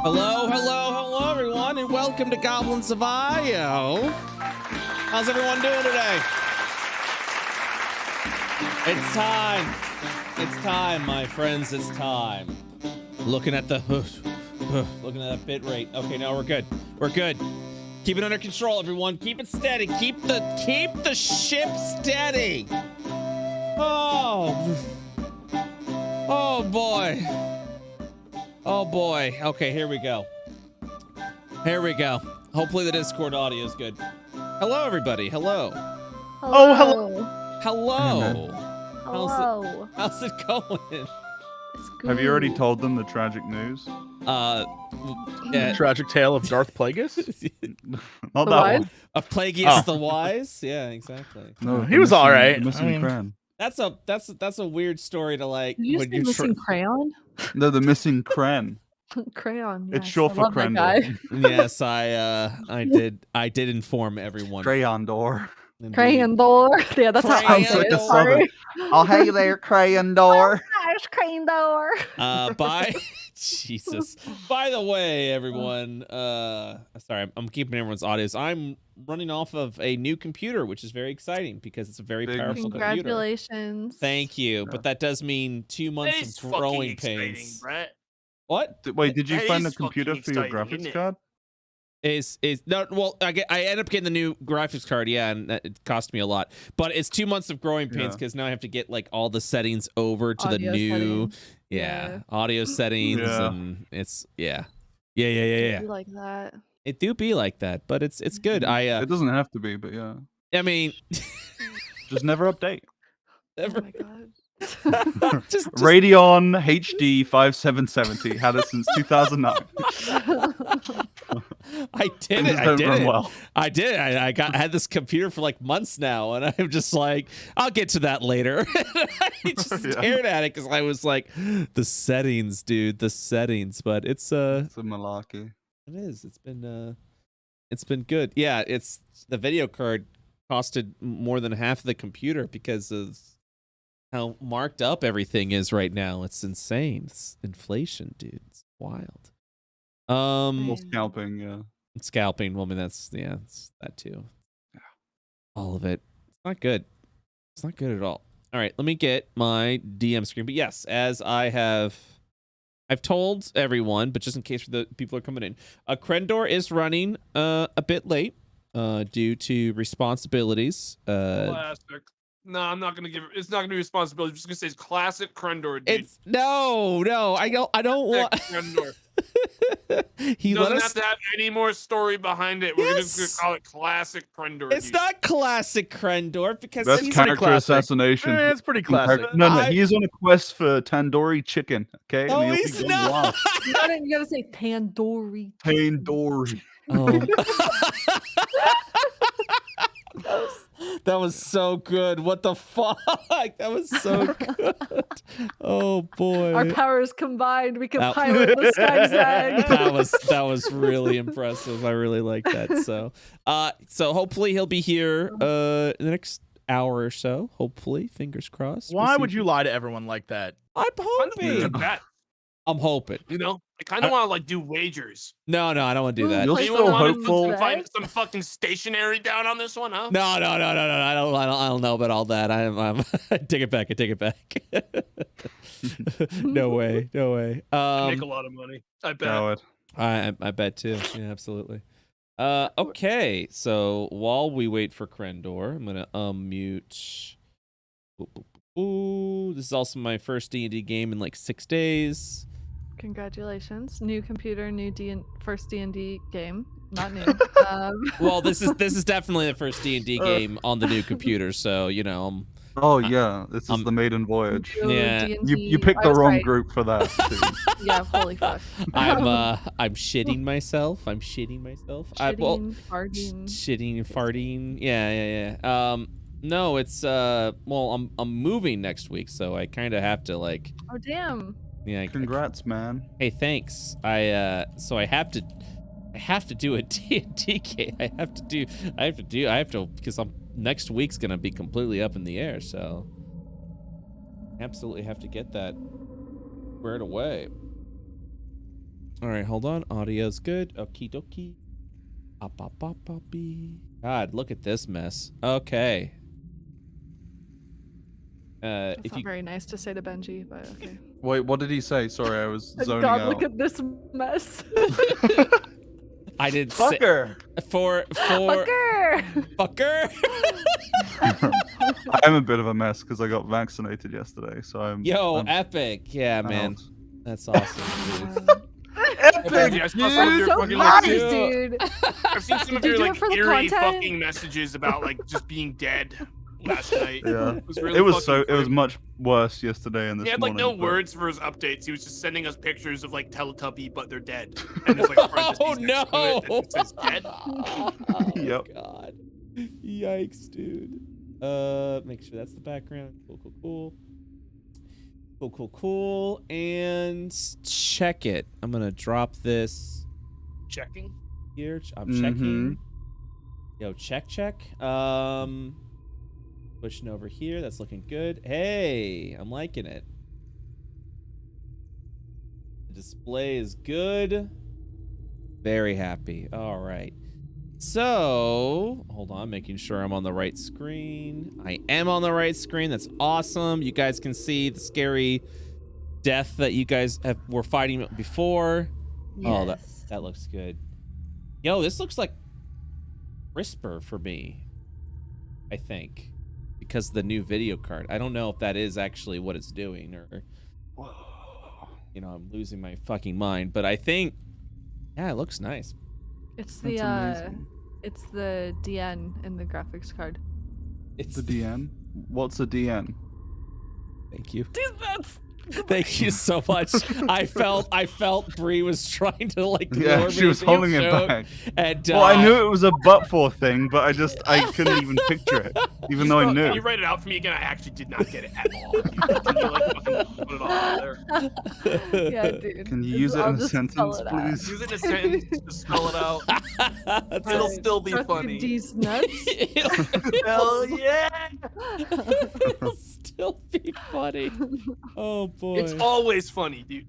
Hello, everyone, and welcome to Goblins of IO. How's everyone doing today? It's time. It's time, my friends. It's time. Looking at the looking at that bit rate. Okay, no, we're good. We're good. Keep it under control, everyone. Keep it steady. Keep the ship steady. Oh boy. Oh boy. Okay, here we go. Here we go. Hopefully the Discord audio is good. Hello, everybody. Hello. Oh, hello. Hello. Hello. How's it going? Have you already told them the tragic news? Yeah. Tragic tale of Darth Plagueis? Not The that wise? one. Of Plagueis the Wise? Yeah, exactly. No, He was all right. The missing I mean- crayon. That's a weird story to like. Did you when say you're missing crayon? No, the missing crayon. Crayon. It's yes. short I for love that Crendor. guy. Yes, I did inform everyone. Crayon door. Indeed. Crayon door. Yeah, that's how I Crayon say it. door. Sorry. Oh, hey there, crayon door. Gosh, crayon door. By Jesus. By the way, everyone, sorry, I'm keeping everyone's audios. I'm running off of a new computer, which is very exciting because it's a very Big powerful computer. Congratulations. Thank you. Yeah. But that does mean 2 months That is of growing fucking exciting, pains. Brett. What? Wait, did you That find a is computer fucking for your exciting, graphics isn't it? card? Is no, well, I end up getting the new graphics card, yeah, and it cost me a lot. But it's 2 months of growing pains Yeah. because now I have to get like all the settings over to the Audio new, settings. yeah, audio settings, Yeah. and it's yeah. You like that? It do be like that, but it's good. It doesn't have to be, but yeah. I mean, Just never update. never, Oh my god. just Radeon HD 5770. Had it since 2009. I did Things it. I don't did run it. well. I did. I had this computer for like months now, and I'm just like, I'll get to that later. I just Yeah. stared at it because I was like, the settings, dude, the settings. But it's It's a malarkey. it is. It's been good. Yeah, it's the video card costed more than half the computer because of how marked up everything is right now. It's insane. It's inflation, dude. It's wild. Well, Man. scalping, yeah. Scalping. Well, I mean, it's that too. Yeah. All of it. It's not good. It's not good at all. All right, let me get my DM screen. But yes, as I've told everyone, but just in case the people are coming in, Crendor is running a bit late due to responsibilities. Classic. No, I'm not gonna give it. It's not gonna be responsibility. I'm just gonna say it's classic Crendor, dude. It's no. I don't want. Crendor. He let Doesn't us. have to have any more story behind it. We're just Yes. gonna call it classic Crendor. It's dude. not classic Crendor because That's he's character classic. assassination. It's pretty classic. No, I- he is on a quest for tandoori chicken. Okay, No, And he'll be he's gone not. wild. You gotta say tandoori. Tandoori. Oh. That was so good. What the fuck? That was so good. Oh boy. Our powers combined, we can That- pilot the sky zag. that was really impressive. I really like that. So hopefully he'll be here in the next hour or so. Hopefully, fingers crossed. Why We'll would see. you lie to everyone like that? I'm Kind of a hoping. good bet, I'm hoping. you know. I kind of want to like do wagers. No, I don't want to do Ooh, that. You're Place still one on hopeful. today. Find some fucking stationery down on this one, huh? No. I don't know about all that. I'm I take it back. I take it back. No way. I make a lot of money. I bet. Coward. I bet too. Yeah, absolutely. Okay, so while we wait for Crendor, I'm gonna unmute. Ooh, this is also my first D&D game in like 6 days. Congratulations. New computer, first D&D game. Not new. Well, this is definitely the first D&D game on the new computer, so you know. Oh yeah, this is the maiden voyage. new Yeah. D&D. You picked I the was wrong right. group for that. too. Yeah, holy fuck. I'm shitting myself. I well, Shitting, farting. shitting and farting. Yeah. No, it's well, I'm moving next week, so I kind of have to like. Oh damn. Yeah. Congrats, man. Hey, thanks. So I have to do a D&D game. I have to because next week's gonna be completely up in the air. So absolutely have to get that squared away. All right, hold on. Audio's good. Okie dokie. God, look at this mess. Okay. That's If not you very nice to say to Benji, but okay. Wait, what did he say? Sorry, I was zoning God, out. look at this mess. I didn't say Fucker. for fucker. I'm a bit of a mess because I got vaccinated yesterday, so Yo, I'm epic. Yeah, man. out. That's awesome, dude. Benji, I saw some of your So fucking nice, like, dude. I've seen some of Did you your do like it for the eerie content? fucking messages about like just being dead last night. Yeah. It was really It was fucking it was grim. much worse yesterday and this He had like morning. no words for his updates. He was just sending us pictures of like Teletubby, but they're dead. And there's like parentheses Oh next to it that says dead. Oh Yep. God. Yikes, dude. Make sure that's the background. Cool. And check it. I'm gonna drop this Checking. here. I'm Mhm. checking. Yo, check. Pushing over here. That's looking good. Hey, I'm liking it. The display is good. Very happy. All right. So, hold on, making sure I'm on the right screen. I am on the right screen. That's awesome. You guys can see the scary death that you guys were fighting before. Oh, that looks good. Yo, this looks like crisper for me, I think, because of the new video card. I don't know if that is actually what it's doing, or, you know, I'm losing my fucking mind, but I think, yeah, it looks nice. It's That's amazing. it's the DN in the graphics card. It's The DN? What's a DN? Thank you. Dude, that's Thank you so much. I felt Bree was trying to like Yeah, lure she me was into your holding it joke, back. and Well, I knew it was a butt for thing, but I couldn't even picture it, even though I Can knew. you write it out for me again? I actually did not get it at all. Can you like fucking put it all out there? yeah, dude. Can you use it I'll in a just spell sentence, it out. please? Use it in a sentence to spell it out. That's It'll it. still be Suck funny. These nuts. Hell yeah! It'll still be funny. Oh boy. It's always funny, dude.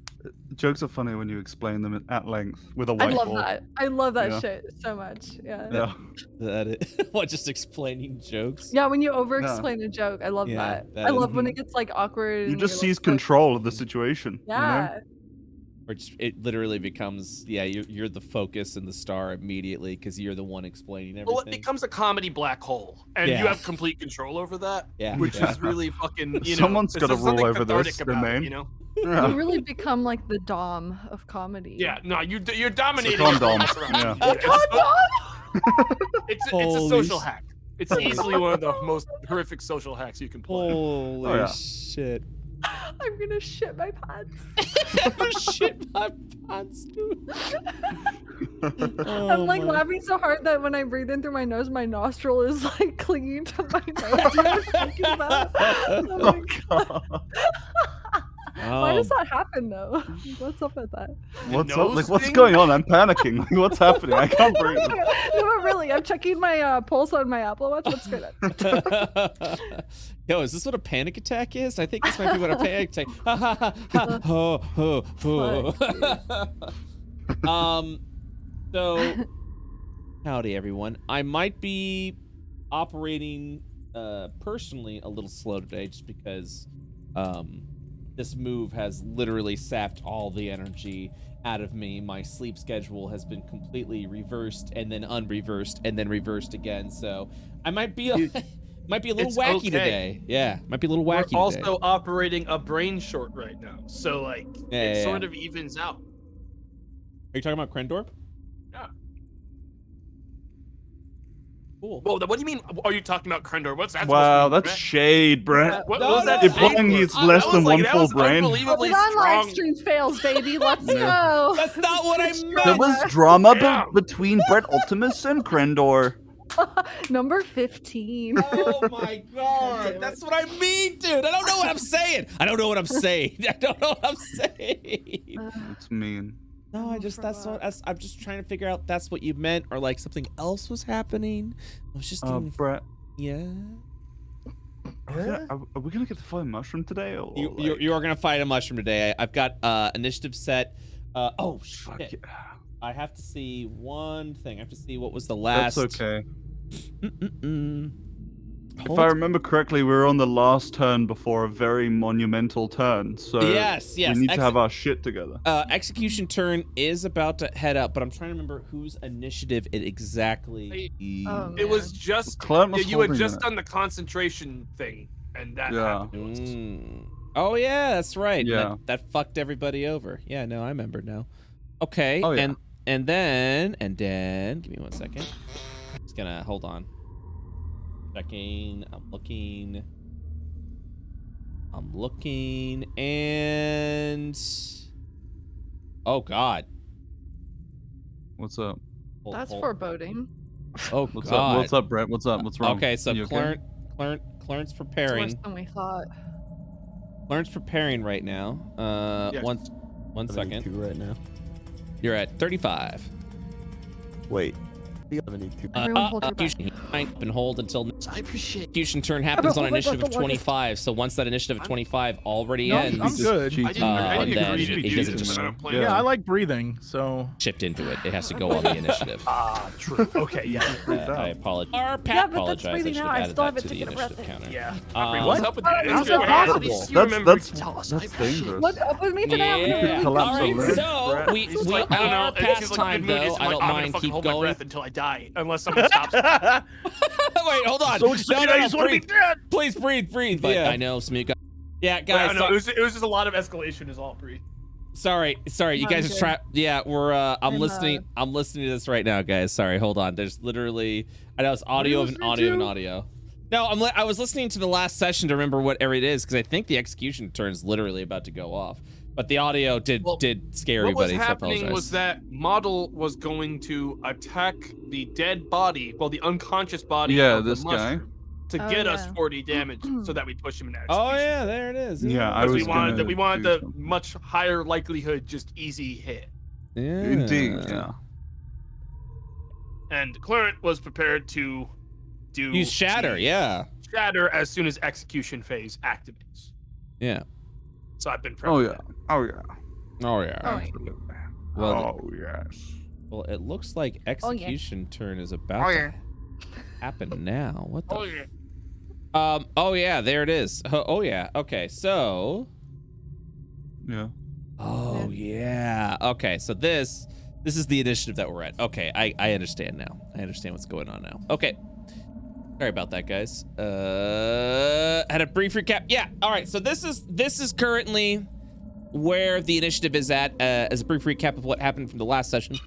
Jokes are funny when you explain them at length with a I whiteboard. love that. I love that Yeah. shit so much. Yeah. Yeah. That it. What, just explaining jokes? Yeah, when you over-explain a joke, I love Yeah, that. that I is- love when it gets like awkward. You and just you're, seize like, control of the situation. Yeah. Or just, it literally becomes, yeah, you're the focus and the star immediately because you're the one explaining everything. Well, it becomes a comedy black hole, and Yeah. you have complete control over that. Yeah. Which Yeah. is really fucking. You know, Someone's there's gotta something rule over this cathartic about it, domain. you know. Yeah. You really become like the dom of comedy. Yeah, no, you're dominating. condom, everyone else around you. yeah. It's a Holy social sh- hack. It's easily one of the most horrific social hacks you can play. Holy Oh, yeah. shit. I'm gonna shit my pants. Shit my pants, dude. I'm like my- laughing so hard that when I breathe in through my nose, my nostril is like clinging to my nose. You know what I'm talking about? I'm Oh, like, God. why does Oh, that happen though? What's up with that? What's up? nose Like, what's thing? going on? I'm panicking. Like, what's happening? I can't breathe. No, but really, I'm checking my pulse on my Apple Watch. What's good? Yo, is this what a panic attack is? I think this might be what a panic attack. Ha ha ha ha. Ho ho ho. So, howdy everyone. I might be operating personally a little slow today, just because this move has literally sapped all the energy out of me. My sleep schedule has been completely reversed and then unreversed and then reversed again. So I might be might be a little It's wacky okay. today. Yeah, might be a little We're wacky also today. operating a brain short right now, so like it sort of evens out. Are you talking about Crendor? Yeah. Cool. Whoa, what do you mean? Are you talking about Crendor? What's that? Wow, supposed to mean, that's shade, Brett. What No, was that? no, Implying shade he's for? less That than was like- one that full was brain. Unbelievably Hold on, live strong. stream fails, baby. Let's Yeah. go. That's not what I meant. There was drama Yeah. between BrettUltimus and Crendor. Number 15. Oh my god, that's what I mean, dude. I don't know what I'm saying. I don't know what I'm saying. It's mean. No, I just I'm just trying to figure out that's what you meant, or like something else was happening. I was just getting, Brett, yeah. are we gonna get the flying mushroom today? Or You are gonna fight a mushroom today. I've got initiative set. Oh Fuck shit! yeah. I have to see one thing. I have to see what was the last. That's okay. If Hold- I remember correctly, we were on the last turn before a very monumental turn, so Yes, we need to have our shit together. Execution turn is about to head up, but I'm trying to remember whose initiative it exactly. Oh, It was man. just Clem was you had holding just it. done the concentration thing, and that happened to us. Oh yeah, that's right. Yeah. That fucked everybody over. Yeah, no, I remember now. Okay, Oh, yeah. and then give me 1 second. Just gonna hold on. Checking. I'm looking, and oh god. What's up? That's foreboding. Oh What's god. up? What's up, Brett? What's up? What's wrong? Okay, so You okay? Clarence It's preparing. worse than we thought. Clarence preparing right now. Yes. One second. 72 right now. You're at 35. Wait. 72. Everyone hold your breath. Execution might and hold until I appreciate. execution turn happens on Oh my initiative God, of the longest. 25. So once that initiative of 25 already No, ends, I'm good. Cheat. I didn't then agree to it do doesn't this, just- but I don't plan Yeah. Yeah, to. I like breathing, so shipped into it. It has to go on the initiative. Ah, true. Okay, yeah. I apologize. Or Pat Yeah, but that's apologize. I breathing should out. have I added still that haven't to the taken a breath initiative in. counter. Yeah. What? What's up with that? How's It's that good. possible? At least you remember That's to tell us. that's I appreciate dangerous. What's up with me today? Yeah. collapse All right, the lid, so Brett. we It's like, I don't know. are It past feels like a time good mood. though. It's I like, don't I'm gonna mind. fucking Keep hold my going. breath until I die, unless someone stops me. Wait, hold on. so excited. I just want to be breathe. dead. Please breathe. But I know some of you guys. Yeah, But guys. I don't know. It was just a lot of escalation, is all. Bree. Sorry. You guys are good. trapped. Yeah, we're. I'm I'm, listening. I'm listening to this right now, guys. Sorry, hold on. There's literally. I know it's audio of an audio of an audio. No, I was listening to the last session to remember what it is because I think the execution turn's literally about to go off. But the audio did scare What was everybody. So I happening apologize. was that Model was going to attack the dead body, well, the unconscious body Yeah, of this the guy. mushroom, to Oh, get us yeah. 40 damage, so that we push him in execution. Oh yeah, there it is. Yeah, I Because was we wanted gonna we wanted do the something. much higher likelihood, just easy hit. Yeah. Indeed, yeah. And Clarent was prepared to do Use shatter. the Yeah. shatter as soon as execution phase activates. Yeah. So I've been prepping. Oh yeah. that. Oh yeah. Oh yeah. Oh, Absolutely. Well, Oh yes. Well, it looks like Oh, yeah. execution turn is about to happen now. What the? Oh yeah. Oh yeah, there it is. Oh yeah. Okay, so. Yeah. Oh yeah. Okay, so this is the initiative that we're at. Okay, I understand now. I understand what's going on now. Okay. Sorry about that, guys. Had a brief recap. Yeah. All right. So this is currently where the initiative is at. As a brief recap of what happened from the last session.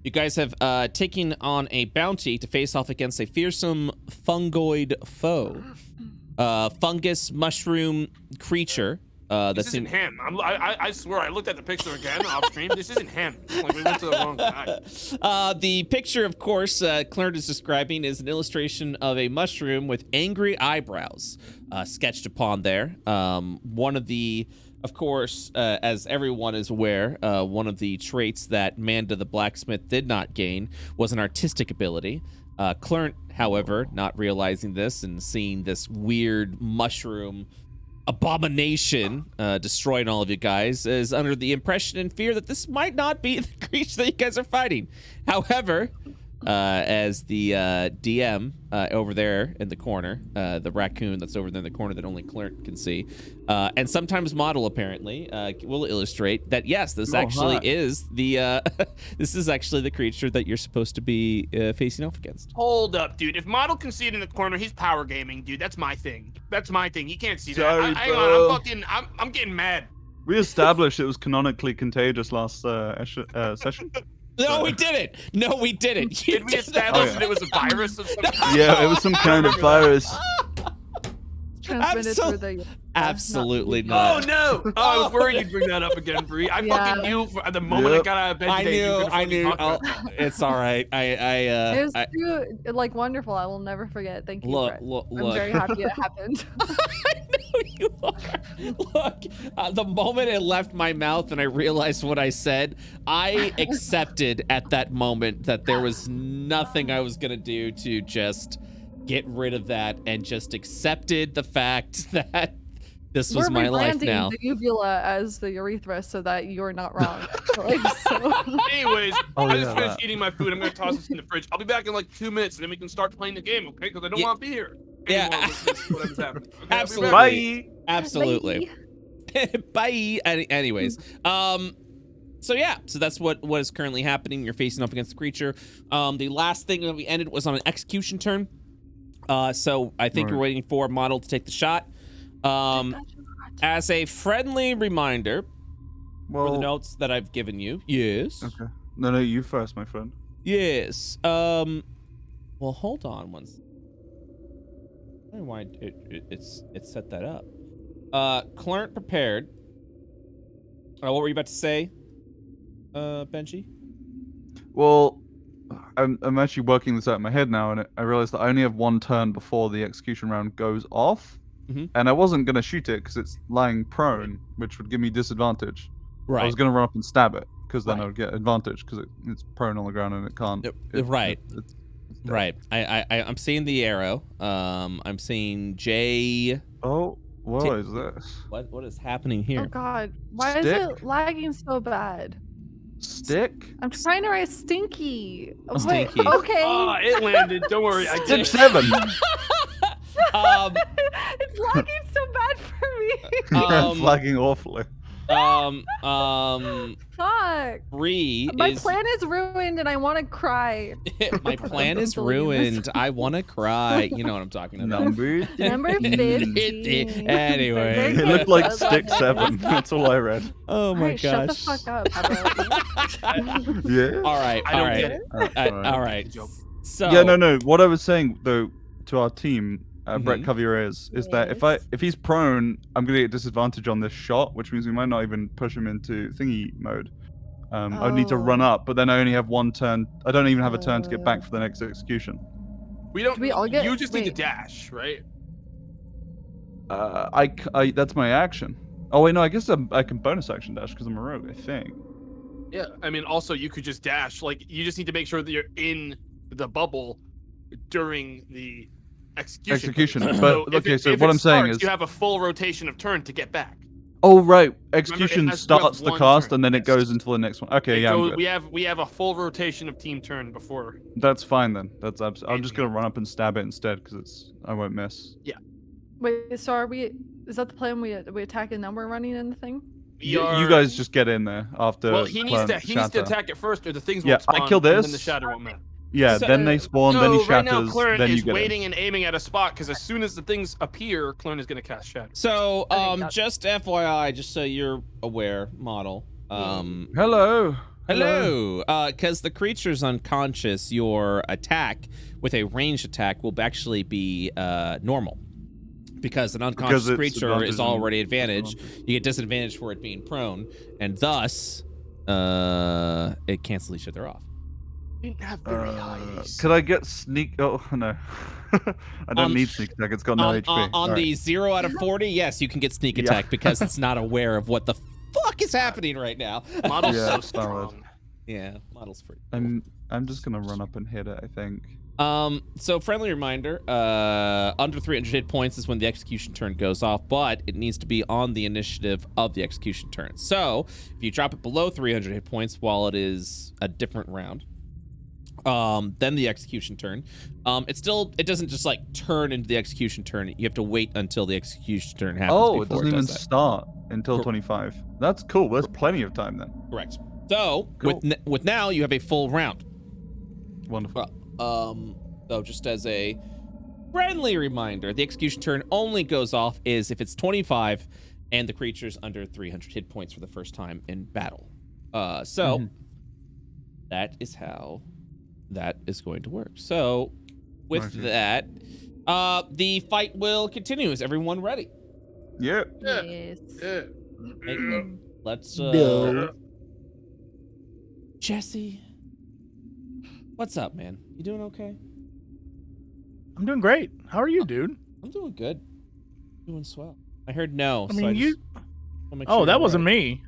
You guys have taken on a bounty to face off against a fearsome fungoid foe, fungus mushroom creature. This That's isn't him. I swear, I looked at the picture again off stream. This isn't him. Like, we went to the wrong guy. The picture, of course, Clarent is describing is an illustration of a mushroom with angry eyebrows sketched upon there. One of the, of course, as everyone is aware, one of the traits that Manda the blacksmith did not gain was an artistic ability. Clarent, however, not realizing this and seeing this weird mushroom abomination destroying all of you guys, is under the impression and fear that this might not be the creature that you guys are fighting. However, as the DM over there in the corner, the raccoon that's over there in the corner that only Clarent can see, and sometimes Model apparently will illustrate that yes, this actually is the this is actually the creature that you're supposed to be facing off against. Hold up, dude. If Model can see it in the corner, he's power gaming, dude. That's my thing. That's my thing. He can't see Sorry, that. Hang bro. on. I'm getting mad. We established it was canonically contagious last session. No, we didn't. No, we didn't. You Did we did establish yeah. that it was a virus of some kind? Yeah, it was some kind of virus. Transmitted through the. Absolutely Oh not. no! Oh, I was worried you'd bring that up again, Bree. I Yeah. fucking knew for the moment I Yep. got out of bed I today. you were knew. gonna I fucking knew. talk about it. It's all right. It was I too, like, wonderful. I will never forget. Thank you, look, Brett. look, I'm look. very happy it happened. I know you are. Look, the moment it left my mouth and I realized what I said, I accepted at that moment that there was nothing I was gonna do to just get rid of that, and just accepted the fact that This was my life now. the uvula as the urethra so that you're not wrong. Like, so. Anyways, Oh, I yeah, just finished that. eating my food. I'm gonna toss this in the fridge. I'll be back in like 2 minutes, and then we can start playing the game, okay? Because I don't want to be here. Yeah. anymore with whatever's happening. Okay, I'll be Absolutely. back. Bye. Absolutely. Bye. Anyways, so yeah, so that's what is currently happening. You're facing up against the creature. The last thing that we ended was on an execution turn. So I think we're waiting for Model to take the shot. As a friendly reminder for the notes that I've given you. Yes. Okay. No, you first, my friend. Yes. Well, hold on one second. I don't know why it set that up. Clarent prepared. What were you about to say, Benji? Well, I'm actually working this out in my head now, and I realized that I only have one turn before the execution round goes off. And I wasn't going to shoot it because it's lying prone, which would give me disadvantage. Right. I was going to run up and stab it because then I would get advantage because it's prone on the ground and it can't. Right. It's dead. Right. I'm seeing the arrow. I'm seeing J. Oh, what is this? What is happening Oh here? god, why is it lagging so bad? Stick? I'm trying to write stinky. Stinky. Wait, okay. Oh, it landed. Don't worry. I did. 7. It's lagging so bad for me. It's lagging awfully. Fuck. 3 My is plan is ruined and I want to cry. my plan is ruined. I want to cry. You know what I'm talking about. Number Number 15. Anyway. It looked like stick 7. That's all I read. Oh my Alright, shut the gosh. fuck up. Pablo. Yeah. All right. I All don't right. get it. All right. Good job. So Yeah, no. What I was saying though to our team, Brett, Mhm. cover your ears, is that if he's prone, I'm gonna get disadvantage on this shot, which means we might not even push him into thingy mode. I would need to run up, but then I only have one turn. I don't even have a turn to get back for the next execution. We don't. Do we all get- You just need to wait. dash, right? I that's my action. Oh wait, no, I guess I can bonus action dash because I'm a rogue, I think. Yeah. I mean, also you could just dash. Like, you just need to make sure that you're in the bubble during the execution. But So okay, if so it what I'm saying starts, is, you have a full rotation of turn to get back. oh right, execution has to have starts the one cast turn, and then it yes. goes until the next one. Okay, It yeah, I'm goes- good. we have a full rotation of team turn before. That's fine then. That's I'm just gonna run up and stab it instead because I won't miss. Wait, so are we? Is that the plan? We attack and then we're running in the thing? You guys just get in there after. Well, he needs Clarence to shatter. attack it first, or the things Yeah, won't spawn. I kill And then this. the shatter won't matter. Yeah, So- then they spawn, then he So right now, shatters, Clarence then you is get waiting and aiming at a spot because as soon as the things appear, Clarence is going to cast shatter. So Okay, got it. just FYI, just so you're aware, Model. it. Hello. Hello. Because the creature's unconscious, your attack with a ranged attack will actually be normal. Because an unconscious it's creature advantage is and already advantage. disadvantage. You get disadvantage for it being prone, and thus it cancels each other off. You didn't have very high AC. Could I get sneak? Oh no, I don't need sneak attack. It's got no HP. On All the right. 0 out of 40, yes, you can get sneak Yeah. attack because it's not aware of what the fuck is happening right now. Model's Yeah, so it's valid. strong. Yeah, Model's pretty cool. I'm just gonna run up and hit it. I think. So friendly reminder, under 300 hit points is when the execution turn goes off, but it needs to be on the initiative of the execution turn. So if you drop it below 300 hit points while it is a different round, then the execution turn, it doesn't just like turn into the execution turn. You have to wait until the execution turn happens. Oh, it before doesn't even does that. start until Cor- 25. That's cool. There's plenty of time then. Correct. So Cool. with now you have a full round. Wonderful. So just as a friendly reminder, the execution turn only goes off is if it's 25 and the creature's under 300 hit points for the first time in battle. That is how that is going to work. So with Righty. that, the fight will continue. Is everyone ready? Yeah. Yeah. Yes. Yeah. Let's No. Jesse, what's up, man? You doing okay? I'm doing great. How are you, dude? I'm doing good. Doing swell. I heard no. I so mean, just you. wanna make Oh, sure that you're wasn't right. me.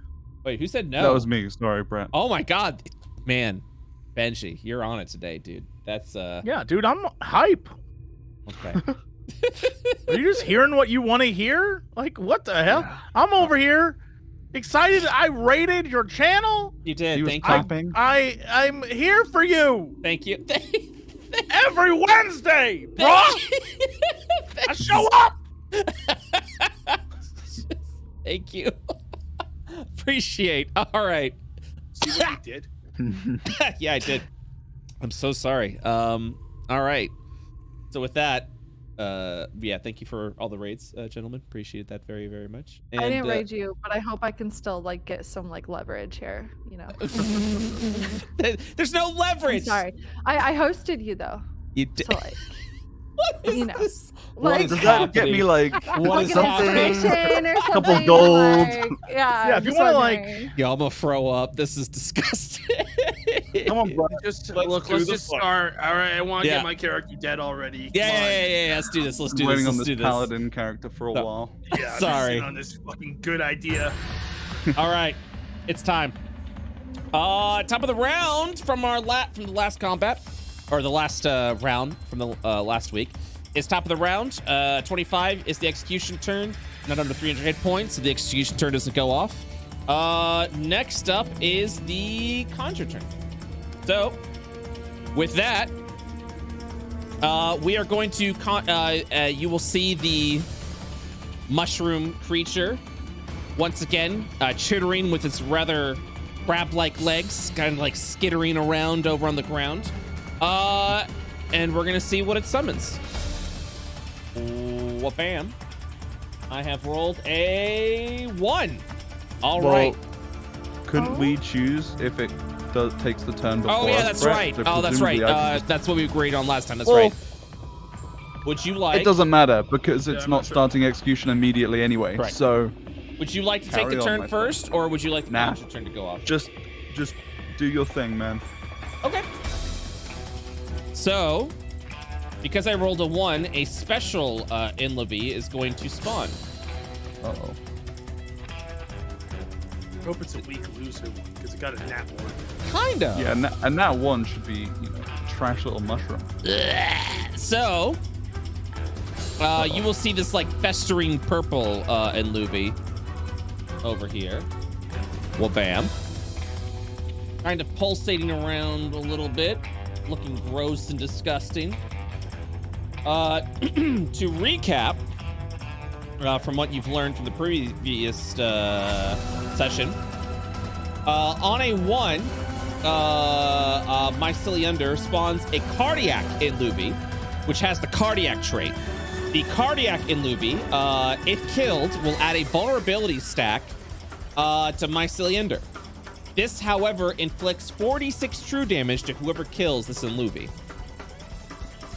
Wait, who said no? That was me. Sorry, Brett. Oh my god, man, Benji, you're on it today, dude. That's Yeah, dude, I'm hype. okay. Are you just hearing what you want to hear? Like, what the hell? I'm over here excited. I rated your channel. You did. He was Thank you. clapping. I'm here for you Thank you. every Wednesday, bro. I show up. Thank you. Appreciate. All right. See what he did? Yeah, I did. I'm so sorry. All right. So with that, yeah, thank you for all the raids, gentlemen. Appreciate that very, very much. And, I didn't raid you, but I hope I can still like get some like leverage here. You know. There's no leverage. I'm sorry, I hosted you though. You did. So like, What is you know, this? like Does that get me like What is like an happening? inspiration or something? Couple gold. Like, yeah. Yeah, I'm if you just wanna, like, wondering. Yo, I'm gonna throw up. This is disgusting. Come on, bro. Just Let's look, do let's the just fun. start. All right, I want to Yeah. get my character dead already. Yeah, Come on. yeah. Let's do this. Let's do Been waiting this. on Let's this do this. paladin character for a No. while. Yeah, I'm Sorry. just on this fucking good idea. All right, it's time. Top of the round from our from the last combat, or the last round from the last week, is top of the round. 25 is the execution turn, not under 300 hit points, so the execution turn doesn't go off. Next up is the conjure turn. So, with that, we are going to you will see the mushroom creature once again chittering with its rather crab-like legs, kind of like skittering around over on the ground. And we're gonna see what it summons. Wha-bam. I have rolled a 1. All right. Couldn't we choose if it takes the turn before? Oh yeah, us, that's Brett? right. So Oh, that's right. presumably I can That's what we agreed on last time. That's Well, right. Would you like? It doesn't matter because Yeah, it's I'm not not sure. starting execution immediately anyway. Correct. So Would you like to take Carry the on, turn my first, or would you like the Nah. conjure turn to go off? just do your thing, man. Okay. So, because I rolled a 1, a special Inlevy is going to spawn. Uh-oh. I hope it's a weak loser one because it got a nat one. Kinda. Yeah, and that one should be, trash little mushroom. So, you will see this like festering purple Inlevy over here. Well, bam. Kind of pulsating around a little bit, looking gross and disgusting. To recap, from what you've learned from the previous session, on a 1, Myceliander spawns a cardiac Inlevy, which has the cardiac trait. The cardiac Inlevy, if killed, will add a vulnerability stack to Myceliander. This, however, inflicts 46 true damage to whoever kills this Inlevy.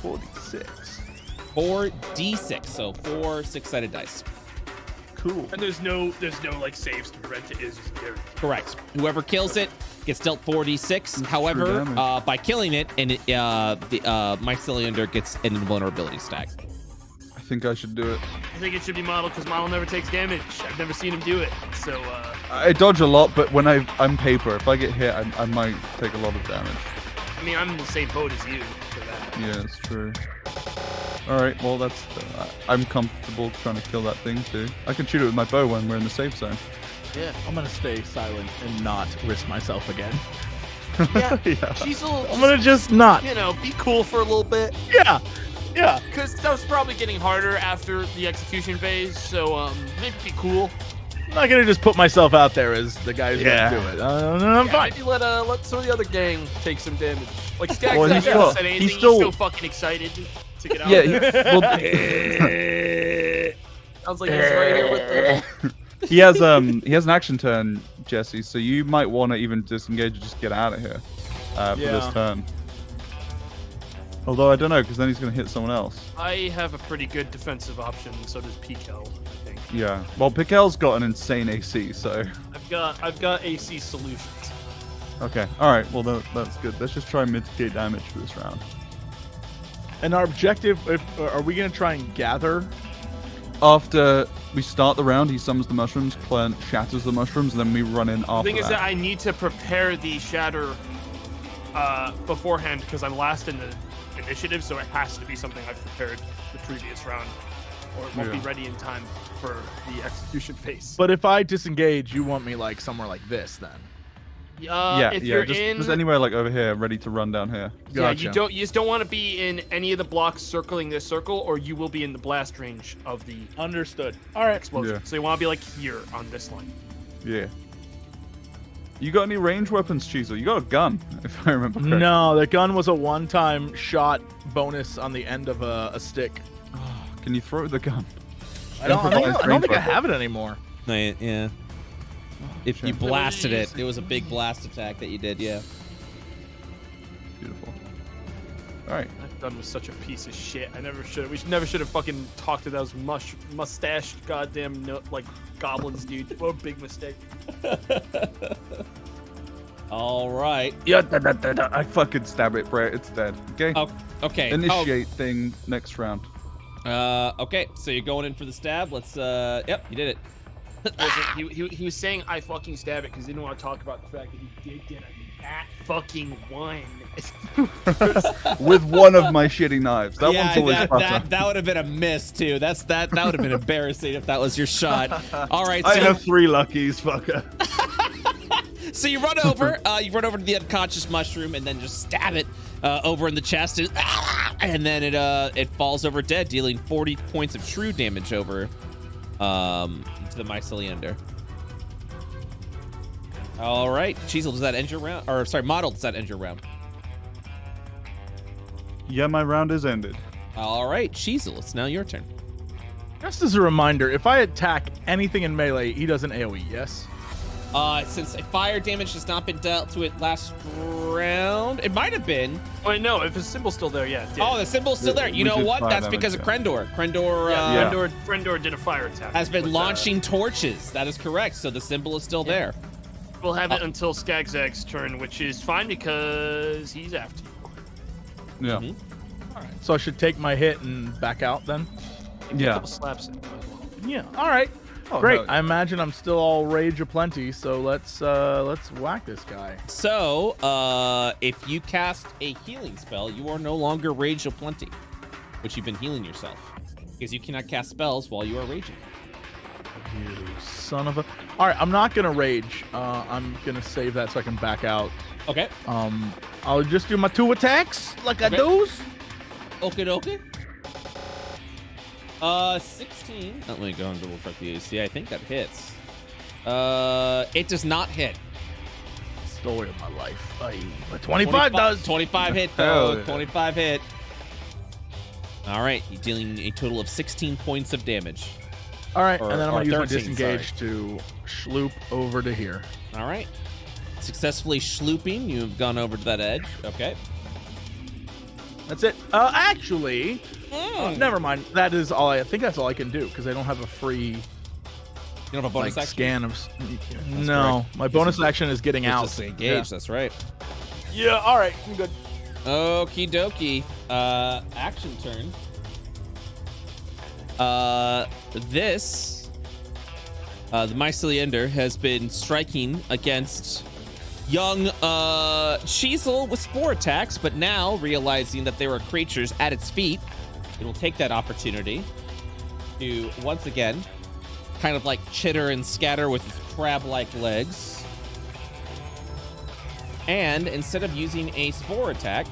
46. 4d6, so 4 6-sided dice. Cool. And there's no like saves to prevent it. It's just guaranteed. Correct. Whoever kills it gets dealt 4d6. true However, damage. by killing it, and the Myceliander gets an invulnerability stack. I think I should do it. I think it should be Model because Model never takes damage. I've never seen him do it. So I dodge a lot, but when I'm paper, if I get hit, I might take a lot of damage. I mean, I'm in the same boat as you for that. Yeah, it's true. All right, well that's. I'm comfortable trying to kill that thing too. I can shoot it with my bow when we're in the safe zone. Yeah. I'm gonna stay silent and not risk myself again. Yeah. Yeah. I'm gonna just not. Be cool for a little bit. Yeah. Yeah. Because stuff's probably getting harder after the execution phase. So maybe be cool. I'm not gonna just put myself out there as the guy who's Yeah. gonna do it. I'm fine. Maybe let some of the other gang take some damage. Like Skaggs Well, hasn't he's said anything. He's still- so fucking excited to get out. Yeah. there. Well, Sounds like he's right here with them. he has an action turn, Jesse. So you might want to even disengage and just get out of here for this Yeah. turn. Although I don't know, because then he's gonna hit someone else. I have a pretty good defensive option. So does PKL, I think. Yeah. Well, Pikel's got an insane AC, so. I've got AC solutions. Okay. All right. Well, that's good. Let's just try and mitigate damage for this round. And our objective, are we gonna try and gather? After we start the round, he summons the mushrooms, Clint shatters the mushrooms, and then we run in The after thing is that I need to prepare the shatter beforehand because I'm last in the initiative, so it has to be something I've prepared the previous round, or it won't be ready in time for the execution phase. But if I disengage, you want me like somewhere like this then? If you're just anywhere like over here, ready to run down here. Gotcha. Yeah, you just don't want to be in any of the blocks circling this circle, or you will be in the blast range of the Understood. All right. explosion. Yeah. So you want to be like here on this line. Yeah. You got any range weapons, Cheezel? You got a gun, if I remember correctly. No, the gun was a one-time shot bonus on the end of a stick. Can you throw the gun? I don't think I have it anymore. No, yeah. If you shame. blasted it, it was a big blast attack that you did, yeah. Beautiful. All right. That gun was such a piece of shit. We never should have fucking talked to those mustached goddamn goblins, dude. What a big mistake. All right. Yeah, I fucking stab it, Brett. It's dead. Okay. Oh, okay. Initiate thing next round. Okay. So you're going in for the stab. Let's. Yep, you did it. He was saying I fucking stab it because he didn't want to talk about the fact that he did get that fucking one. With one of my shitty knives. That one's always better. that would have been a miss too. That would have been embarrassing if that was your shot. All right. So I have 3 luckies, fucker. So you run over to the unconscious mushroom and then just stab it over in the chest, and then it falls over dead, dealing 40 points of true damage over to the Myceliander. All right, Cheezel, does that end your round? Or sorry, Model, does that end your round? Yeah, my round is ended. All right, Cheezel, it's now your turn. Just as a reminder, if I attack anything in melee, he does an AoE, yes? Since fire damage has not been dealt to it last round, it might have been. Wait, no, if his symbol's still there, yeah. Oh, the symbol's still there. You We know did what? fire That's damage, because of yeah. Crendor. Crendor, Crendor did a fire attack. has been But, launching torches. That is correct. So the symbol is still there. We'll have it until Skagzag's turn, which is fine because he's after you. Yeah. Mhm. All right. So I should take my hit and back out then? A Yeah. couple slaps in as well. Yeah. All right. Oh, Great. hell I imagine I'm still all rage aplenty, so let's whack this guy. So, if you cast a healing spell, you are no longer Rage Aplenty, which you've been healing yourself, because you cannot cast spells while you are raging. You son of a. All right. I'm not gonna rage. I'm gonna save that so I can back out. Okay. I'll just do my 2 attacks like I Okay. do. Okay. 16. Let me go and double check the AC. I think that hits. It does not hit. Story of my life. But 25 does. 25 hit, Hell though. yeah. 25 hit. All right. You're dealing a total of 16 points of damage. All right, Or- and then I'm or gonna use my 13, disengage to sloop over to here. All right. Successfully slooping. You've gone over to that edge. Okay. That's it. Actually, never mind. That is all. I think that's all I can do because I don't have a free You don't have a bonus action? scan of. No, my bonus action is getting It's out. just engage. That's right. Yeah. All right. I'm good. Okie dokie. Action turn. The Myceliander has been striking against young Cheezel with spore attacks, but now realizing that there are creatures at its feet, it will take that opportunity to once again kind of like chitter and scatter with its crab-like legs. And instead of using a spore attack,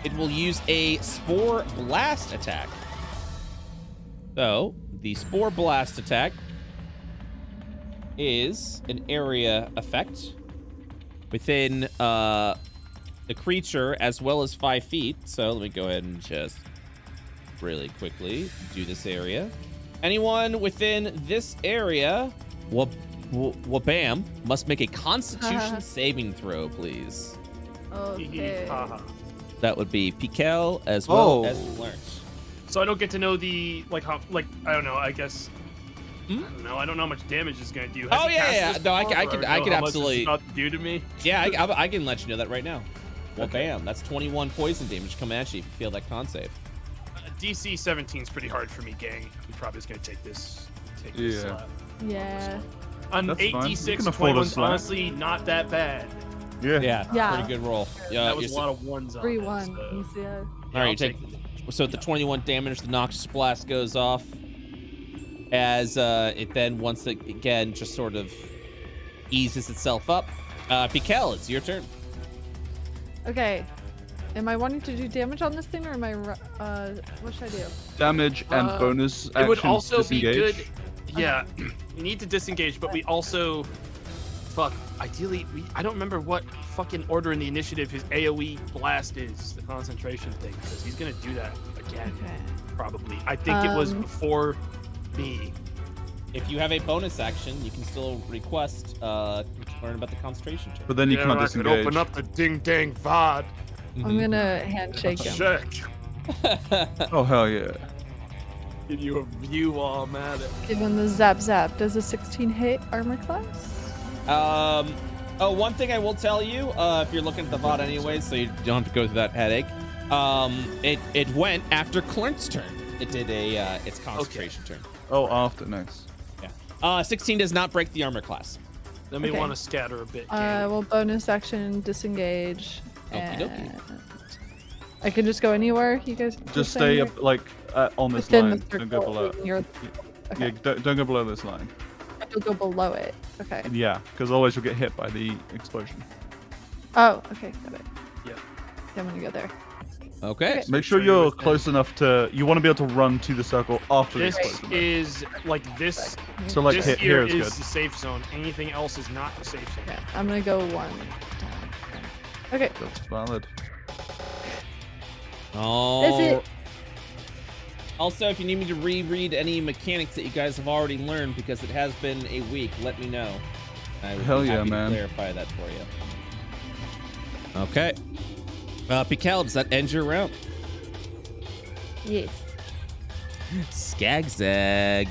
it will use a spore blast attack. So the spore blast attack is an area effect within the creature as well as 5 feet. So let me go ahead and just really quickly do this area. Anyone within this area, wabam, must make a Constitution saving throw, please. Okay. That would be Pikel as well as Lawrence. So I don't get to know the I don't know. I guess I don't know. I don't know how much damage it's gonna do. Has Oh, he yeah, cast yeah. this No, I before, can- I or can- know I can how much absolutely- it's about to do to me. Yeah, I can let you know that right now. Well, bam. That's 21 poison damage coming at you if you fail that con save. DC 17 is pretty hard for me, gang. I'm probably just gonna take this. Yeah. Slap. Yeah. An That's fine. You 8d6 can afford a 21's slap. honestly not that bad. Yeah. Yeah. Pretty good roll. Yeah, That was a lot of ones on 3-1. it, so- Yeah. All right, you take. So the 21 damage, the Noxious Blast goes off. As it then once again just sort of eases itself up. Pikel, it's your turn. Okay. Am I wanting to do damage on this thing, or am I? What should I do? Damage and bonus action. It would also disengage. be good. Yeah, you need to disengage, but we also, ideally, I don't remember what fucking order in the initiative his AOE blast is, the concentration thing, because he's gonna do that again, probably. I think it was before me. If you have a bonus action, you can still request learn about the concentration turn. But then you can't I could disengage. open up the ding dang VOD. I'm gonna handshake him. Check. Oh hell yeah. Give you a view while I'm at it. Give him the zap zap. Does a 16 hit armor class? One thing I will tell you, if you're looking at the VOD anyway, so you don't have to go through that headache. It went after Clint's turn. It did its concentration turn. Oh, after, nice. Yeah. 16 does not break the armor class. Then we Okay. want to scatter a bit. Well, bonus action, disengage. Okie dokie. And I can just go anywhere. You guys were Just saying stay here? up, like on this Within line. the Don't go below. circle. You're- Okay. Yeah, don't go below this line. You'll go below it. Okay. Yeah, because otherwise you'll get hit by the explosion. Oh, okay, got it. Yeah. I'm gonna go there. Okay. Make sure you're close enough to. You want to be able to run to the circle after the This explosion. is like this. So like This here here is is good. the safe zone. Anything else is not the safe zone. Okay, I'm gonna go one. Okay. That's valid. Oh. Is it? Also, if you need me to reread any mechanics that you guys have already learned, because it has been a week, let me know. I would Hell be yeah, happy man. to clarify that for you. Okay. Pikel, does that end your round? Yes. Skagzag.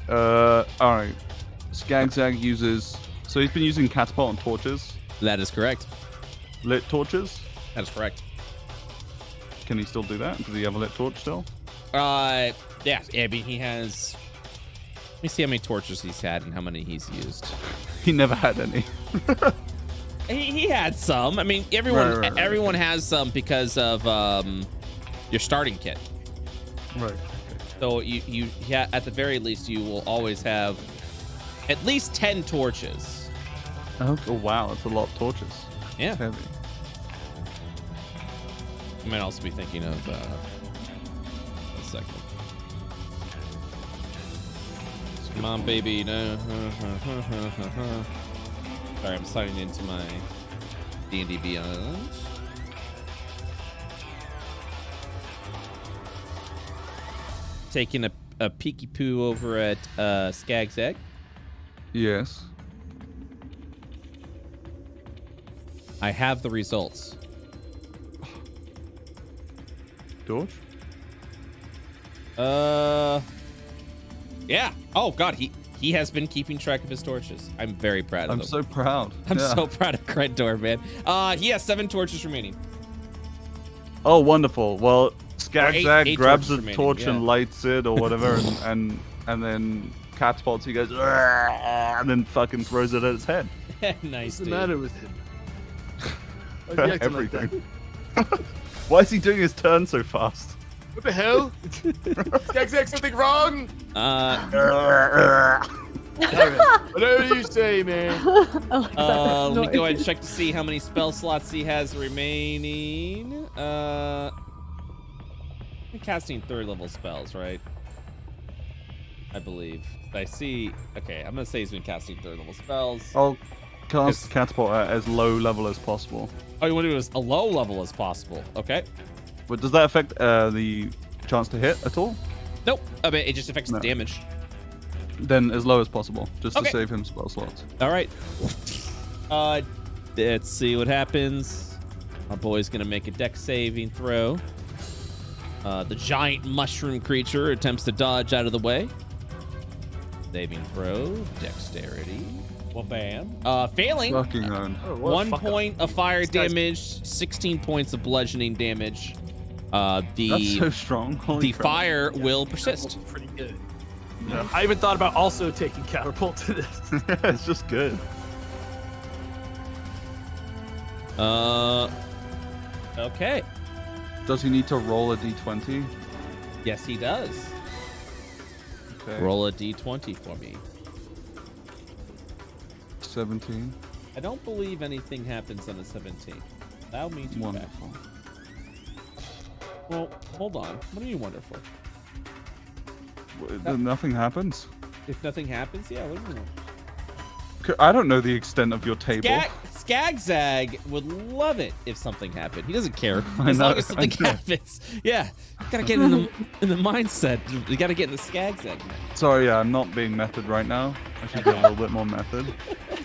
Alright. Skagzag uses. So he's been using catapult and torches. That is correct. Lit torches. That is correct. Can he still do that? Does he have a lit torch still? Yeah, I mean, he has... Let me see how many torches he's had and how many he's used. He never had any. He had some. I mean, everyone Right. everyone has some because of your starting kit. Right. So yeah, at the very least, you will always have at least 10 torches. Oh wow, that's a lot of torches. Yeah. It's heavy. You might also be thinking of a second. Come on, baby. No. Sorry, I'm signing into my D&D Beyond. Taking a peeky poo over at Skagzag. Yes. I have the results. George? Yeah. Oh God, he has been keeping track of his torches. I'm very proud of I'm him. so proud. I'm Yeah. so proud of Crendor, man. He has 7 torches remaining. Oh, wonderful. Well, Skagzag eight grabs torches a remaining, torch yeah. and lights it or whatever, and then catapults. He goes, "Argh," and then fucking throws it at its head. Nice, What's the dude. matter with him? Why'd you acting like that? Everything. Why is he doing his turn so fast? What the hell? Skagzag, something wrong? Whatever you say, man. I like that Let me noise. go ahead and check to see how many spell slots he has remaining. I'm casting 3rd level spells, right? I believe. I see. Okay, I'm gonna say he's been casting 3rd level spells. I'll cast Yes. catapult at as low level as possible. Oh, you want to do it as a low level as possible? Okay. But does that affect the chance to hit at all? Nope. I mean, it just affects No. the damage. Then as low as possible, just Okay. to save him spell slots. All right. Let's see what happens. My boy's gonna make a dex saving throw. The giant mushroom creature attempts to dodge out of the way. Saving throw, dexterity. Well, bam. Failing. Fucking own. Oh, what a 1 fuck up. point of fire This guy's- damage, 16 points of bludgeoning damage. That's The so strong. Holy crap. fire will persist. Pretty good. Yeah. I even thought about also taking catapult to this. It's just good. Okay. Does he need to roll a d20? Yes, he does. Okay. Roll a d20 for me. 17. I don't believe anything happens on a 17. Allow me to Wonderful. Well, hold on. What do you mean wonderful? Nothing happens? If nothing happens, yeah, what do you mean? I don't know the extent of your table. Skagzag would love it if something happened. He doesn't care I as know, long as something happens. Yeah, gotta get in the mindset. You gotta get in the Skagzag. Sorry, yeah, I'm not being method right now. I should be a little bit more method.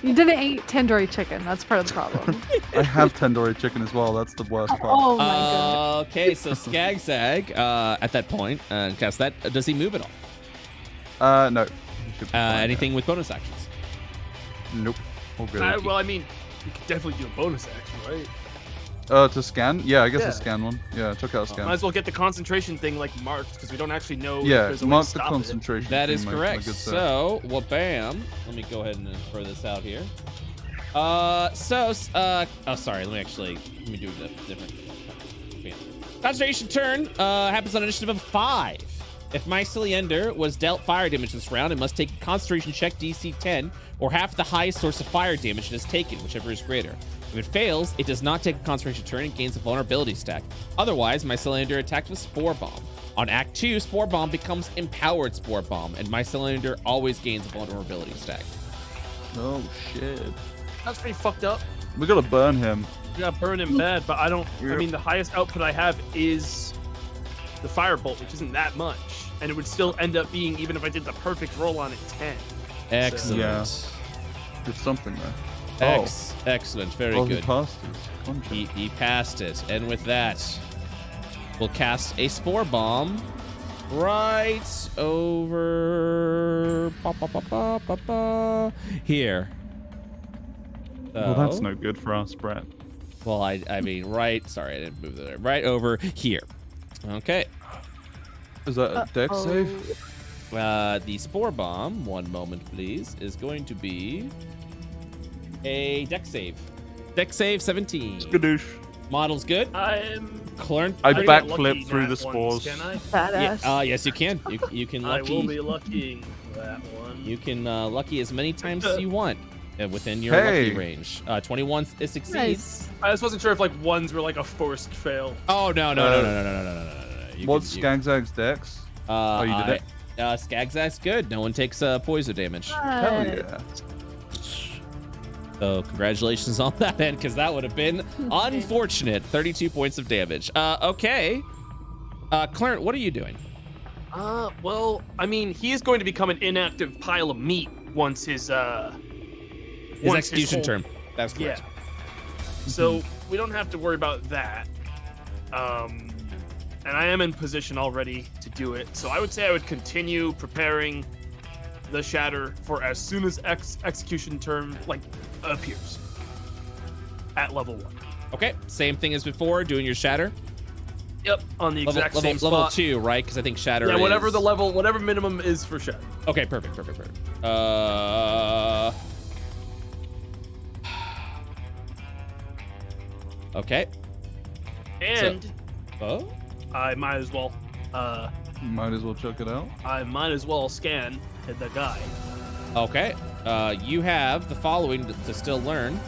You didn't eat tandoori chicken. That's part of the problem. I have tandoori chicken as well. That's the worst part. Oh my god. Okay, so Skagzag, at that point, cast that. Does he move at all? No. He should be fine. Anything with bonus actions? Nope. All good. Well, I mean, you could definitely do a bonus action, right? To scan? Yeah, I guess Yeah. a scan one. Yeah, took out scan. Might as well get the concentration thing like marked because we don't actually know. if Yeah, there's a way to mark the stop it. concentration. That thing, is my correct. good sir. So, wabam. Let me go ahead and throw this out here. Oh, sorry. Let me do a different. Concentration turn happens on initiative of 5. If Myceliander was dealt fire damage this round, it must take a concentration check DC 10 or half the highest source of fire damage it has taken, whichever is greater. If it fails, it does not take a concentration turn and gains a vulnerability stack. Otherwise, Myceliander attacked with Spore Bomb. On Act 2, Spore Bomb becomes Empowered Spore Bomb, and Myceliander always gains a vulnerability stack. Oh, shit. That's pretty fucked up. We gotta burn him. We got burn him bad, but I don't. I Yep. mean, the highest output I have is the firebolt, which isn't that much, and it would still end up being, even if I did the perfect roll on it, 10. Excellent. Yeah. It's something there. Excellent. Very Oh, good. he passed his contract. He passed it. And with that, we'll cast a Spore Bomb right over here. Well, that's So- no good for us, Brett. Well, I mean, right. Sorry, I didn't move there. Right over here. Okay. Is that a dex save? The Spore Bomb, one moment please, is going to be a dex save. Dex save 17. Skadoosh. Model's good. I'm. Clearn. I pretty backflip lucky through that the ones, spores. Can I? Badass. Yes, you can. You can I will lucky. be luckying that one. You can lucky as many times as you want within your lucky Hey. range. 21 it succeeds. Nice. I just wasn't sure if like ones were like a forced fail. Oh no. What's Skagzag's dex? Oh, you did it? Skagzag's good. No one takes poison damage. Hell yeah. So congratulations on that end, because that would have been unfortunate. 32 points of damage. Okay. Clarence, what are you doing? Well, I mean, he is going to become an inactive pile of meat once his Execution whole- term. That's Yeah. correct. So we don't have to worry about that. And I am in position already to do it. So I would say I would continue preparing the shatter for as soon as execution term appears at level 1. Okay, same thing as before, doing your shatter. Yep, on the exact same level spot. 2, right? Because I think shatter Yeah, whatever is... the level, whatever minimum is for shatter. Okay, perfect. Okay. And Oh? I might as well Might as well check it out. scan the guy. Okay. You have the following to still learn.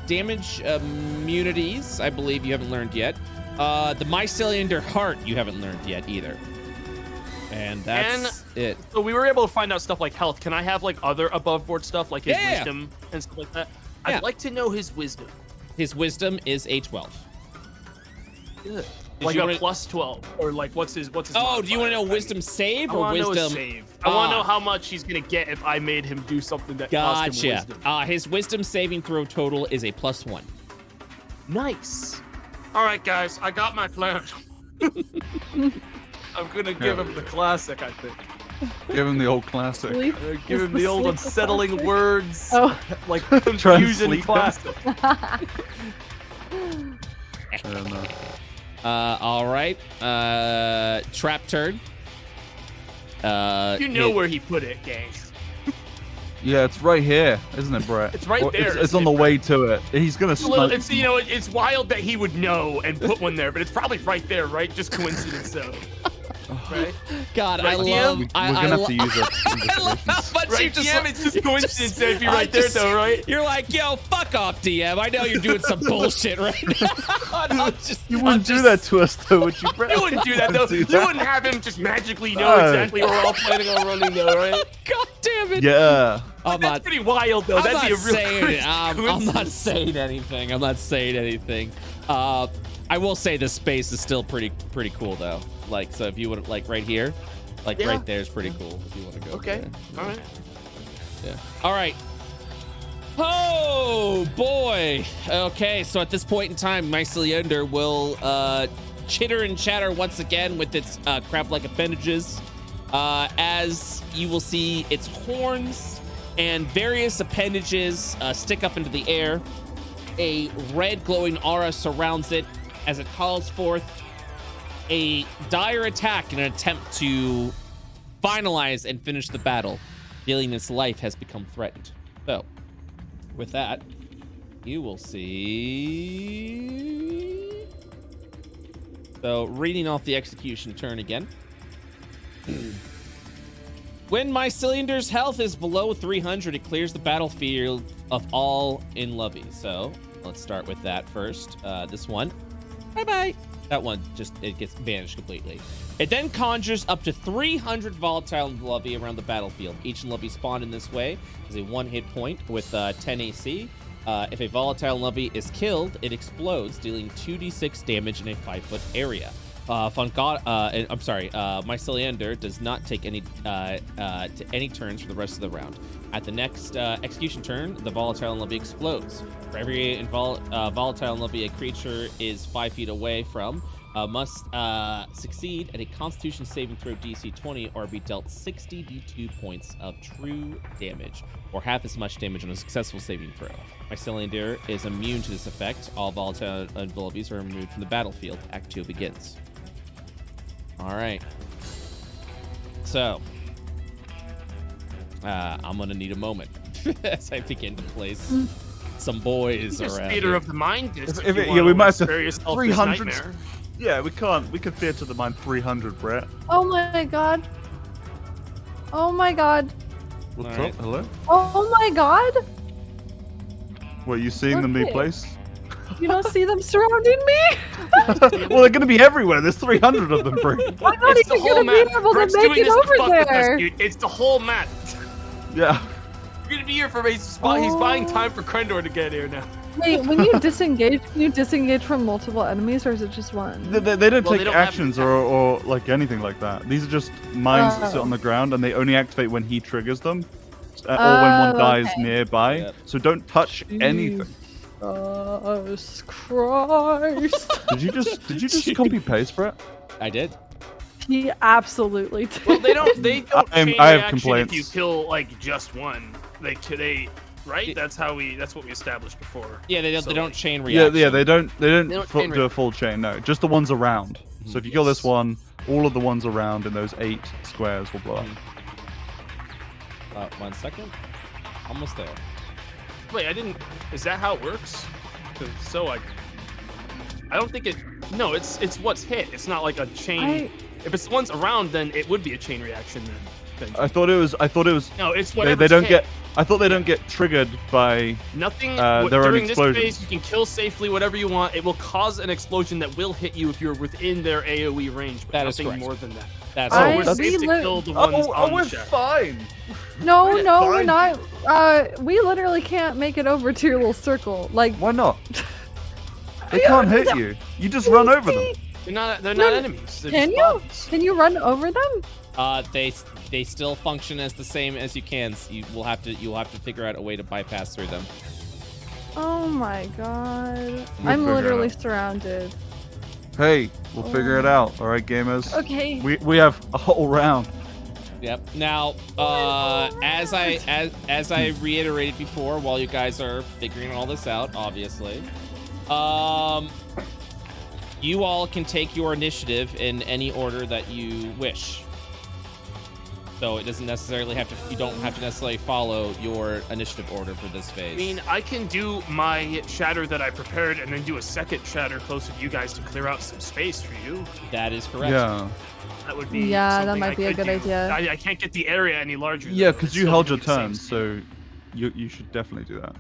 Damage immunities, I believe you haven't learned yet. The Myceliander Heart you haven't learned yet either. And that's it. So we were able to find out stuff like health. Can I have like other above board stuff like his Yeah. wisdom and stuff like that? Yeah. I'd like to know his wisdom. His wisdom is a 12. Good. Did Like you a wanna- plus 12 or like what's his Oh, do you want to know modifier? wisdom save I or want to know his wisdom? save. I want to know Ah. how much he's gonna get if I made him do something that cost him Gotcha. wisdom. His wisdom saving throw total is a +1. Nice. All right, guys, I got my plan. I'm gonna give him the classic, I think. Give him the old classic. Sleep Give is him the old sleep unsettling classic. words, Oh. like Try and confusion sleep him. classic. I don't know. All right. Trap turn. You know where he put it, gang. Yeah, it's right here, isn't it, Brett? It's right Or there, It's on isn't the it, way to it. He's gonna It's a little, smoke. it's you know, it's wild that he would know and put one there, but it's probably right there, right? Just coincidence, though. Right? God, Right, I DM? love. We're I gonna have to lo- use it. I love how much Right, you just. DM, it's just coincidence that it'd be I right there, just- though, right? You're like, yo, fuck off, DM. I know you're doing some bullshit right now. And I'm just, You I'm wouldn't do just- that to us, though, would you, Brett? You wouldn't do that, though. You wouldn't have him just magically know No. exactly where we're all planning on running, though, right? God damn it. Yeah. I'm That's not. pretty wild, though. I'm That'd not be a real saying it. I'm not coincidence. saying anything. I'm not saying anything. I will say the space is still pretty cool though. Like, so if you would like right here, like Yeah. right there is pretty cool. If you want to go. over Okay, there. all right. Yeah. All right. Oh boy. Okay, so at this point in time, Myceliander will chitter and chatter once again with its crab-like appendages. As you will see, its horns and various appendages stick up into the air. A red glowing aura surrounds it as it calls forth a dire attack in an attempt to finalize and finish the battle, feeling its life has become threatened. So, with that, you will see. So, reading off the execution turn again. When Myceliander's health is below 300, it clears the battlefield of all in Lovey. So, let's start with that first. This one. Bye-bye. That one it gets vanished completely. It then conjures up to 300 volatile Lovey around the battlefield. Each Lovey spawned in this way is a 1 hit point with 10 AC. If a volatile Lovey is killed, it explodes, dealing 2d6 damage in a 5-foot area. Myceliander does not take any turns for the rest of the round. At the next execution turn, the volatile Lovey explodes. For every volatile Lovey a creature is 5 feet away from, must succeed at a Constitution saving throw DC 20 or be dealt 60 D2 points of true damage, or half as much damage on a successful saving throw. Myceliander is immune to this effect. All volatile Loveys are removed from the battlefield. Act 2 begins. All right. So, I'm gonna need a moment as I begin to place some boys Just around. theater here. of the mind. Disc, If you it- wanna yeah, we might have to spare yourself this 300. nightmare. Yeah, we can't. We can theater the mind 300, Brett. Oh my god. Oh my god. What's All right. up? Hello? Oh my god. What, you seeing them be Okay. placed? You don't see them surrounding me? Well, they're gonna be everywhere. There's 300 of them, Brett. I'm not It's the even whole gonna be map. able Brett's to make doing it this to over fuck with us, there. dude. It's the whole map. Yeah. You're gonna be here for he's buying time for Crendor to get here now. Wait, when you disengage, can you disengage from multiple enemies or is it just one? They don't Well, take they don't have actions or like anything like that. These are just mines that sit Oh. on the ground, and they only activate when he triggers them, or when one dies okay. nearby. Yep. So don't touch anything. Jesus Christ. Did you just copy paste, Brett? I did. He absolutely did. Well, they don't chain I have reaction complaints. if you kill like just one. They right? That's what we established before. Yeah, they don't. So, They don't like, chain Yeah, reaction. yeah. They don't don't do chain a full chain. No, just the ones around. So if you kill this one, all of the ones around in those 8 squares will blow up. 1 second. Almost there. Wait, I didn't. Is that how it works? 'Cause so I don't think it. No, it's what's hit. It's not like a chain. If it's the ones around, then it would be a chain reaction. Then I thought it was. no, it's They whatever. don't get. I thought they don't get triggered by. nothing. their own During this explosions. phase, you can kill safely whatever you want. It will cause an explosion that will hit you if you're within their AOE range, but That is nothing correct. more than that. That's Oh, So right. we're that's- safe to kill the ones on the shaft. fine. No, We're no, we're fine. not. We literally can't make it over to your little circle. Like, Why not? They can't hit you. You just run over them. They're not No, enemies. They're can just you? bodies. Can you run over them? They still function as the same as you can. So you'll have to figure out a way to bypass through them. Oh my god. We'll I'm figure it literally out. surrounded. Hey, we'll figure it out. All right, gamers. Okay. We have a whole round. Yep. Now, as I reiterated before, while you guys are figuring all this out, obviously, you all can take your initiative in any order that you wish. So it doesn't necessarily have to. You don't have to necessarily follow your initiative order for this phase. I mean, I can do my shatter that I prepared and then do a second shatter closer to you guys to clear out some space for you. That is correct. Yeah. That would be. Yeah, that something might I be a could good do. idea. I can't get the area any larger. Yeah, though. because It's you still held gonna your be the same turn, speed. so you should definitely do that.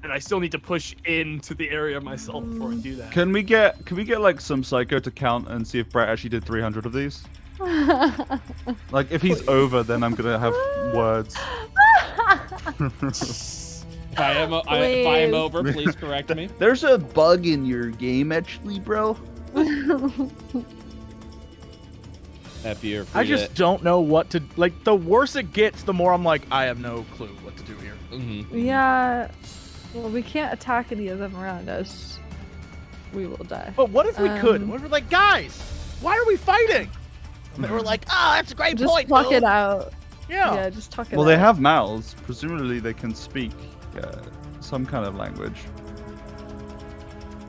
And I still need to push into the area myself before I do that. Can we get like some psycho to count and see if Brett actually did 300 of these? Like if he's over, then I'm gonna have words. If I am over, please correct me. There's a bug in your game, actually, bro. I just don't know what to like. The worse it gets, the more I'm like, I have no clue what to do here. Yeah. Well, we can't attack any of them around us. We will die. But what if we could? What if we're like, guys, why are we fighting? And they were like, oh, that's a great Just point. pluck dude." it out. Yeah. Yeah, just talk it out. Well, they have mouths. Presumably, they can speak some kind of language.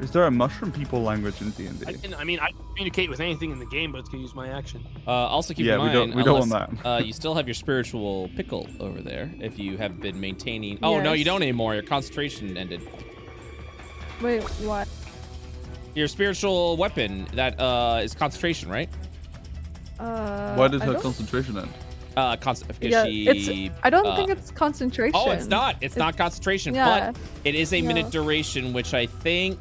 Is there a mushroom people language in D&D? I mean, I can communicate with anything in the game, but it's gonna use my action. Also keep in Yeah, mind, we don't want that. You still have your spiritual pickle over there. If you have been maintaining. Oh no, you don't anymore. Your concentration ended. Wait, what? Your spiritual weapon that is concentration, right? Why does I her don't- concentration end? Because Yeah, she. I don't think it's concentration. Oh, it's not. It's not concentration, yeah. but it is a minute duration, which I think.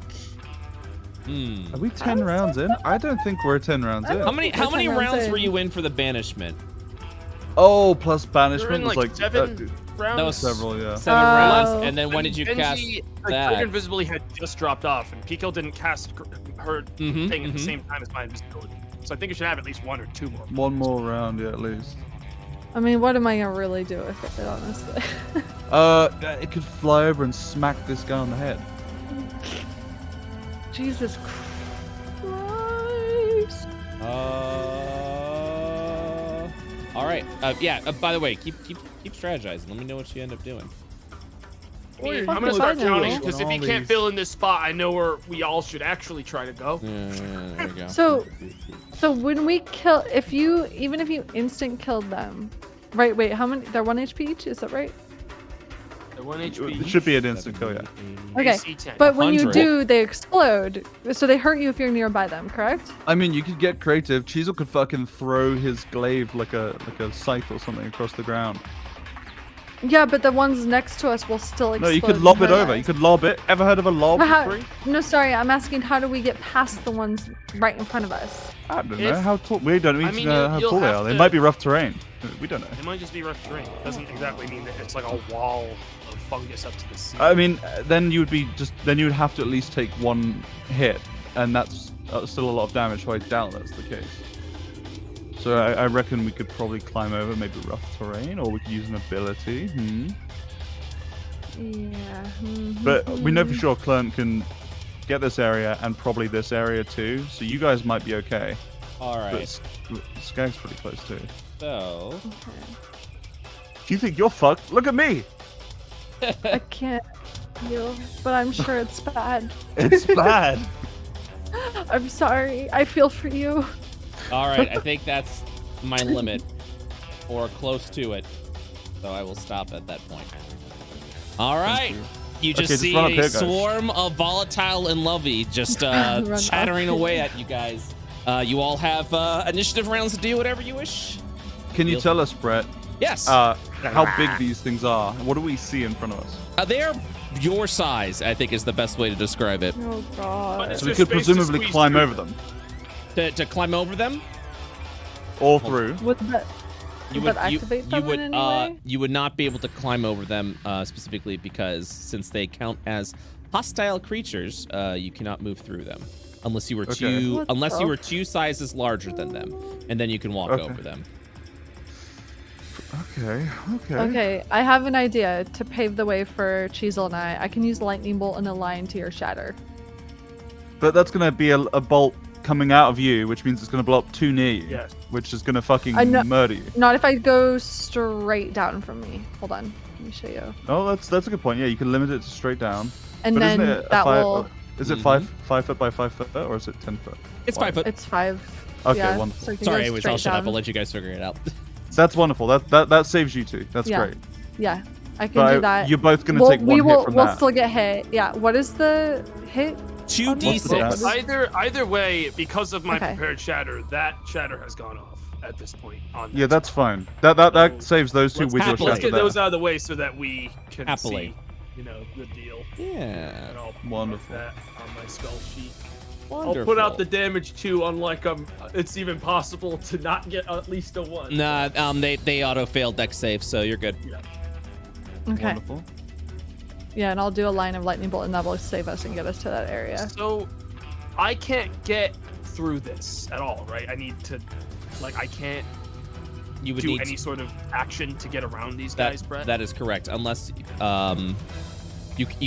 Are we 10 rounds in? I don't think we're 10 rounds in. How many We're 10 rounds rounds in. were you in for the banishment? Oh, plus We're banishment in was like like 7 rounds. That was several, yeah. 7 rounds, Oh. and then when did you cast Benji, that? Her invisibility had just dropped off, and Pico didn't cast her thing at the same time as my invisibility. So I think it should have at least 1 or 2 more. One more round, yeah, at least. I mean, what am I gonna really do with it, honestly? It could fly over and smack this guy on the head. Jesus Christ. All right. Yeah. By the way, keep strategizing. Let me know what you end up doing. I mean, Fuck I'm gonna if start I know. counting because if he can't fill in this spot, I know where we all should actually try to go. Yeah, there we go. So when we kill, even if you instant killed them, right? Wait, how many? They're 1 HP each. Is that right? They're 1 HP. It should be an instant kill, yeah. Okay, AC 10. but when you 100. do, they explode. So they hurt you if you're nearby them, correct? I mean, you could get creative. Chisel could fucking throw his glaive like a scythe or something across the ground. Yeah, but the ones next to us will still explode. No, you could and lob it hurt over. us. You could lob it. Ever heard of a lob? But how- Free? no, sorry, I'm asking how do we get past the ones right in front of us? I don't know. If- How tall? We don't I even mean, know how you'll tall they have are. They to- might be rough terrain. We don't know. It might just be rough terrain. It doesn't exactly mean that it's like a wall of fungus up to the sea. I mean, then you would have to at least take 1 hit, and that's still a lot of damage. So I doubt that's the case. So I reckon we could probably climb over maybe rough terrain, or we could use an ability. Yeah. But we know for sure Clern can get this area and probably this area too. So you guys might be okay. All right. But Skag's pretty close too. So. Do you think you're fucked? Look at me. I can't heal, but I'm sure it's bad. It's bad. I'm sorry. I feel for you. All right. I think that's my limit, or close to it. So I will stop at that point. All right. You just Okay, just see run up a here, guys. swarm of volatile and lovey just chattering away at you guys. You all have initiative rounds to do whatever you wish. Can you tell us, Brett, Yes. how big these things are? What do we see in front of us? They're your size, I think is the best way to describe it. Oh god. Is So we there could space to presumably squeeze climb through over them. To climb over them, All through. Would that, you would that activate them in any way? you would not be able to climb over them specifically because since they count as hostile creatures, you cannot move through them unless you were Okay. What unless the you were 2 sizes larger than them, and then you can walk Okay. over them. Okay. Okay, I have an idea to pave the way for Chisel and I. I can use Lightning Bolt and align to your shatter. But that's gonna be a bolt coming out of you, which means it's gonna blow up too near you. Yes. Which is gonna fucking I know- murder you. Not if I go straight down from me. Hold on, let me show you. Oh, that's a good point. Yeah, you can limit it to straight down. And But then isn't it a that five- will. Is it Mhm. 5 foot by 5 foot, or is it 10 foot? It's Wide? 5 foot. It's 5. Okay, yeah, wonderful. so it can Sorry, go anyways, straight I'll shut up. down. I'll let you guys figure it out. That's wonderful. That saves you two. That's Yeah. great. Yeah, I can But do that. you're both gonna take one hit from we'll that. still get hit. Yeah. What is the hit? 2d6. Either way, because of my Okay. prepared shatter, that shatter has gone off at this point. On Yeah, that that's spot. fine. That So, saves those two Let's, with your happily let's shatter get there. those out of the way so that we can Happily. see, the deal. Yeah. And I'll Wonderful. mark that on my skull sheet. Wonderful. I'll put out the damage too, unlike it's even possible to not get at least a 1. Nah, they auto failed deck save, so you're good. Okay. Wonderful. Yeah, and I'll do a line of lightning bolt, and that will save us and get us to that area. So, I can't get through this at all, right? I need to, I can't You would do need any to, sort of action to get around these guys, Brett. that is correct, unless you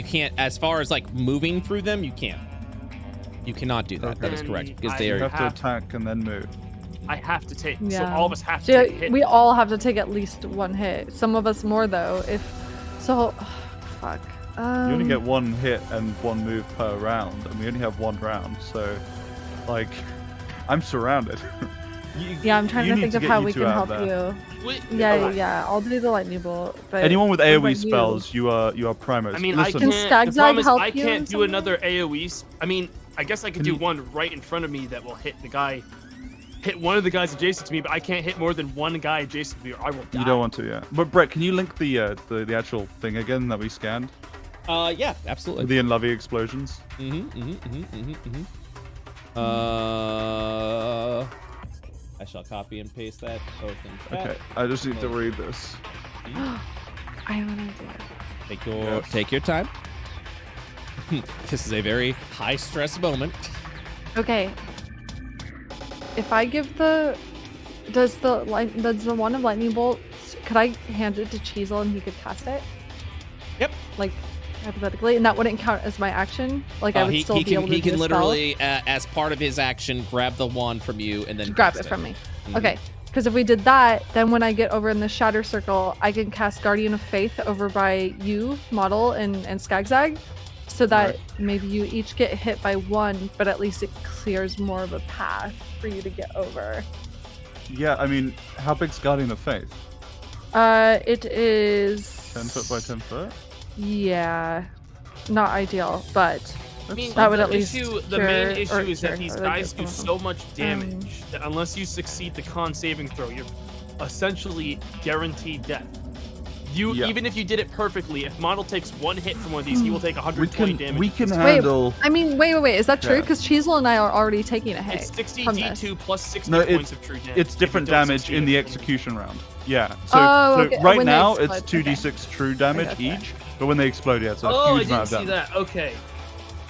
can't. As far as like moving through them, you can't. You cannot do that. Okay. That is correct because I they You are. have to attack and then move. I have to take. So Yeah. all of us have to So take a hit. we all have to take at least one hit. Some of us more though. Fuck. You only get one hit and one move per round, and we only have one round, so, I'm surrounded. Yeah, I'm trying you to need think of get how you we two can out help there. you. Wait, Yeah, okay. yeah. I'll do the lightning bolt. But Anyone with what AoE about you? spells, you are primos. I mean, Listen, I Can can't. Skag's The problem is, help I you in can't some do way? another AOE. I mean, I guess I could Can do you- one right in front of me that will hit the guy. Hit one of the guys adjacent to me, but I can't hit more than one guy adjacent to me, or I will die. You don't want to, yeah. But Brett, can you link the actual thing again that we scanned? Yeah, absolutely. The unlovely explosions. I shall copy and paste that both in chat. Okay, I just need to read this. I have an idea. Take your time. This is a very high stress moment. Okay. If I give does the one of lightning bolt, could I hand it to Cheezel and he could cast it? Yep. Like hypothetically, and that wouldn't count as my action. Like I would still be able to he do can a spell? literally, as part of his action, grab the wand from you and then grab cast it from me. Mhm. Okay. Because if we did that, then when I get over in the shatter circle, I can cast Guardian of Faith over by you, Model, and Skagzag, so that Right. maybe you each get hit by one, but at least it clears more of a path for you to get over. Yeah, I mean, how big's Guardian of Faith? It is 10 foot by 10 foot? Yeah, not ideal, but I mean, that would the at least the main issue cure- is that cure, these or, like, guys do get so much damage that unless you succeed the con saving throw, you're essentially guaranteed death. Yeah. Even if you did it perfectly, if Model takes one hit from one of these, he will take 120 damage. We can Wait, handle. I mean, wait, is that true? Yeah. Because Cheezel and I are already taking a hit. It's 60 from this. D2 plus 60 No, points of true damage. It's if you different don't damage succeed in the it. execution round. Yeah. So, Oh, so okay, right when they now it's explode, 2d6 true damage gotcha. each, but when they explode, yeah, it's a Oh, I huge amount didn't of see damage. that. Okay.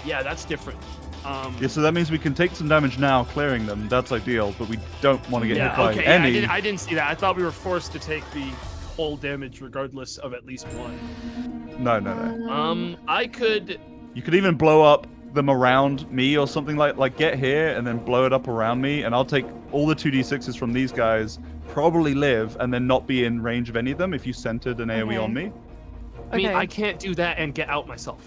Yeah, that's different. Yeah, so that means we can take some damage now, clearing them. That's ideal, but we don't want to get hit Yeah, by okay. any. Yeah, I didn't see that. I thought we were forced to take the whole damage regardless of at least one. No. I could. You could even blow up them around me or something like get here and then blow it up around me, and I'll take all the 2d6s from these guys, probably live, and then not be in range of any of them if you centered an AoE Okay. on me. I mean, Okay. I can't do that and get out myself.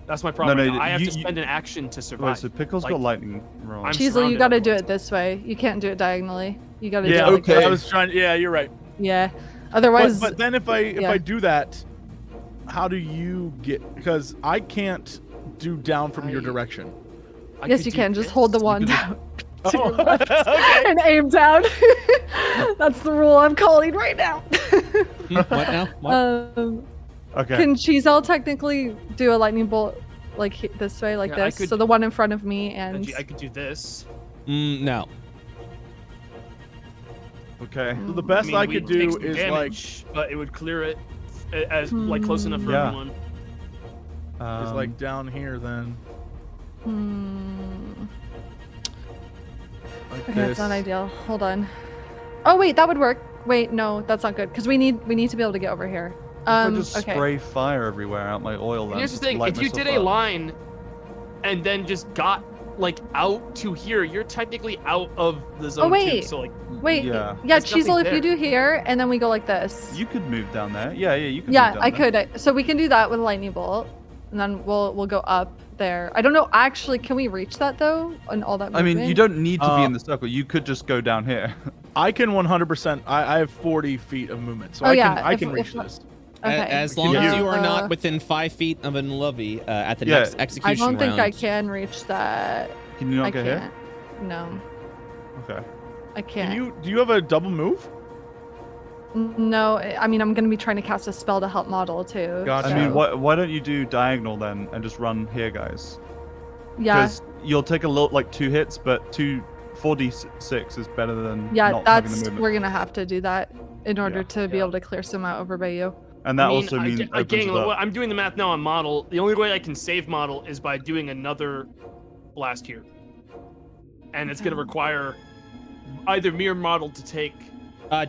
That's my problem. no, now. I have you- to spend an action to survive. Right, so Pickle's Like, got lightning rolls. I'm Cheezel, you surrounded gotta do otherwise. it this way. You can't do it diagonally. You gotta Yeah, do it like okay. this. I was trying. Yeah, you're right. Yeah. Otherwise, But then if yeah. I do that, how do you get? Because I can't do down from your direction. I yes, could you do can. Just this. hold the You wand can down Oh, and aim down. That's the rule I'm calling right now. What now? What? Okay. Can Cheezel technically do a lightning bolt like this way, like Yeah, I this? could- So the one in front of me and I could do this. No. Okay. So the best I, mean, could we'd take do some is damage, but it would clear it as like close enough for Yeah. everyone. like down here then. Like Okay, that's not this. ideal. Hold on. Oh wait, that would work. Wait, no, that's not good because we need to be able to get over here. If I just Okay. spray fire everywhere out my oil, And then here's the thing: light if you myself did a up. line and then just got like out to here, you're technically out of the zone. Oh wait, too, so like, wait, Yeah. yeah, There's nothing Cheezel, if you there. do here and then we go like this. You could move down there. Yeah, you could. Yeah, move down I there. could. So we can do that with a lightning bolt, and then we'll go up there. I don't know. Actually, can we reach that though? And all that. I mean, you movement? don't need to be Uh, in the circle. You could just go down here. I can 100%. I have 40 feet of movement, so Oh, I if- can reach if- this. Okay. As long as you are not Uh, within 5 feet of an lobby at the Yeah. next execution I don't think I round. can reach that. Can you not I get can't. hit? No, Okay. I can't. Do you have a double move? No, I mean I'm gonna be trying to cast a spell to help model too. Gotcha. I mean, so- why don't you do diagonal then and just run here, guys? Yeah, Because you'll take a lot, like 2 hits, but 4d6 is better than yeah, not having the that's movement. we're gonna have to do that in order to be Yeah. able to clear some out over by you. And that I mean, also means gang, opens it up. I'm doing the math now on model. The only way I can save model is by doing another blast here, and it's going to require either mirror model to take.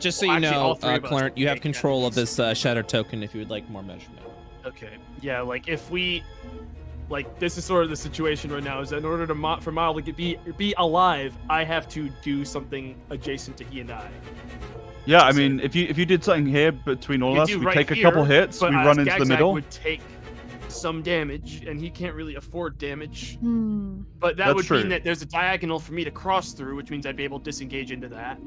Just so Well, you actually, all know, three of us Clarence, you have take control of enemies. this shatter token if you would like more measurement. Okay. Yeah, like if we, like this is sort of the situation right now. Is that in order to for model to be alive, I have to do something adjacent to he and I. Yeah, I mean, if you did something here between all You of us, do we right take a here, couple hits, but we run into the Skagzag middle. would take some damage, and he can't really afford damage. Hmm. But that That's would true. mean that there's a diagonal for me to cross through, which means I'd be able to disengage into that.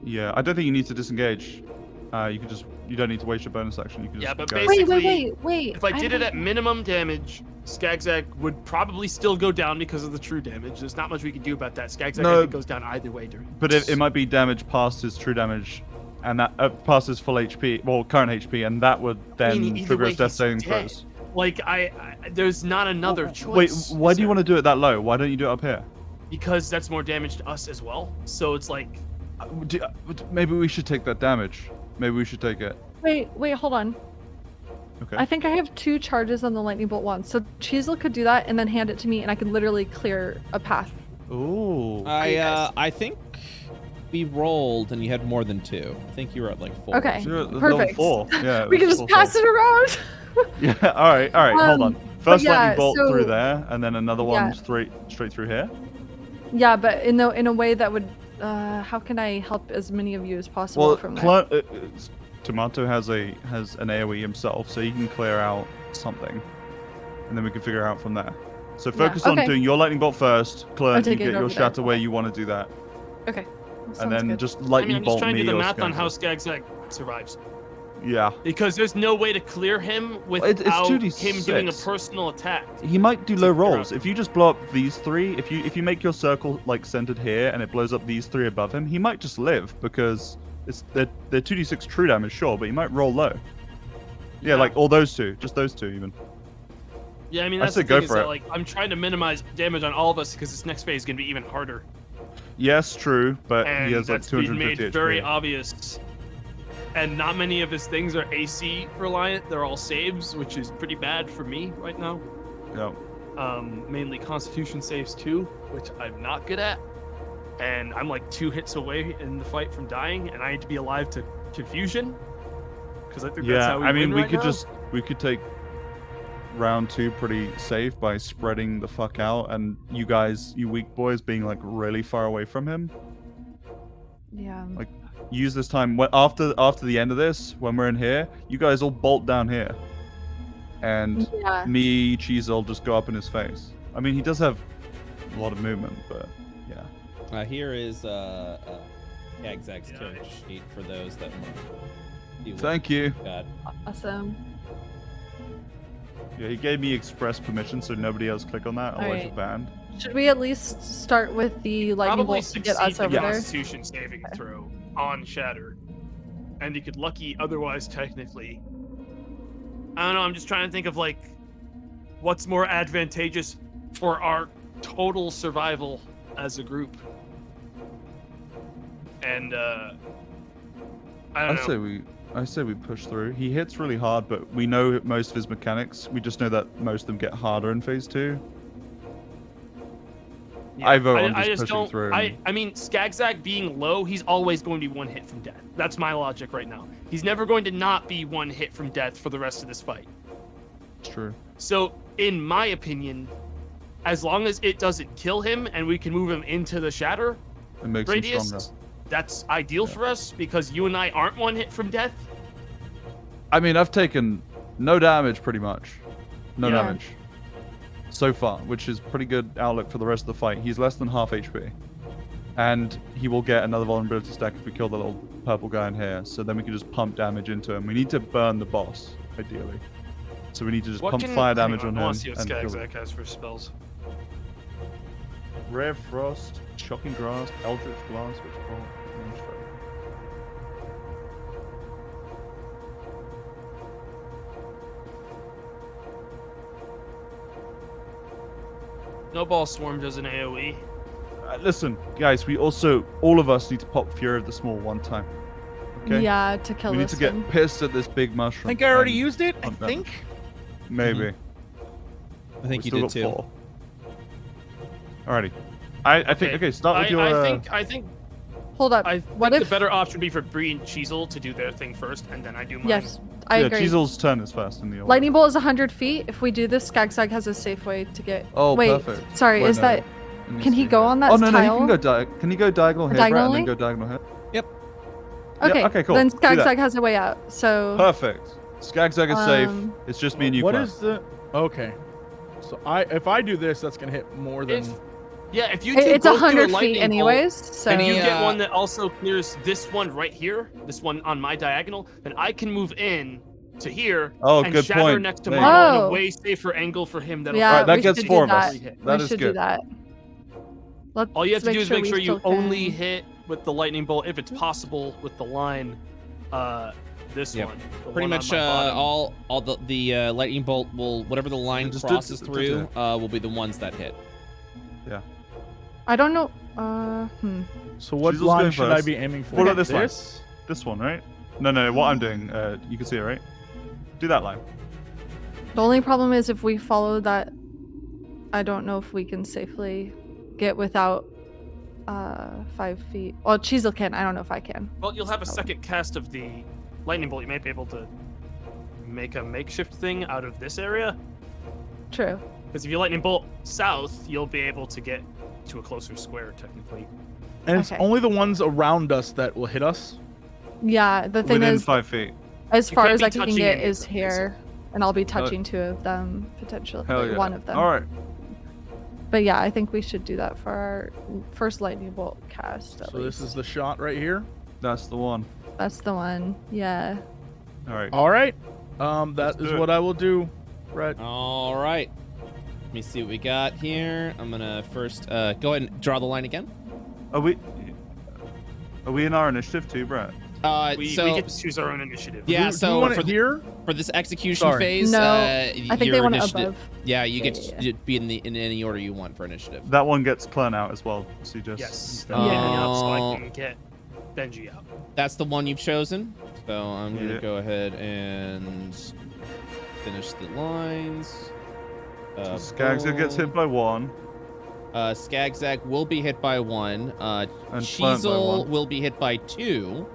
Yeah, I don't think you need to disengage. You don't need to waste your bonus action. You can just Yeah, but go. basically- Wait. If I did it don't- at minimum damage, Skagzag would probably still go down because of the true damage. There's not much we can do about that. Skagzag I No. think goes down either way during. But it might be damage past his true damage, and that past his full HP, well, current HP, and that would then either trigger way, his death he's saving dead. throws. Like there's not another Wait, choice. why do you sir, want to do it that low? Why don't you do it up here? Because that's more damage to us as well. So it's like Maybe we should take that damage. Maybe we should take it. Wait, hold on. Okay. I think I have 2 charges on the lightning bolt once, so Chisel could do that and then hand it to me, and I could literally clear a path. Ooh. you guys? I think we rolled and you had more than 2. I think you were at like 4. Okay. So you're at level Perfect. 4. Yeah. We can just pass it around. Yeah. All right. Hold on. First yeah, lightning bolt so- through there, and then another one Yeah. straight through here. Yeah, but in a way that would. How can I help as many of you as possible Well, from there? Tomato has an AOE himself, so he can clear out something, and then we can figure out from there. So focus on okay. doing your lightning bolt first. Claire, you take it get your over there. shatter where you want to do that, Okay. and Sounds then good. just I mean, lightning I'm just bolt trying me to do the or math on how Skagzag. Skagzag survives. Yeah. Because there's no way to clear him it's without 2d6. him doing a personal attack. He might do to low clear rolls. out. If you just blow up these 3, if you make your circle like centered here and it blows up these 3 above him, he might just live because they're 2d6 true damage, sure, but he might roll low. Yeah, like all those 2, just those 2 even. Yeah, I mean I that's say the go thing is for that it. like I'm trying to minimize damage on all of us because this next phase is gonna be even harder. Yes, true, but And he has like that's been 250 made HP. very obvious. And not many of his things are AC reliant. They're all saves, which is pretty bad for me right now. Yeah. Mainly Constitution saves too, which I'm not good at. And I'm like 2 hits away in the fight from dying, and I need to be alive to confusion. Because I think that's Yeah, how we I mean, win right now. we could take round 2 pretty safe by spreading the fuck out, and you guys, you weak boys, being like really far away from him. Yeah. Like, use this time after the end of this, when we're in here, you guys all bolt down here, and Yeah. me, Cheese, will just go up in his face. I mean, he does have a lot of movement, but yeah. Here is Skagzag's character sheet for those that want. Thank you. God. Awesome. Yeah, he gave me express permission, so nobody else click on that, otherwise Alright. you're banned. Should we at least start with the lightning Probably bolt to succeed get us the over there? Constitution saving throw on Shatter. And you could lucky otherwise technically. I don't know, I'm just trying to think of like what's more advantageous for our total survival as a group. And I don't know. I say we push through. He hits really hard, but we know most of his mechanics. We just know that most of them get harder in phase 2. Yeah, I vote on I just just pushing don't. through. I mean, Skagzag being low, he's always going to be 1 hit from death. That's my logic right now. He's never going to not be 1 hit from death for the rest of this fight. It's true. So, in my opinion, as long as it doesn't kill him and we can move him into the shatter It makes him stronger. radius, that's ideal for us because you and I aren't 1 hit from death. I mean, I've taken no damage pretty much. No Yeah. damage. So far, which is pretty good outlook for the rest of the fight. He's less than half HP. and he will get another vulnerability stack if we kill the little purple guy in here. So then we can just pump damage into him. We need to burn the boss, ideally. So we need to just pump fire damage on him. I want to see what and kill him. Skagzag has for spells. Rare Frost, Shocking Grasp, Eldritch Blast, which Snowball Swarm does an AoE. listen, guys, we also, all of us need to pop Fury of the Small one time. Okay? Yeah, to kill We need this to get one. pissed at this big I mushroom. think I already and used it. I pump think. damage. Maybe. I think We you still did got too. 4. Alrighty. I think, okay, start with your... I think Hold up. I What think if? the better option would be for Bree and Cheezel to do their thing first, and then I do mine. Yes, I yeah, agree. Cheezel's turn is first in the order. Lightning bolt is 100 feet. If we do this, Skagzag has a safe way to get. Oh, Wait, perfect. sorry. Wait, Is no, that? it needs Can to he be go here. on that Oh, no, no, he tile? can go can he go diagonal here, Brett, and Diagonally? then go diagonal here? Okay. okay, cool. Then Do that. Skagzag has a way out. So. Perfect. Skagzag is safe. Um, It's just me and you, What Clint. is the? Okay. So if I do this, that's gonna hit more than. If you two It's both do a 100 lightning feet bolt, anyways. So. and you Any, get one that also clears this one right here, this one on my diagonal, then I can move in to here Oh, and good shatter point. next to There Marvel you in go. a way safer angle for him. That'll Yeah, Alright, that we gets should 4 do of us. that. That we is should good. do that. Let's All you have to do is make sure we you still only can- hit with the lightning bolt if it's possible with the line. This Yep. one. The Pretty one on much my bottom. all the lightning bolt will, whatever the line Just crosses do through, it. will be the ones that hit. I don't know. So what Cheezel's line going should I first. be aiming for? What about this line? This? This one, right? No, what I'm doing, you can see it, right? Do that line. The only problem is if we follow that, I don't know if we can safely get without 5 feet. Well, Cheezel can. I don't know if I can. Well, you'll have a second cast of the lightning bolt. You may be able to make a makeshift thing out of this area. True. Because if you lightning bolt south, you'll be able to get to a closer square, technically. And it's Okay. only the ones around us that will hit us. Yeah. The thing Within is, 5 feet. as You far can't as be I can touching get any of is them, here, and I'll be touching 2 of them potentially. Hell like yeah. one of them. Alright. But yeah, I think we should do that for our first lightning bolt cast. At So this least. is the shot right here. That's the one. That's the one. Yeah. Alright. All right. That Let's is do it. what I will do. Brett. All right. Let me see what we got here. I'm gonna first go ahead and draw the line again. Are we in our initiative too, Brett? We So get to choose our own initiative. yeah, Do you so want for it the, here? for this execution Sorry. phase, No, I think they your want it initiative. above. Yeah, you get Yeah, to be in any order you want for initiative. That one gets Clern out as well. So you just Yes. Yeah. Get me out so I can get Benji out. That's the one you've chosen. So I'm gonna Yeah. go ahead and finish the lines. Skagzag gets hit by 1. Skagzag will be hit by 1. And Cheezel 1. will be hit by 2.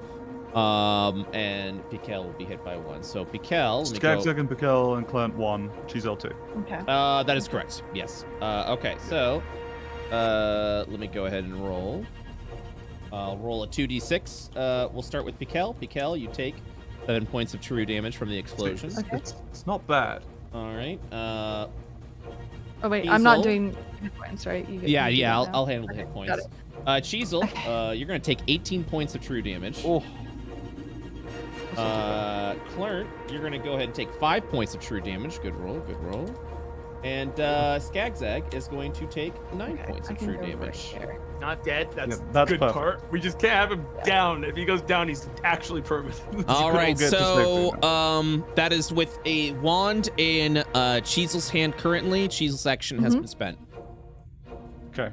And Pikel will be hit by 1. So Pikel, let me go. Skagzag and Pikel and Clern 1. Cheezel 2. Okay. That is correct. Yes. Okay. So, let me go ahead and roll. I'll roll a 2d6. We'll start with Pikel. Pikel, you take 7 points of true damage from the explosion. Okay. It's not bad. All right. Oh wait, I'm not Cheezel. doing hit points, right? You Yeah, you do yeah. that I'll now. handle the Okay, hit got points. it. Cheezel, you're gonna take 18 points of true damage. Oh. Clert, you're gonna go ahead and take 5 points of true damage. Good roll. Good roll. And Skagzag is going to take 9 Okay, points I of can true go right damage. here. Not dead. That's Yeah, the that's good perfect. part. We just can't have him down. If he goes down, he's actually permanent. All right, get to so safety that is with a wand in Cheezel's hand currently. Cheezel's action has been spent. Okay.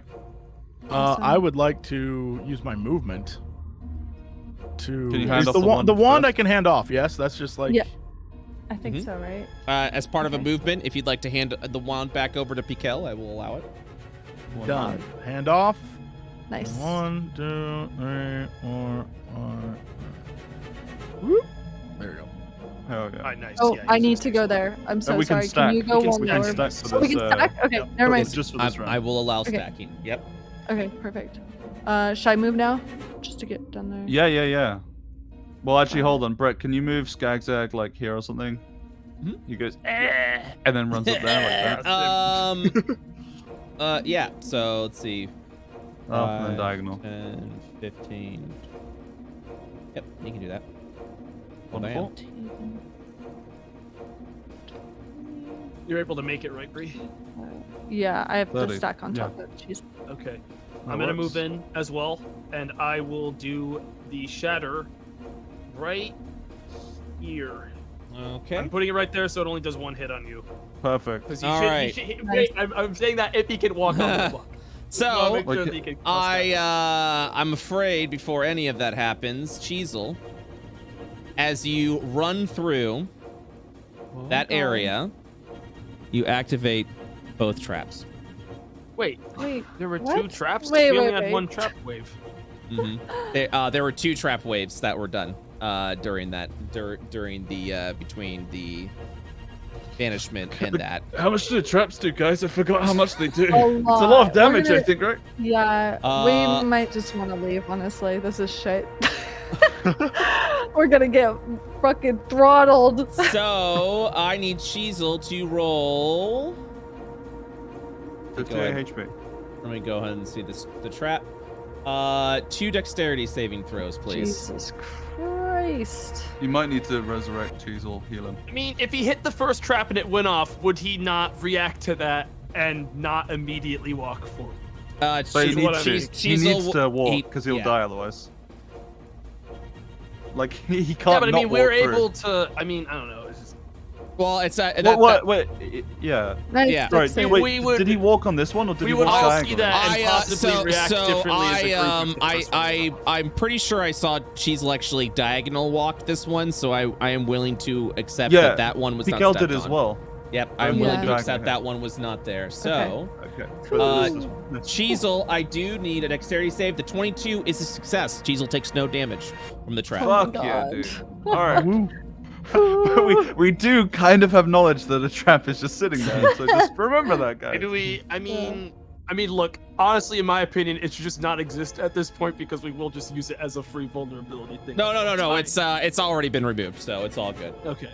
Awesome. I would like to use my movement to. Can you hand Is off the the wand? The wand wand first? I can hand off. Yes, that's just like. Yeah. I think Mhm. so, right? As part of a Okay. movement, if you'd like to hand the wand back over to Pikel, I will allow it. Done. Hand off. Nice. 1, 2, 3, 4, 5. Whoop. There you go. Hell yeah. Alright, nice. Oh, Yeah, I use need those to go things. there. I'm so we can sorry. stack. Can you go We one can more? stack for Oh, we this, can stack? Okay, yep. never mind. It's just for this round. I will allow Okay. stacking. Yep. Okay, perfect. Should I move now? Just to get done there. Yeah. Well, actually, hold on, Brett. Can you move Skagzag like here or something? Mhm. He goes, and then runs up there like that. Yeah. So let's see. Up and then 5, diagonal. 10, 15. Yep, you can do that. Wonderful. Bam. You're able to make it, right, Bree? Yeah, I have 30. the stack on Yeah. top of cheese. Okay. That I'm gonna works. move in as well, and I will do the shatter right here. Okay. I'm putting it right there so it only does one hit on you. Perfect. Because All right. wait, I'm saying that if he can walk on the block. So, Make sure that he can cross that. I'm afraid before any of that happens, Cheezel, as you run through that area, you activate both traps. Wait, Wait, there were two what? traps? Wait, we only wait, had wait. one trap wave. There were 2 trap waves that were done during the between the banishment and that. How much do the traps do, guys? I forgot how much they do. A It's a lot of We're damage, I gonna- think, right? Yeah, Uh, we might just want to leave, honestly. This is shit. We're gonna get fucking throttled. So I need Cheezel to roll. 58 HP. Let me go ahead and see the trap. 2 dexterity saving throws, please. Jesus Christ. You might need to resurrect Cheezel, heal him. I mean, if he hit the first trap and it went off, would he not react to that and not immediately walk forward? But he Cheezel- needs to. Cheez- He needs Cheezel- to walk he- because he'll yeah. die otherwise. Like he can't. Yeah, but I not mean, we're walk through. able to. I mean, I don't know. It's just, Well, it's Wait, yeah. Nice Yeah. Sorry, fixing. wait, we would- did he walk on this one or did we he would walk all diagonally? see that and possibly react differently as a group if the first one I'm pretty sure I saw Cheezel actually diagonal walk this one, so I am willing to accept Yeah, that one was not Piquel stepped did as on. well. Yep, I'm Yeah. willing to Diagonal accept hit. that one was not there. So, Okay. Cheezel, I do need a dexterity save. The 22 is a success. Cheezel takes no damage from the trap. Oh my Fuck yeah, God. dude. Alright. But we do kind of have knowledge that a trap is just sitting there, so just remember that, guys. do we? I mean, look. Honestly, in my opinion, it should just not exist at this point because we will just use it as a free vulnerability thing. No. Fine. It's already been removed, so it's all good. Okay.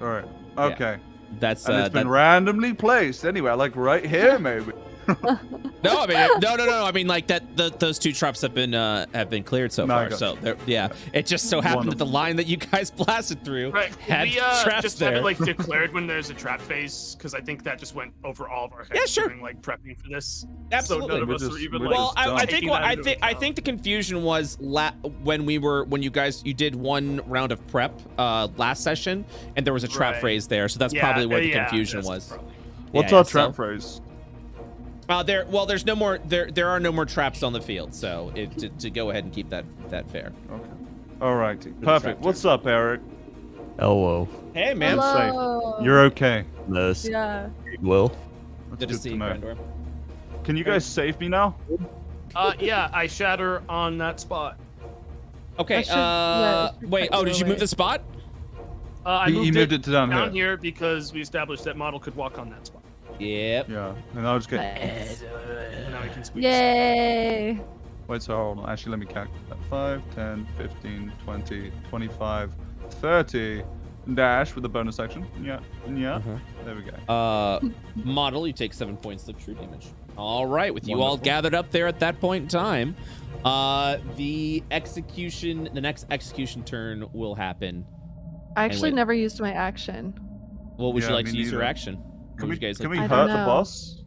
Alright. Okay. That's And it's been randomly placed anywhere, like right here, maybe. no. I mean, no. I mean, like that. Those 2 traps have been cleared so No, I far. got So yeah, it just so happened that the line that you guys blasted through Right. had we traps just there. have it like declared when there's a trap phase because I think that just went over all of our heads Yeah, sure. during like prepping for this. Absolutely. So none of We're us just- were even we're like. Well, I taking think that into I account. think the confusion was when you did one round of prep last session, and there was a trap Right. phrase there, so that's Yeah, probably where the yeah, confusion that's was. probably- What's Yeah, our so- trap phrase? There's no more. There are no more traps on the field, so to go ahead and keep that fair. Okay. Alrighty. trap Perfect. What's up, Eric? Hello. Hey, man. Hello. You're okay. Nice. Yeah. Well, That's Good to see you, know. Crendor. Can you guys save me now? Yeah, I shatter on that spot. Okay. I should- yeah, it should Wait. cut Oh, you did you away. move the spot? I He moved, moved it to down down here. here because we established that model could walk on that spot. Yep. Yeah. And I'll just get. Nice. Now we can squeeze. Yay. Wait, so hold on. Actually, let me calculate that. 5, 10, 15, 20, 25, 30. Dash with a bonus action. Yeah. Uh-huh. There we go. Model, you take 7 points of true damage. All right, with you all Wonderful. gathered up there at that point in time, the next execution turn will happen. I actually wait. never used my action. What would you Yeah, like me to use your neither. action? What Can would we, you guys can like we I to don't hurt the know. boss?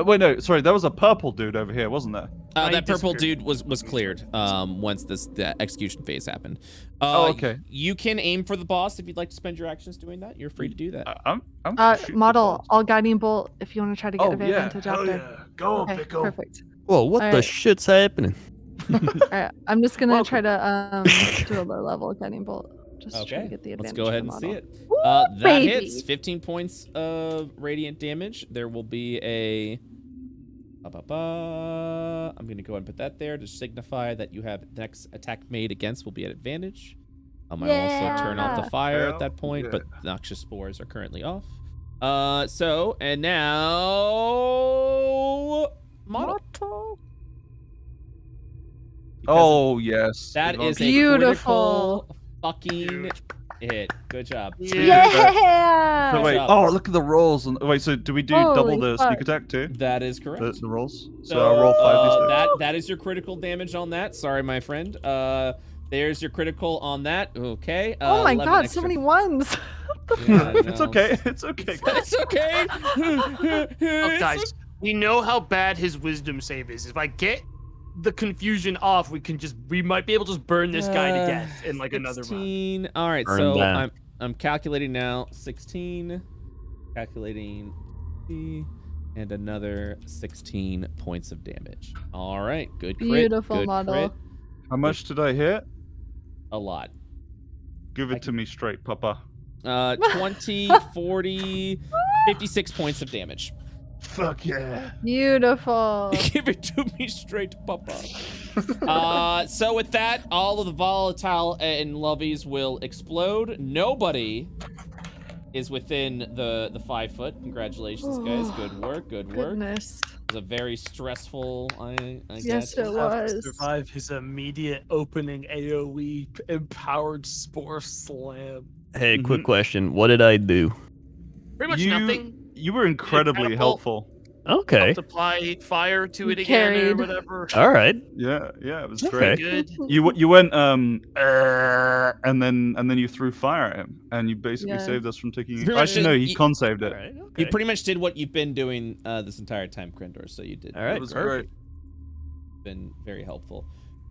Wait, no. Sorry, there was a purple dude over here, wasn't there? I that purple disappeared. dude was cleared once the execution phase happened. Oh, okay. You can aim for the boss if you'd like to spend your actions doing that. You're free to do that. I'm gonna shoot the Model, boss. I'll guiding bolt if you want to try to get Oh, advantage yeah. Hell after. yeah. Go, Okay, Pickle. perfect. whoa, what the Alright. shit's happening? Alright, I'm just gonna Welcome. try to do a low level guiding bolt. Just try to Okay, get the let's advantage. go ahead of and the see model. it. Woo, That baby! hits 15 points of radiant damage. There will be a. I'm going to go ahead and put that there to signify that you have next attack made against will be at advantage. I might also turn off the Yeah. fire Hell at that point, yeah. but noxious spores are currently off. And now model. Because Oh yes. that is a Beautiful. critical fucking It hit. Good job. Yeah. So wait, job. oh, look at the rolls. Wait, so do we do double Holy the fuck. sneak attack too? That is correct. The rolls? So I'll roll 5d6. That is your critical damage on that. Sorry, my friend. There's your critical on that. Okay. Oh my 11 god, extra. so many ones. Yeah, It's no. okay. It's okay. It's okay. Look, guys, we know how bad his wisdom save is. If I get the confusion off, we might be able to just burn this guy to death in like another round. 16. All right, Burn so down. I'm calculating now. 16. Calculating. And another 16 points of damage. All right, good crit. Beautiful good model. Crit. How much did I hit? A lot. Give it to me straight, Papa. 20, 40, 56 points of damage. Fuck yeah. Beautiful. Give it to me straight, Papa. So with that, all of the volatile and lovies will explode. Nobody is within the 5 foot. Congratulations, guys. Good work. Good work. Goodness. It was a very stressful, I Yes, guess. it was. Survive his immediate opening AoE empowered spore slam. Hey, quick question. What did I do? Pretty much nothing. You were incredibly catapult. helpful. Okay. Apply fire to it You again or carried. whatever. All right. Yeah, it was Okay. great. Good. You went and then you threw fire at him, and you basically Yeah. saved us from taking. Pretty much Actually, no, he you- con saved All it. right. You Okay. pretty much did what you've been doing this entire time, Crendor. So you did. All right. It was Perfect. Been very helpful.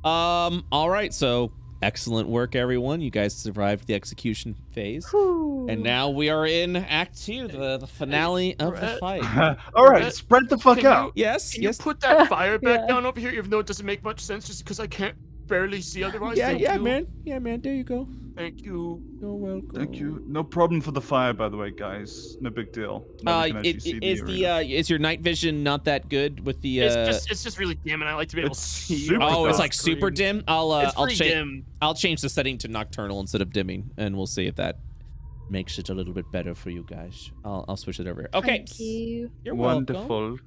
All right, so excellent work, everyone. You guys survived the execution phase, Whew. and now we are in Act 2, the finale of the Brett. fight. All right, spread the fuck Can you- out. Yes, Can yes. you put that fire back Yeah. down over here, even though it doesn't make much sense, just because I can't barely see otherwise? Yeah, Thank yeah, you. man. Yeah, man. There you go. Thank you. You're welcome. Thank you. No problem for the fire, by the way, guys. No big deal. Now we can actually see Is arena. is your night vision not that good with the? It's just really dim, and I like to be able to It's see. super on Oh, the it's like screen. super dim. It's I'll pretty dim. I'll change the setting to nocturnal instead of dimming, and we'll see if that makes it a little bit better for you guys. I'll switch it over here. Okay. Thank you. You're welcome. Wonderful.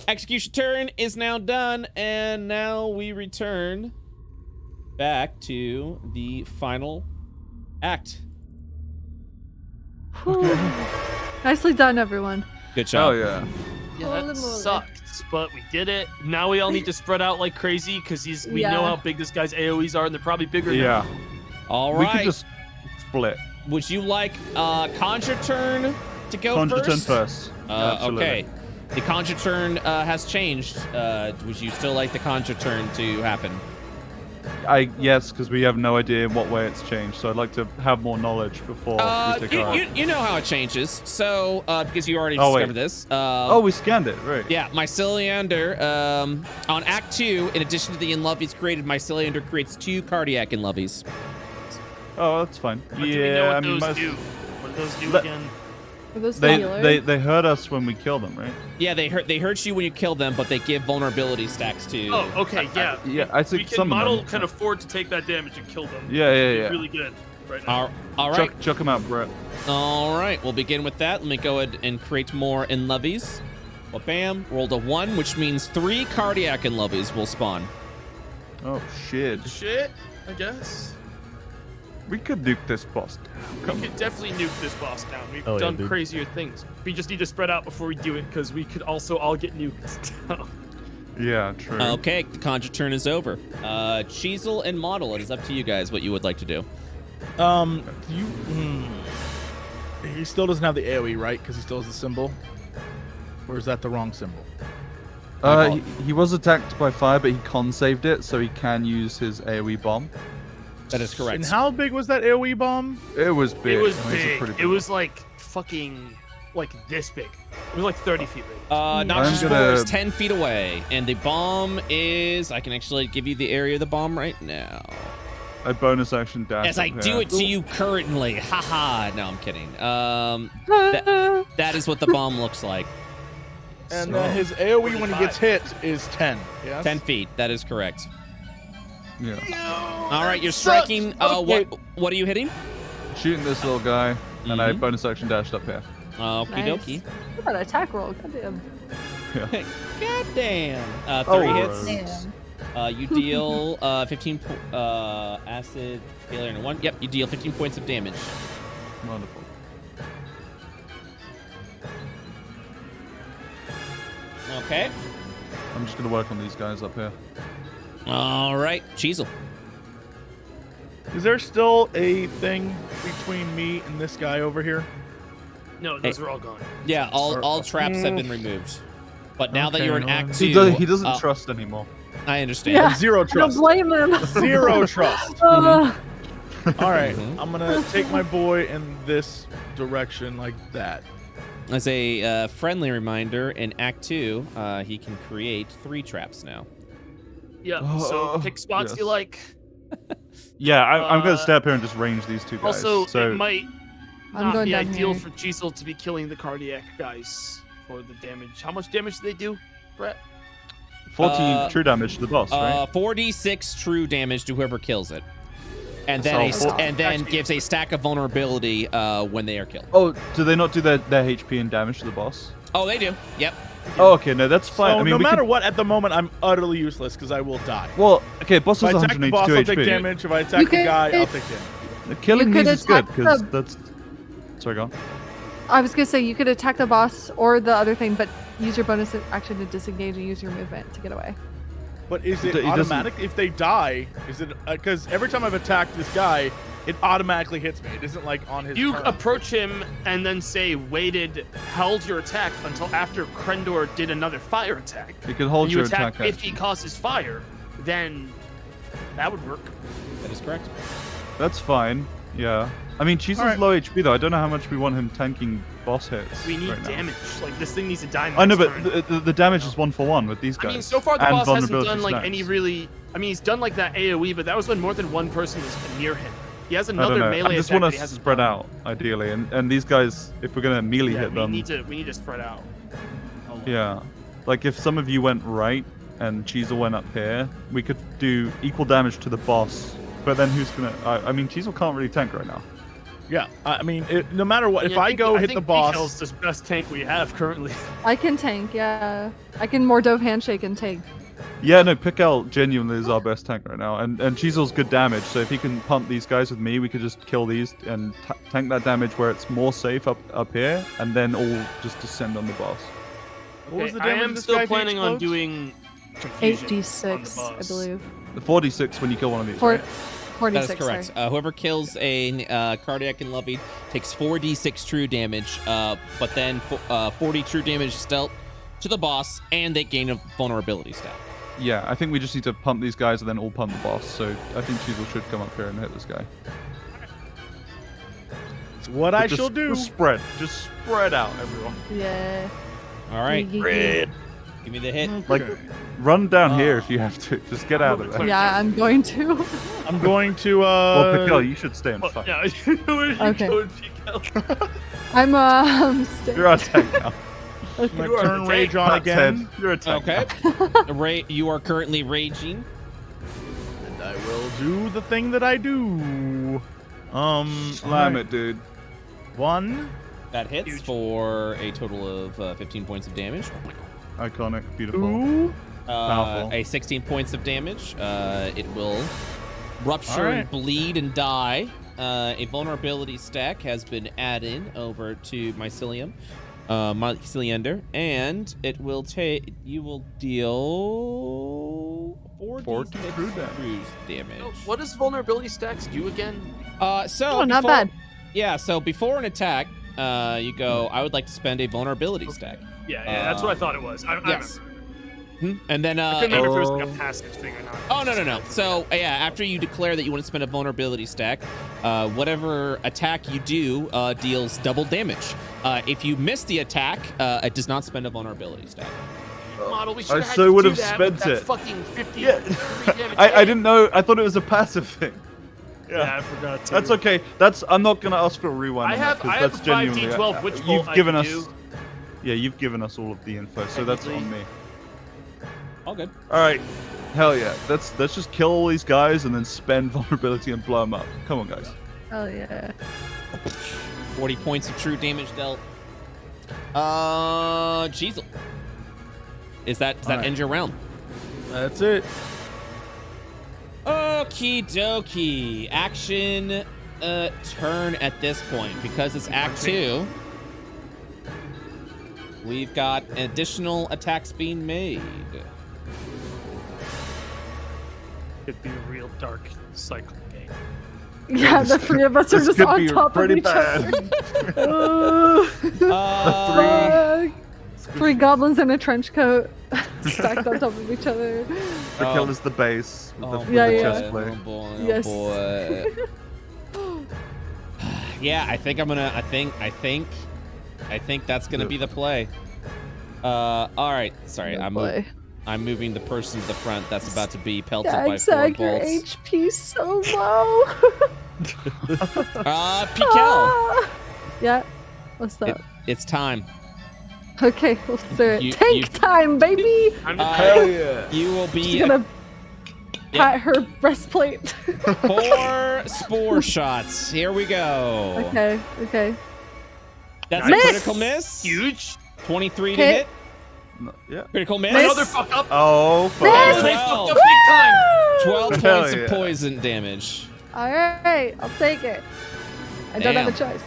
Execution turn is now done, and now we return back to the final act. Nicely done, everyone. Good job. Oh yeah. Yeah, Holy that moly. sucked, but we did it. Now we all need to spread out like crazy because we Yeah. know how big this guy's AoEs are, and they're probably bigger now. Yeah. All We could right. just split. Would you like conjure turn to go Conjure turn first? first. Absolutely. Okay. The conjure turn has changed. Would you still like the conjure turn to happen? Yes, because we have no idea in what way it's changed. So I'd like to have more knowledge before we take our. You know how it changes. So because you already Oh, wait. discovered this. Oh, we scanned it, right? Yeah, Myceliander. On Act 2, in addition to the Inlovies created, Myceliander creates 2 cardiac Inlovies. Oh, that's fine. But do we know what I mean, those do? What do those do Let- again? Are those the healers? they hurt us when we kill them, right? Yeah, they hurt you when you kill them, but they give vulnerability stacks to. Oh, okay, yeah. Yeah, I We think can some of model them. can afford to take that damage and kill them. Yeah, yeah, It's yeah. really good right now. All right. Chuck them out, Brett. All right, we'll begin with that. Let me go ahead and create more Inlovies. Well, bam, rolled a 1, which means 3 cardiac Inlovies will spawn. Oh shit. Shit, I guess. We could nuke this boss. We could definitely nuke this boss down. We've Oh, yeah, done dude. crazier things. We just need to spread out before we do it because we could also all get nuked down. Yeah, true. Okay, the conjure turn is over. Cheezel and Model, it is up to you guys what you would like to do. He still doesn't have the AoE, right? Because he still has the symbol. Or is that the wrong symbol? He was attacked by fire, but he con-saved it, so he can use his AoE bomb. That is correct. And how big was that AoE bomb? It was big. It was I mean, it's a big. pretty It was like fucking like this big. It was like 30 feet big. Noxious I'm Spore gonna- is 10 feet away, and the bomb is... I can actually give you the area of the bomb right now. A bonus action dash. As I up do here. it to you currently. Haha. No, I'm kidding. That is what the bomb looks like. And So- his AoE when he 45. gets hit is 10. Yes? 10 feet. That is correct. Yeah. All right, you're striking. Okay. What are you hitting? Shooting this little guy, and I Mhm. bonus action dashed up here. Okie Nice. dokie. Look at that attack roll. Goddamn. God damn. 3 Oh, hits. Damn. You deal 15 acid failure and 1. Yep, you deal 15 points of damage. Wonderful. Okay. I'm just gonna work on these guys up here. All right, Cheezel. Is there still a thing between me and this guy over here? No, those are all gone. Yeah, all traps have been removed. But now that Okay, you're in no, Act He 2, doesn't trust anymore. I understand. Yeah. Zero I don't trust. blame him. Zero trust. Uh, All right, Mhm. I'm gonna take my boy in this direction like that. As a friendly reminder, in Act 2, he can create 3 traps now. Yeah. So pick spots yes. you like. Yeah, I'm gonna Uh, stay up here and just range these two guys. Also, so it might I'm not going be down ideal here. for Cheezel to be killing the cardiac guys for the damage. How much damage do they do, Brett? 40 true damage to the boss, right? 4d6 true damage to whoever kills it. And then So actually- gives a stack of vulnerability when they are killed. Oh, do they not do their HP and damage to the boss? Oh, they do. Yep. Oh, okay, no, that's fine. So I mean, no we matter could- what, at the moment, I'm utterly useless because I will die. Well, okay, boss If has I attack the 182 boss, I'll take HP. damage. If I attack the You guy, could- I'll take damage. The killing You could these is good attack because the- that's. Sorry, go on. I was gonna say you could attack the boss or the other thing, but use your bonus action to disengage and use your movement to get away. But is it It doesn't- automatic if they die? Is it because every time I've attacked this guy, it automatically hits me. It isn't like on his You turn. approach him and then say waited, held your attack until after Crendor did another fire attack. You can hold And you your attack attack if he causes fire, then that would work. That is correct. That's fine. Yeah. I mean, Cheezel's Alright. low HP though. I don't know how much we want him tanking boss hits. We need right now. damage. Like this thing needs to die. I know, next but turn. the damage is 1-for-1 with these guys. I mean, so far the and boss hasn't vulnerability done like stacks. any really. I mean, he's done like that AOE, but that was when more than one person was near him. He has I another don't know. melee I just attack want that he to hasn't spread done. out, ideally, and these guys, if we're gonna melee Yeah, hit we them, need to spread out. a lot. yeah. Like if some of you went right and Cheezel went up here, we could do equal damage to the boss. But then who's gonna? I mean, Cheezel can't really tank right now. Yeah, I mean, no matter what, if Yeah, I go hit think the boss, Michel's the best tank we have currently. I can tank, yeah. I can Mordove handshake and tank. Yeah, no, Pickle genuinely is our best tank right now, and Cheezel's good damage. So if he can pump these guys with me, we could just kill these and tank that damage where it's more safe up here, and then all just descend on the boss. what was the Okay, I damage am this still guy planning on explodes? doing confusion on the 8d6, I boss. believe. The 46 when you kill one of these. Four, Right? 46, That is correct. sorry. Whoever kills a cardiac and lovey takes 4d6 true damage, but then 40 true damage is dealt to the boss, and they gain a vulnerability stat. Yeah, I think we just need to pump these guys and then all pump the boss. So I think Cheezel should come up here and hit this guy. It's what But I just, shall do. Just spread out, everyone. Yeah. All right, Yeah. give me the hit. Like, run down here if you have to. Just get out of there. Yeah, I'm going to. I'm going to. Well, Pickle, you should stay in Oh, fight. yeah, where did you Okay. go, Pico? I'm You're on tank now. my You are turn the rage tank, on Not again, Ted. You're a tank. Okay. You are currently raging. and I will do the thing that I do. Slam it, dude. 1. That hits Huge. for a total of 15 points of damage. Iconic. Beautiful. 2. Powerful. A 16 points of damage. It will rupture Alright. and bleed and die. A vulnerability stack has been added over to Myceliander, and it will take. You will deal 40 true damage. Oh, what does vulnerability stacks do again? So Oh, not before- bad. Yeah, so before an attack, you go. I would like to spend a vulnerability stack. Yeah, that's what I thought it was. I Yes. remember. And then I couldn't remember if it was like Oh. a passive thing or not. Oh, no. So, yeah, after you declare that you want to spend a vulnerability stack, whatever attack you do deals double damage. If you miss the attack, it does not spend a vulnerability stack. Model, we I should have so would have spent that it. fucking 50 Yeah. damage. I didn't know. I thought it was a passive thing. Yeah, I forgot to. That's okay. I'm not gonna ask for a rewind. I on have- that, 'cause I have that's a 5d12 genuinely- witch bolt You've I given can us. do. Yeah, you've given us all of the info, so that's on me. All good. All right. Hell yeah. Let's just kill all these guys and then spend vulnerability and blow them up. Come on, guys. Oh yeah. 40 points of true damage dealt. Cheezel. Does that Alright. end your round? That's it. Okie dokie. Action turn at this point because it's Act 2. We've got additional attacks being made. Could be a real dark cycle game. Yeah, the three of us are just on top of each other. Three goblins in a trench coat stacked on top of each other. The kill is the base with the chest plate. Oh boy, oh Yes. boy. Yeah, I think I'm gonna. I think that's gonna be the play. All right. Sorry, I'm moving the person to the front that's about to be pelted by 4 your bolts. HP's so low. Pikel. Yeah. What's up? It's time. Okay, let's do it. Tank time, baby. Hell yeah. You will be. She's gonna pat her breastplate. 4 spore shots. Here we go. Okay. That's Miss! a critical miss. Huge. 23 to Hit. hit. No, yeah. Critical miss. Another fuck up. Oh, fuck. Miss! They fucked up big time. 12 Hell points yeah. of poison damage. All right, I'll take it. I don't have a choice.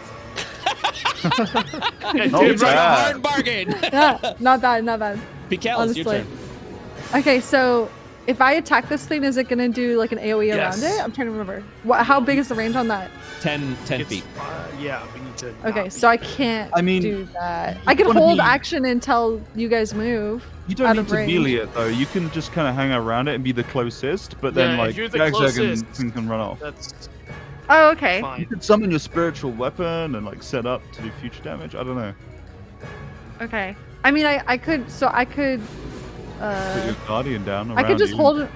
Yeah, Oh, You're dude, trying a bad. hard bargain. Yeah, not bad. Pikel, it's your Honestly. turn. Okay, so if I attack this thing, is it gonna do like an AoE around it? I'm trying to remember. How big is the range on that? 10 It's, feet. yeah, we need to. Okay, not so I can't do that. I can wanna hold be- action until you guys move. You don't out need of to range. melee it though. You can just kind of hang around it and be the closest, but then Yeah, if like you're the Zag closest, can run off. That's Oh, okay. You fine. could summon your spiritual weapon and like set up to do future damage. I don't know. Okay. I mean, I could. So I could. Put your guardian down. I could around just you. hold.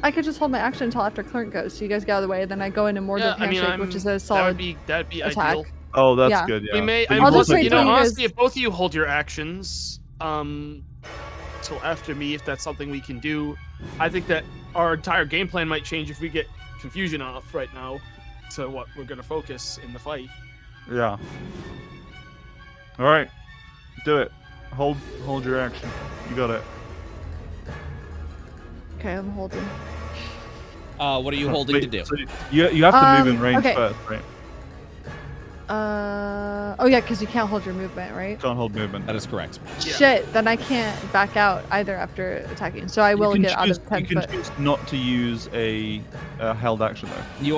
I could just hold my action until after Clint goes, so you guys get out of the way. Then I go into more handshake, which is a solid that'd be attack. ideal. Oh, that's Yeah. good. Yeah. We may. But I you I'll mean, just wait you till know, you guys- honestly, if both of you hold your actions, till after me, if that's something we can do, I think that our entire game plan might change if we get confusion off right now to what we're gonna focus in the fight. Yeah. All right. Do it. Hold your action. You got it. Okay, I'm holding. What are you holding Wait, to do? so you have to move in range okay. first, right? Oh yeah, because you can't hold your movement, right? Can't hold movement. That is correct. Yeah. Shit, then I can't back out either after attacking. So I will You can get out choose- of 10 You can foot. choose not to use a held action though. You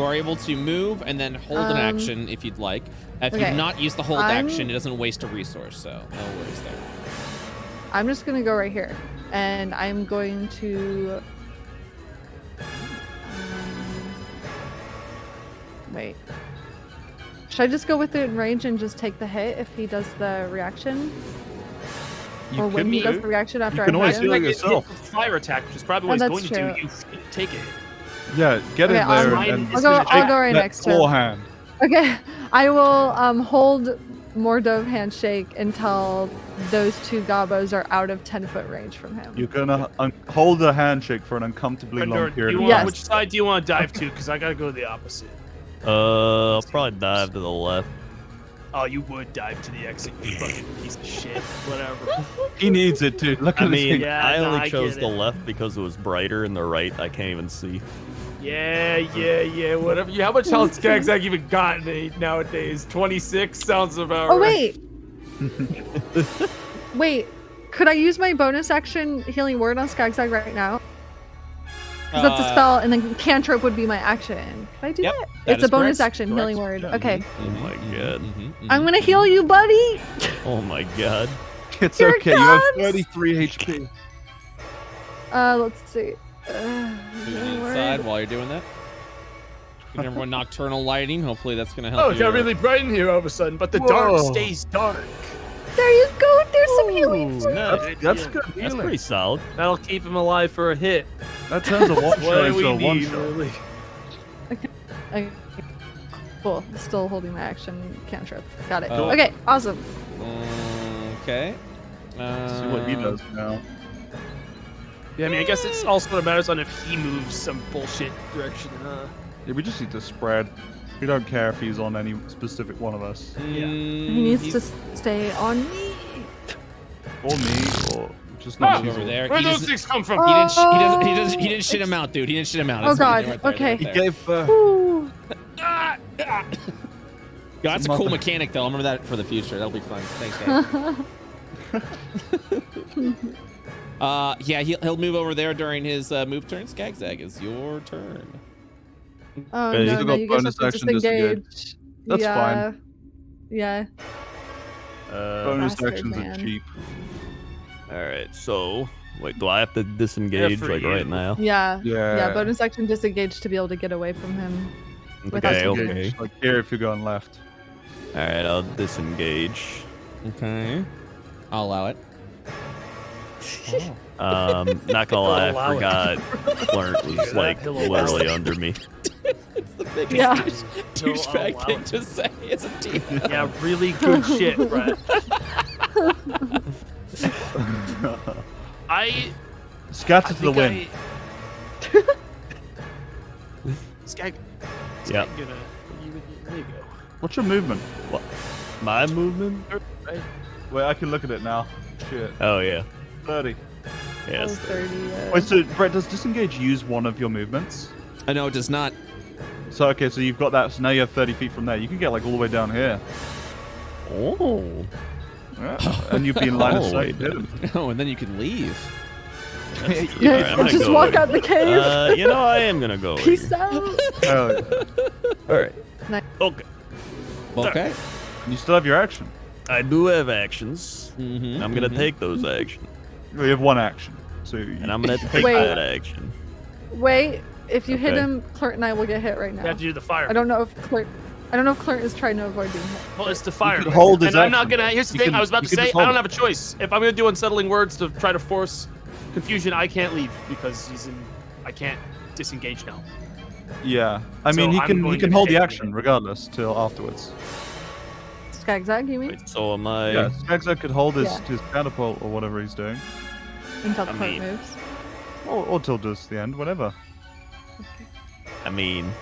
are able to move and then hold an action if you'd like. If okay. you've not used the hold I'm- action, it doesn't waste a resource, so no worries there. I'm just gonna go right here, and I'm going to. Wait. Should I just go within range and just take the hit if he does the reaction? You Or when can he does do. the reaction after can I always hit do him? it yourself. Fire attack, which is probably Oh, what he's that's going to do. true. You take it. Yeah, get Okay, in there I'll- and I'll go take right that next to him. forehand. Okay, I will hold Mordov handshake until those two gobos are out of 10-foot range from him. You're gonna hold a handshake for an uncomfortably long Crendor, period. you of want, time. which side do you want to dive to? Because I gotta go the opposite. I'll probably dive to the left. Oh, you would dive to the exit, you fucking piece of shit. Whatever. He needs it too. Look I at mean, him. Yeah, I no, only I chose get the it. left because it was brighter, and the right I can't even see. Yeah, whatever. How much health Skagzag even got nowadays? 26 sounds about Oh right. wait! Wait, could I use my bonus action healing word on Skagzag right now? Because that's a spell, and then cantrip would be my action. Can I do Yep, that? that It's is a bonus correct. action Correct. healing word. Yeah, Okay, Oh my god. I'm gonna heal you, buddy. Oh my god. It's Here it okay. You have comes. 33 HP. Let's see. Moving Healing word. inside while you're doing that. Give everyone nocturnal lighting. Hopefully that's gonna help. Oh, it got your- really bright in here all of a sudden, but the dark Whoa. stays dark. There you go. There's some healing. Ooh, nice. That's Yeah. good. That's healing. pretty solid. That'll keep him alive for a hit. That turns a one What shot do we into a one need, shot. really? Okay. Cool. Still holding my action cantrip. Got it. Oh. Okay. Awesome. Okay. See what he does now. Yeah, I mean, I guess it's also what matters on if he moves some bullshit direction. Yeah, we just need to spread. We don't care if he's on any specific one of us. He needs to stay on me. Or me, or just Ah! not Over you. there. Where He those doesn't, things come from? Oh. he didn't shit him out, dude. He didn't shit him out. Oh That's what god. he's doing right there, Okay. He right there. gave Ooh. Yeah, that's a cool mechanic, though. I'll remember that for the future. That'll be fun. Thanks, guys. Yeah, he'll move over there during his move turn. Skagzag, is your turn. Oh Yeah, you no, still no, got you guys bonus have to action disengage. That's yeah. fine. Yeah. Bonus Bastard, actions man. are cheap. All right, so wait, do I have to disengage for like you. right now? Yeah. Yeah. Yeah. Bonus action disengage to be able to get away from him. Without Okay, taking okay. Like here if you're going left. All right, I'll disengage. Okay. I'll allow it. Not gonna lie, Allow I it. forgot Flint was like He'll literally under me. It's the biggest Yeah. douchebag allow thing it. to say as a team. Yeah, really good shit, Brett. I Scatter to the think wind. Skag. Yeah. There you go. What's your movement? What? My movement? Right. Wait, I can look at it now. Shit. Oh yeah. 30. Yes. 30. Wait, so Brett, does disengage use one of your movements? I know it does not. So okay, so you've got that. So now you have 30 feet from there. You can get like all the way down here. Oh. Yeah. And you'd be in line of Oh, sight. wait, Dude. Oh, and then you can leave. All right, I'm Yeah, gonna just go walk over out the cave. You know, I am gonna go. over Peace here. out. Hell yeah. All right. Nice. Okay. Okay. You still have your action. I do have actions. Mm-hmm. I'm gonna take those actions, Well, you have one action. So you, and I'm gonna take Wait. that action. Wait, if you hit Okay. him, Clint and I will get hit right now. You have to do the fire. I don't know if Clint is trying to avoid being hit. Well, it's the fire. could hold his and I'm not action. gonna. Here's the You thing. can- I was about you to can say just I hold don't it. have a choice. If I'm gonna do unsettling words to try to force confusion, I can't leave because he's in. I can't disengage now. yeah. I So mean, he I'm can going he can to hold the hit action you. regardless till afterwards. Skagzag, you mean? Wait, so am I? Yeah, Skagzag could hold Yeah. his catapult or whatever he's doing, Until I Clint mean- moves. or till does the end, whatever. I mean,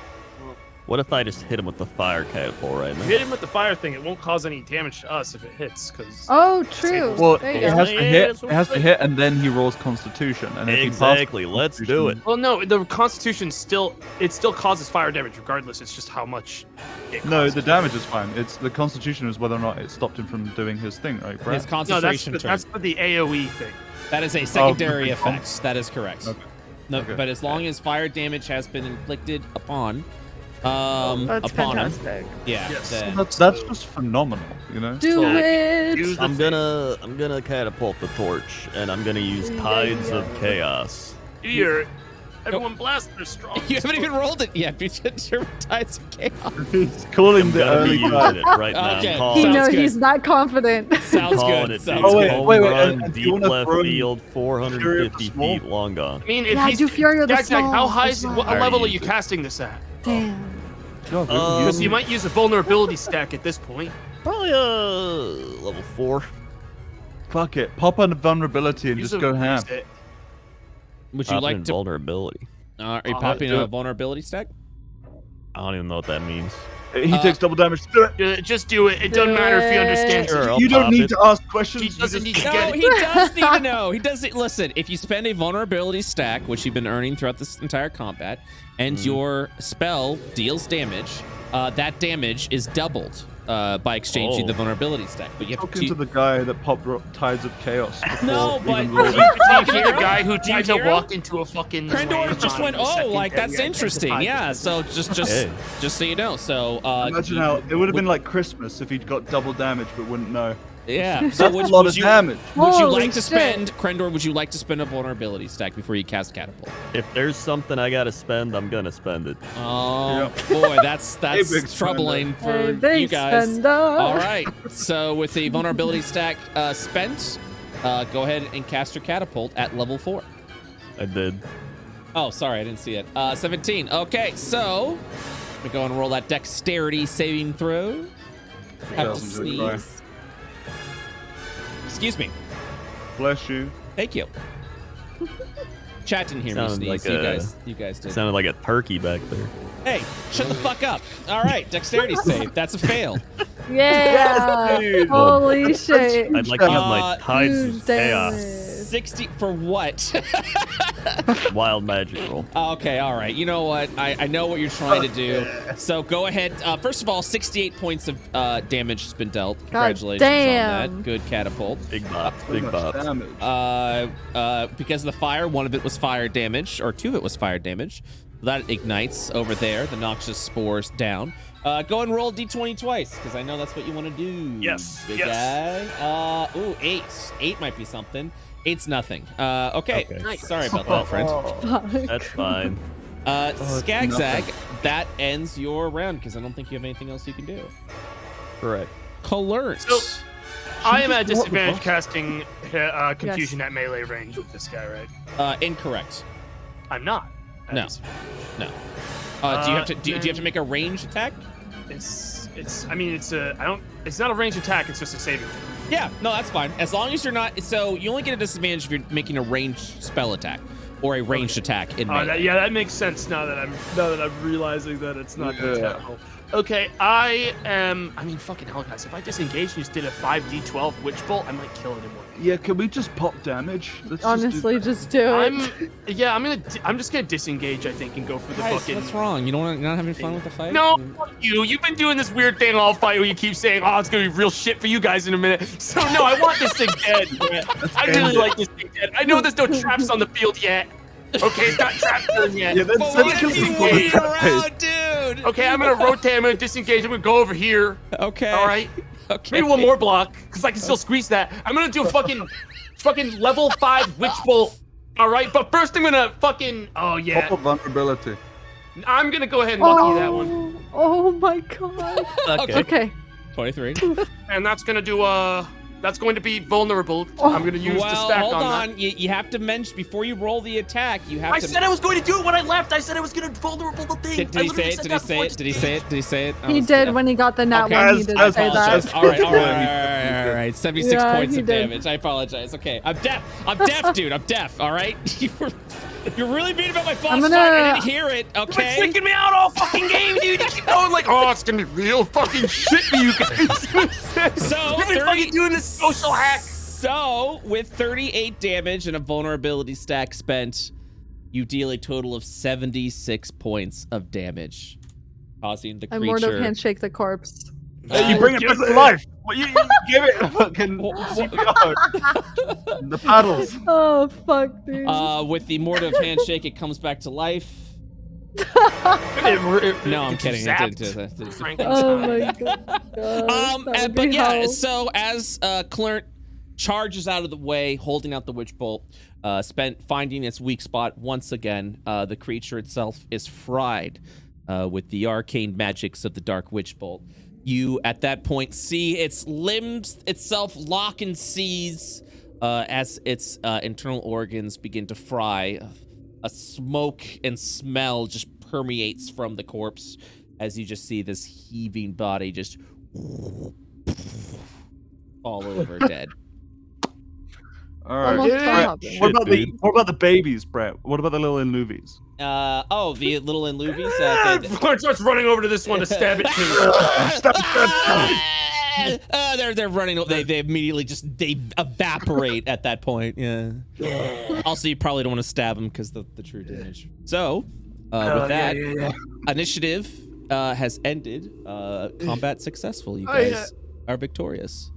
what if I just hit him with the fire catapult right If you now? hit him with the fire thing, it won't cause any damage to us if it hits. Because Oh, true. Well, there it you go. has to Yeah, hit. that's It what has I'm to hit, and then he rolls Constitution. And if he passes Exactly. Let's do it. well, no, the Constitution still causes fire damage regardless. It's just how much. It No, causes. the damage is fine. It's the Constitution is whether or not it stopped him from doing his thing, right, Brett? His No, concentration turn. that's for the AOE thing. That is a secondary okay. effect. That is correct. Okay. No, Okay. but as long as fire damage has been inflicted upon, That's upon him, fantastic. yeah, Yes. then- That's just phenomenal, you know. Do So, it. use the I'm thing. gonna catapult the torch, and I'm gonna use Yeah, Tides of yeah. Chaos. Here, everyone blast their strong. you haven't even rolled it yet. Because you're Tides of Chaos. It's calling I'm the gonna be early using card. it right now. Okay. I'm He calling, Sounds knows good. he's not confident. Sounds calling good. it. Sounds dude. Oh, wait, good. Home wait, run, and do you deep wanna left throw field, Fury of the 450 Small? feet, long gone. I mean, if Yeah, he's do Fury of the Jack, how Small high? as well. What I already level are you used it. casting this at? Damn. God, Because you Um, might use a vulnerability stack at this point. Probably level 4. fuck it. Pop on vulnerability and Use just a- go ham. use it. Would you like to? vulnerability? Are you I'll popping do a it. vulnerability stack? I don't even know what that means. He takes double damage. Do it. Just do it. It doesn't matter if you understand. Sure, I'll You don't pop need it. to ask questions. He you doesn't just- need to No, get it. he does need to know. He does. Listen, if you spend a vulnerability stack, which you've been earning throughout this entire combat, and your spell deals damage, that damage is doubled by exchanging Oh. the vulnerability stack. But you have Talking to to. the guy that popped Tides of Chaos. No, before but even rolling. You hear the guy who Do you tried to hear him? walk into a fucking. Crendor land just mine went, in a oh, second, like and that's you had interesting. 10 Yeah. times. So just Hey. just so you know. So Imagine how it would have been like Christmas if he'd got double damage but wouldn't know. yeah. So That's a lot of damage. Would you Holy like to shit. spend Crendor? Would you like to spend a vulnerability stack before you cast catapult? If there's something I gotta spend, I'm gonna spend it. Oh boy, that's big spender. troubling for Hey, big you guys. spender. All right, so with the vulnerability stack spent, go ahead and cast your catapult at level 4. I did. Oh, sorry, I didn't see it. 17. Okay, so we go and roll that dexterity saving throw. Have to Doesn't do it, right. sneeze. Excuse me. Bless you. Thank you. Chat didn't hear me Sounded sneeze. like You guys did. Sounded like a turkey back there. Hey, shut the fuck up. All right, dexterity save. That's a fail. Yeah. Dude. Holy shit. I'd like to use Uh, my Tides Use of Chaos. damage. 60 for what? Wild magic roll. Okay, all right. You know what? I know what you're trying to do. So go ahead. First of all, 68 points of damage has been dealt. Congratulations on damn. that. Good catapult. Big bops, big bops. Because of the fire, one of it was fire damage, or two of it was fire damage. That ignites over there. The noxious spores down. Go and roll d20 twice, because I know that's what you want to do. Yes, Big yes. guy. Ooh, 8. 8 might be something. 8's nothing. Okay. Nice. Sorry about that, friend. That's fine. Skagzag, that ends your round, because I don't think you have anything else you can do. Correct. Kalert. So, I am at a disadvantage casting confusion at melee range with this guy, right? Incorrect. I'm not. No. No. Do you have to? Do you have to make a ranged attack? It's not a ranged attack. It's just a saving throw. Yeah. No, that's fine. As long as you're not. So you only get a disadvantage if you're making a ranged spell attack or a ranged attack in melee. That makes sense now that I'm realizing that it's not tactical. Okay, fucking hell, guys. If I disengage and just did a 5d12 witch bolt, I might kill anyone. Yeah, can we just pop damage? Let's Honestly, just do it. I'm just gonna disengage, I think, and go for the Guys, fucking. what's wrong? You're not having fun with the fight? No, fuck you. You've been doing this weird thing all fight where you keep saying, "Oh, it's gonna be real shit for you guys in a minute." So no, I want this thing dead. I really like this thing dead. I know there's no traps on the field yet. Okay, it's not trapped turn yet. Yeah, But what if you wait around, dude? Okay, I'm gonna rotate. I'm gonna disengage. I'm gonna go over here. Okay. All right. Okay. Maybe one more block, because I can still squeeze that. I'm gonna do a fucking level 5 witch bolt. All right, but first I'm gonna fucking. Oh yeah. Pop vulnerability. I'm gonna go ahead and lucky that one. Oh my god. Okay. 23. And that's gonna do that's going to be vulnerable. I'm gonna use the stack hold on on. You have to mention before you roll the attack. You have I to. said I was going to do it when I left. I said I was gonna vulnerable the thing. Did he say it? Did he say it? Did he say it? Did he say it? He did when he got the nat Okay. one. He did say that. All right. 76 Yeah, points he of did. damage. I apologize. Okay, I'm deaf, dude. I'm deaf. All right. You're really being about my boss I'm fight. gonna- I didn't hear it. You've been Okay. freaking me out all fucking game, dude. You keep going like, oh, it's gonna be real fucking shit for you guys. So You've been 30 fucking doing this social hack. So with 38 damage and a vulnerability stack spent, you deal a total of 76 points of damage, causing the I creature. Mortal handshake the corpse. You bring it back to life. Well, you give it a fucking CPR. The paddles. Oh fuck, dude. With the mortive handshake, it comes back to life. No, I'm kidding. It didn't. Oh my god. But yeah, so as Clarent charges out of the way, holding out the witch bolt, finding its weak spot once again, the creature itself is fried with the arcane magics of the dark witch bolt. You, at that point, see its limbs itself lock and seize as its internal organs begin to fry. A smoke and smell just permeates from the corpse as you just see this heaving body just all over dead. All right. Almost What about the babies, Brett? What about the little Inluvies? The little Inluvies. Clarence starts running over to this one to stab it too. They're running. They immediately they evaporate at that point. Yeah. Also, you probably don't want to stab them because the true damage. So, with that, initiative has ended. Combat successful. You guys are victorious.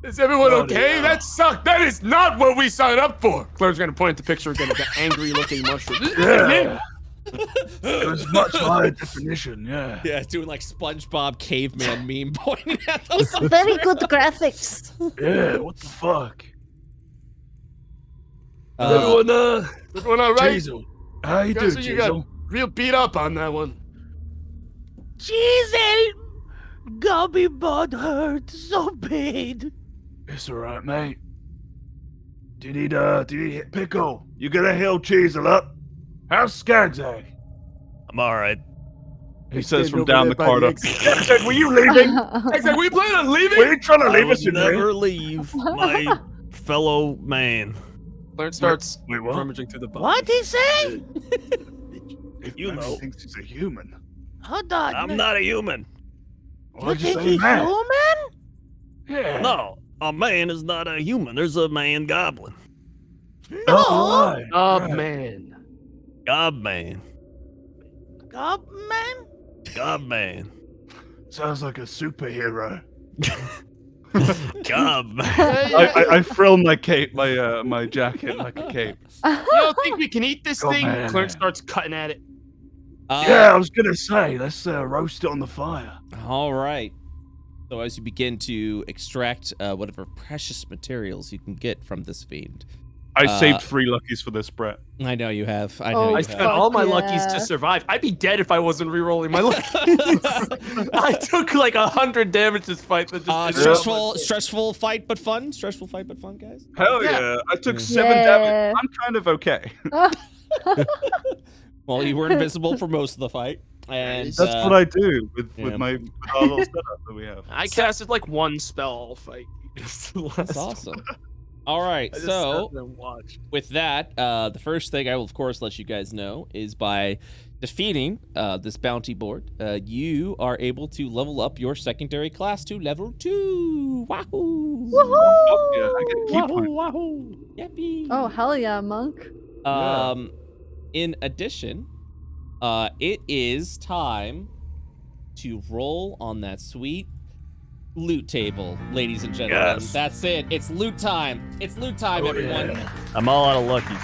Is everyone okay? That sucked. That is not what we signed up for. Claire's gonna point at the picture again of the angry-looking mushroom. Yeah. It was much higher definition, yeah. Yeah, doing like SpongeBob caveman meme pointing at those. Very good graphics. Yeah, what the fuck? Everyone all right? Jeezel. How you Guys, doing, you got Jeezel? real beat up on that one. Jeezel! Gummy bud hurt so bad. It's alright, mate. Do you need Pickle? You gonna heal Jeezel up? How's Skagzag? I'm all right. He says from down the corridor. Skagzag, were you leaving? Skagzag, were you planning on leaving? Were you trying to leave I us will in here? never leave my fellow man. Clarence starts Wait, what? rummaging through the box. What he say? If You man know. thinks he's a human. Hold on. I'm not a human. Why'd You you think say he's man? human? Yeah. No, a man is not a human. There's a man goblin. No! Oh man. Gobman. Gobman? Gobman. Sounds like a superhero. Gobman. I frill my cape, my jacket like a cape. You don't think we can eat this Oh, thing? man. Clarence starts cutting at it. Yeah, I was gonna say, let's roast it on the fire. All right. So as you begin to extract whatever precious materials you can get from this fiend. I saved 3 luckies for this, Brett. I know you have. I know Oh, you I have. spent all my yeah. luckies to survive. I'd be dead if I wasn't re-rolling my luckies. I took like 100 damage this fight. That just Stressful fight, but fun. Stressful fight, but fun, guys. Hell Yeah. yeah! I took 7 Yeah. damage. I'm kind of okay. Well, you were invisible for most of the fight, and That's what I do with yeah. with our little setup that we have. I casted like one spell all fight. that's awesome. All right, so with that, the first thing I will, of course, let you guys know is by defeating this bounty board, you are able to level up your secondary class to level 2. Wahoo! Oh, yeah, I get key points. Wahoo! Yippee! Oh, hell yeah, monk. In addition, it is time to roll on that sweet loot table, ladies and gentlemen. Yes. That's it. It's loot time. It's loot time, everyone. Yeah. I'm all out of luckies.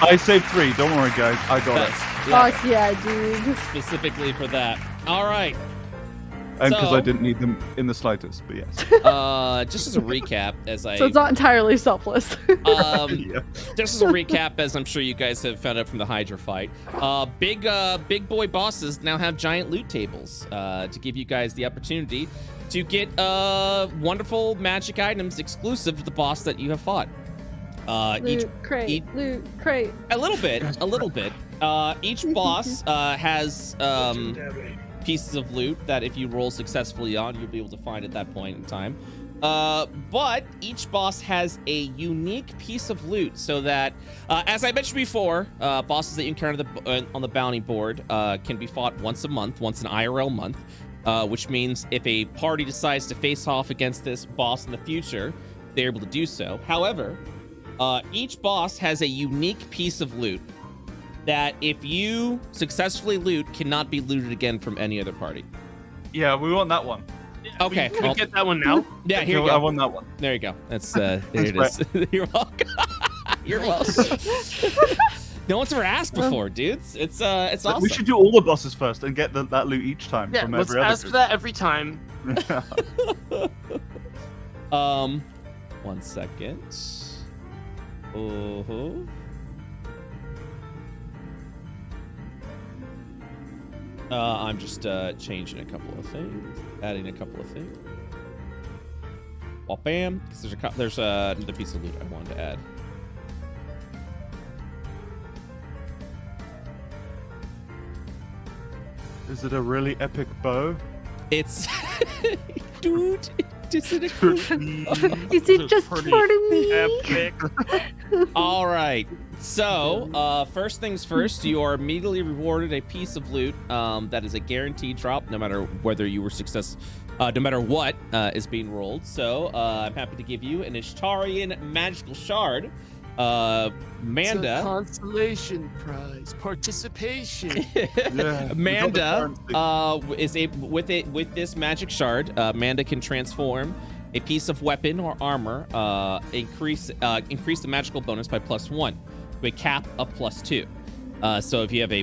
I saved 3. Don't worry, guys. I got it. Fuck yeah, dude. Specifically for that. All right. And because So- I didn't need them in the slightest, but yes. Just as a recap, as I So it's not entirely selfless. Yeah. just as a recap, as I'm sure you guys have found out from the Hydra fight, big boy bosses now have giant loot tables to give you guys the opportunity to get wonderful magic items exclusive to the boss that you have fought. Loot crate. Loot crate. A little bit. Each boss has pieces of loot that if you roll successfully on, you'll be able to find at that point in time. But each boss has a unique piece of loot, so that, as I mentioned before, bosses that you encounter on the bounty board can be fought once a month, once an IRL month, which means if a party decides to face off against this boss in the future, they're able to do so. However, each boss has a unique piece of loot that if you successfully loot, cannot be looted again from any other party. Yeah, we want that one. Okay. Can we get that one now? Yeah, here you I go. want that one. There you go. That's there it is. You're welcome. You're welcome. No one's ever asked before, dudes. It's awesome. We should do all the bosses first and get that loot each time Yeah, from let's every other ask for that every time. group. 1 second. Oh. I'm just changing a couple of things, adding a couple of things. Well, bam, because there's another piece of loot I wanted to add. Is it a really epic bow? It's, dude. Is it a cool? Is it just for me? Epic. All right. So, first things first, you are immediately rewarded a piece of loot that is a guaranteed drop, no matter whether you were no matter what is being rolled. So, I'm happy to give you an Ishtarian magical shard. Manda. It's a consolation prize. Participation. Yeah. Manda is able with this magic shard. Manda can transform a piece of weapon or armor, increase the magical bonus by +1 to a cap of +2. So if you have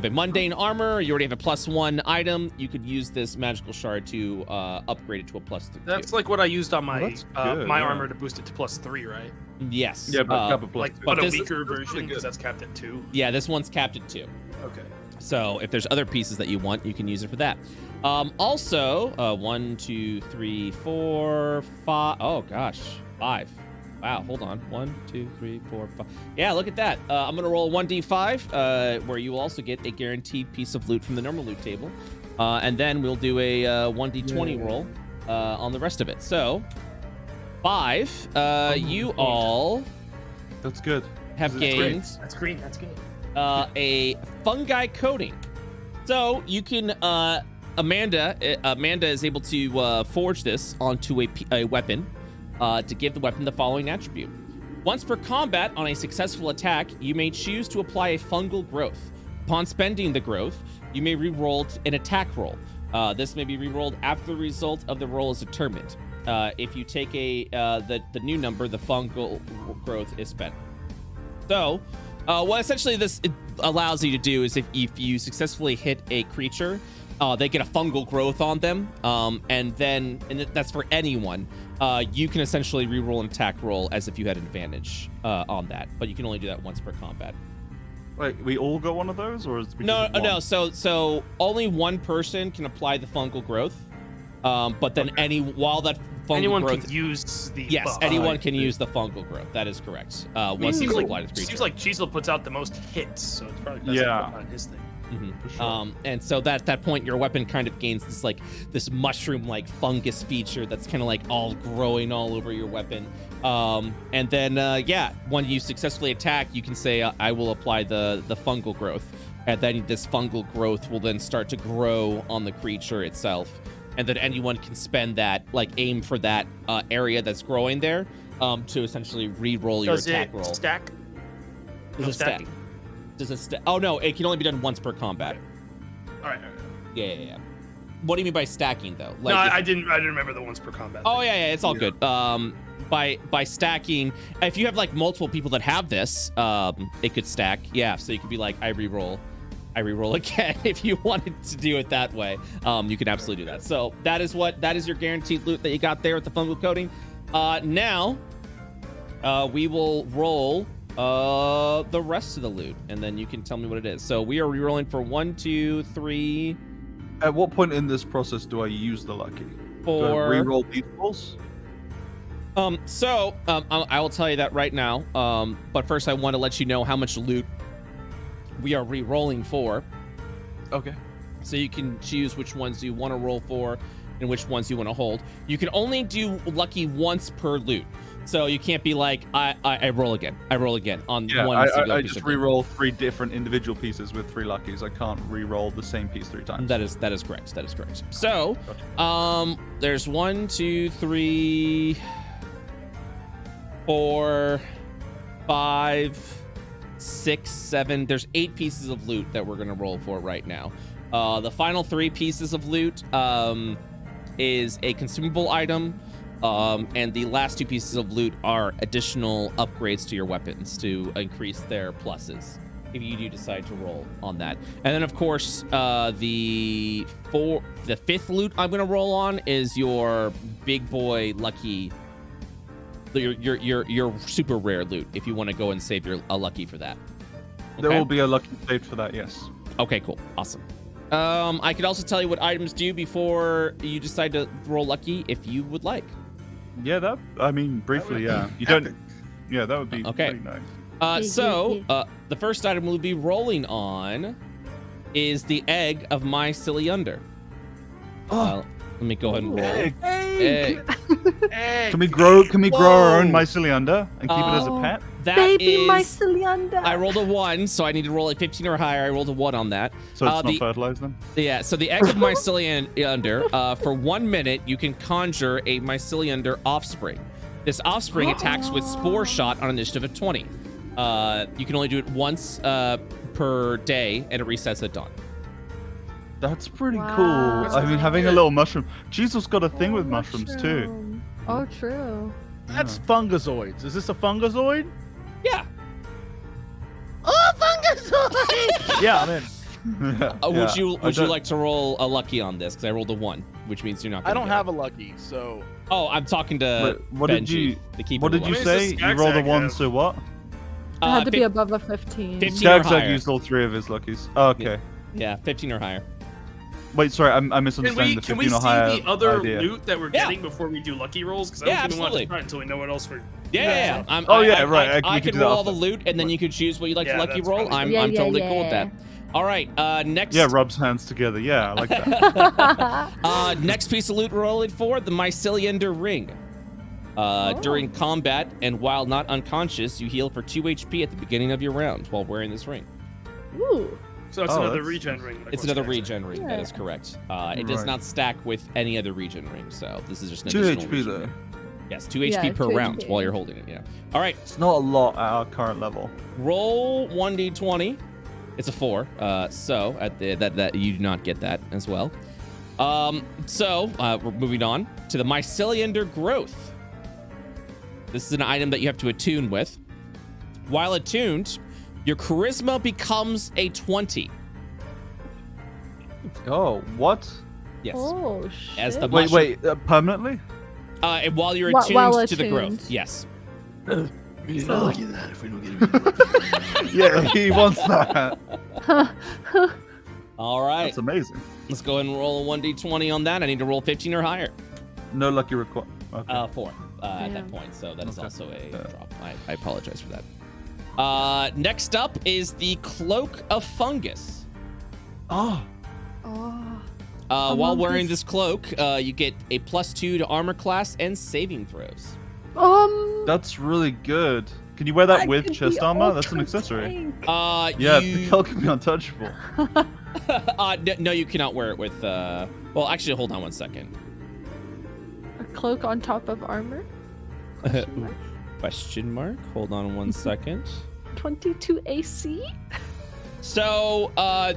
a mundane armor, you already have a +1 item, you could use this magical shard to upgrade it to a +2. That's like what I used on my that's good, my yeah. armor to boost it to +3, right? Yes. Yeah, but cap of Like, +2. but a this- weaker pretty version good. because that's capped at 2. Yeah, this one's capped at 2. Okay. So if there's other pieces that you want, you can use it for that. Also, 1, 2, 3, 4, 5. Oh gosh, 5. Wow, hold on. 1, 2, 3, 4, 5. Yeah, look at that. I'm gonna roll 1d5, where you will also get a guaranteed piece of loot from the normal loot table, and then we'll do a 1d20 roll on the rest of it. So, 5. You all That's good. have This is great. gained That's green. That's good. a fungi coating. So you can, Amanda is able to forge this onto a weapon to give the weapon the following attribute. Once per combat on a successful attack, you may choose to apply a fungal growth. Upon spending the growth, you may re-roll an attack roll. This may be re-rolled after the result of the roll is determined. If you take the new number, the fungal growth is spent. So, what essentially this allows you to do is if you successfully hit a creature, they get a fungal growth on them, and that's for anyone. You can essentially re-roll an attack roll as if you had an advantage on that, but you can only do that once per combat. Wait, we all got one of those, or is it No. So only one person can apply the fungal growth, but then while that fungal anyone growth, can use the buff. anyone can use the fungal growth. That is correct. Once seems it's like, applied to the creature. seems like Cheezel puts out the most hits, so it's probably best to put on his thing. Mm-hmm. For sure. And so at that point, your weapon kind of gains this mushroom-like fungus feature that's kind of like all growing all over your weapon. And then when you successfully attack, you can say, "I will apply the fungal growth," and then this fungal growth will then start to grow on the creature itself. And then anyone can spend that, aim for that area that's growing there, to essentially re-roll your attack roll. Does it stack? Does it stack? Does it stack? Oh no, it can only be done once per combat. All right. Yeah. What do you mean by stacking though? No, I didn't remember the once per combat. Oh yeah, it's all good. By stacking, if you have multiple people that have this, it could stack. Yeah, so you could be like, I re-roll again. If you wanted to do it that way, you can absolutely do that. So that is your guaranteed loot that you got there with the fungal coating. Now, we will roll the rest of the loot, and then you can tell me what it is. So we are re-rolling for 1, 2, 3. At what point in this process do I use the lucky? Do I 4. re-roll these rolls? I will tell you that right now. But first I want to let you know how much loot we are re-rolling for. Okay. So you can choose which ones you want to roll for and which ones you want to hold. You can only do lucky once per loot. So you can't be like, I roll again. I roll again on one single I piece just of loot. re-roll 3 different individual pieces with 3 luckies. I can't re-roll the same piece 3 times. That is correct. That is correct. So, there's 1, 2, 3, 4, 5, 6, 7. There's 8 pieces of loot that we're gonna roll for right now. The final 3 pieces of loot is a consumable item, and the last 2 pieces of loot are additional upgrades to your weapons to increase their pluses if you do decide to roll on that. And then of course, the 5th loot I'm gonna roll on is your big boy lucky. Your super rare loot, if you want to go and save a lucky for that. Okay? There will be a lucky saved for that, yes. Okay, cool. Awesome. I could also tell you what items do before you decide to roll lucky if you would like. Yeah, briefly, yeah. You don't... Yeah, that would be pretty nice. The first item we'll be rolling on is the egg of Myceliander. Let me go ahead and roll. Egg. Can we grow our own Myceliander and keep it as a pet? Baby Myceliander. I rolled a 1, so I need to roll a 15 or higher. I rolled a 1 on that. So it's not fertilized then? Yeah, so the egg of Myceliander, for 1 minute, you can conjure a Myceliander offspring. This offspring attacks with Spore Shot on initiative of 20. You can only do it once per day, and it resets at dawn. That's pretty Wow. cool. I mean, having a little mushroom. Jesus got a thing with mushrooms too. Mushroom. Oh, true. That's fungazoids. Is this a fungazoid? Yeah. Oh, fungazoid! Yeah, I'm in. Would you like to roll a lucky on this? Because I rolled a 1, which means you're not. I don't have a lucky, so. Oh, I'm talking to what Benji, did you? the keeper. What did you say? You rolled a 1, so what? It had to be above a 15. 15 or Skagzag higher. used all 3 of his luckies. Oh, okay. Yeah, 15 or higher. Wait, sorry, I'm misunderstanding the Can 15 we or see higher the other idea. loot that we're getting before we do lucky rolls? Because I don't think we want to start until we know what else we're. Yeah. I can can do roll all that the loot, and then you could choose what you'd like to lucky that's roll. probably I'm totally cool with that. All right, next. Yeah, rubs hands together. Yeah, I like that. Next piece of loot rolling for the Myceliander Ring. During combat and while not unconscious, you heal for 2 HP at the beginning of your round while wearing this ring. Ooh. So it's another regen ring. It's another regen ring. That is correct. It does not stack with any other regen ring, so this is just an 2 additional HP regen though. ring. Yes, 2 HP Yeah, per 2 round HP. while you're holding it. Yeah. All right. It's not a lot at our current level. Roll 1d20. It's a 4. So at that you do not get that as well. We're moving on to the Myceliander Growth. This is an item that you have to attune with. While attuned, your charisma becomes a 20. Oh, what? Yes. Oh shit. As the Wait, permanently? And while you're While attuned to the attuned. growth. Yes. We're not getting that if we don't get it. Yeah, he wants that. All right. That's amazing. Let's go ahead and roll a 1d20 on that. I need to roll 15 or higher. No lucky require. Okay. 4 at that Damn. point. So that is Okay. also a drop. I apologize for that. Next up is the Cloak of Fungus. Oh, While wearing this cloak, you get a +2 to armor class and saving throws. that's really good. Can you wear that I with could chest be armor? That's an ultra accessory. tank. Yeah, you... the cloak can be untouchable. No, you cannot wear it with. Well, actually, hold on one second. A cloak on top of armor. Question mark. Hold on one second. 22 AC. So,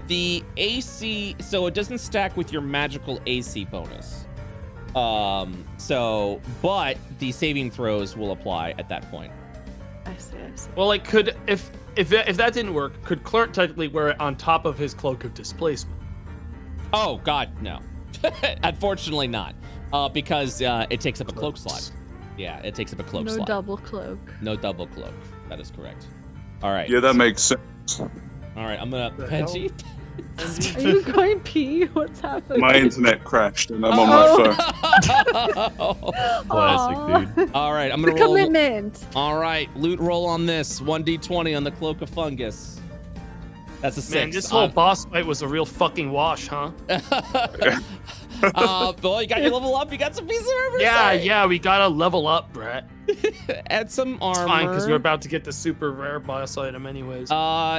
the AC, so it doesn't stack with your magical AC bonus. But the saving throws will apply at that point. I see. Well, like, if that didn't work, could Clerk technically wear it on top of his cloak of displacement? Oh God, no. Unfortunately not. Because it takes up a cloak slot. Yeah, it takes up a cloak No slot. double cloak. No double cloak. That is correct. All right. Yeah, that makes sense. All right, I'm gonna The Benji. Are you going pee? What's happening? My internet crashed and I'm on my phone. Classic, dude. All right, I'm The gonna roll. commitment. All right, loot roll on this. 1d20 on the Cloak of Fungus. That's a 6. Man, this whole boss fight was a real fucking wash, huh? Well, you got your level up. You got some pieces of armor. Yeah, we gotta level up, Brett. Add some armor. It's fine, because we're about to get the super rare boss item anyways.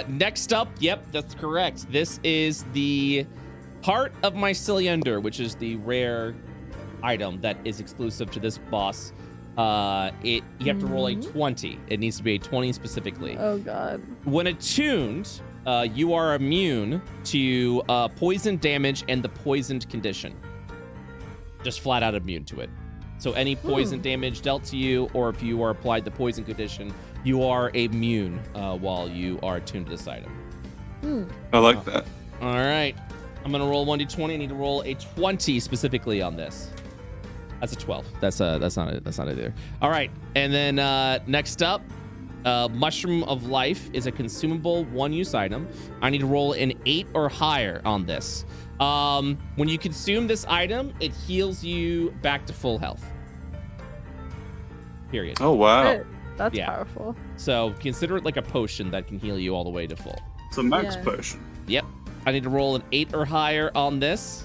Next up, yep, that's correct. This is the Heart of Myceliander, which is the rare item that is exclusive to this boss. You have to roll a 20. It needs to be a 20 specifically. Oh god. When attuned, you are immune to poison damage and the poisoned condition. Just flat out immune to it. So any poison damage dealt to you, or if you are applied the poison condition, you are immune while you are attuned to this item. I like that. All right. I'm going to roll 1d20. I need to roll a 20 specifically on this. That's a 12. That's not it either. All right. And then next up, Mushroom of Life is a consumable one-use item. I need to roll an 8 or higher on this. When you consume this item, it heals you back to full health. Period. Oh, wow. Shit, That's Yeah. powerful. So consider it like a potion that can heal you all the way to full. It's a max Yeah. potion. Yep. I need to roll an 8 or higher on this.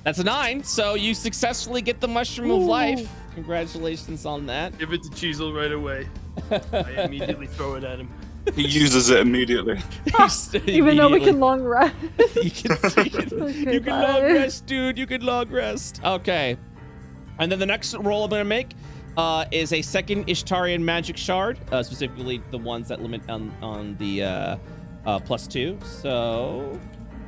That's a 9. So you successfully get the Mushroom of Life. Congratulations on that. Give it to Chisel right away. I immediately throw it at him. He uses it immediately. Even though we can long rest. you can Okay, you can long bye. rest, dude. You can long rest. Okay. And then the next roll I'm gonna make is a second Ishtarian magic shard, specifically the ones that limit on the +2. So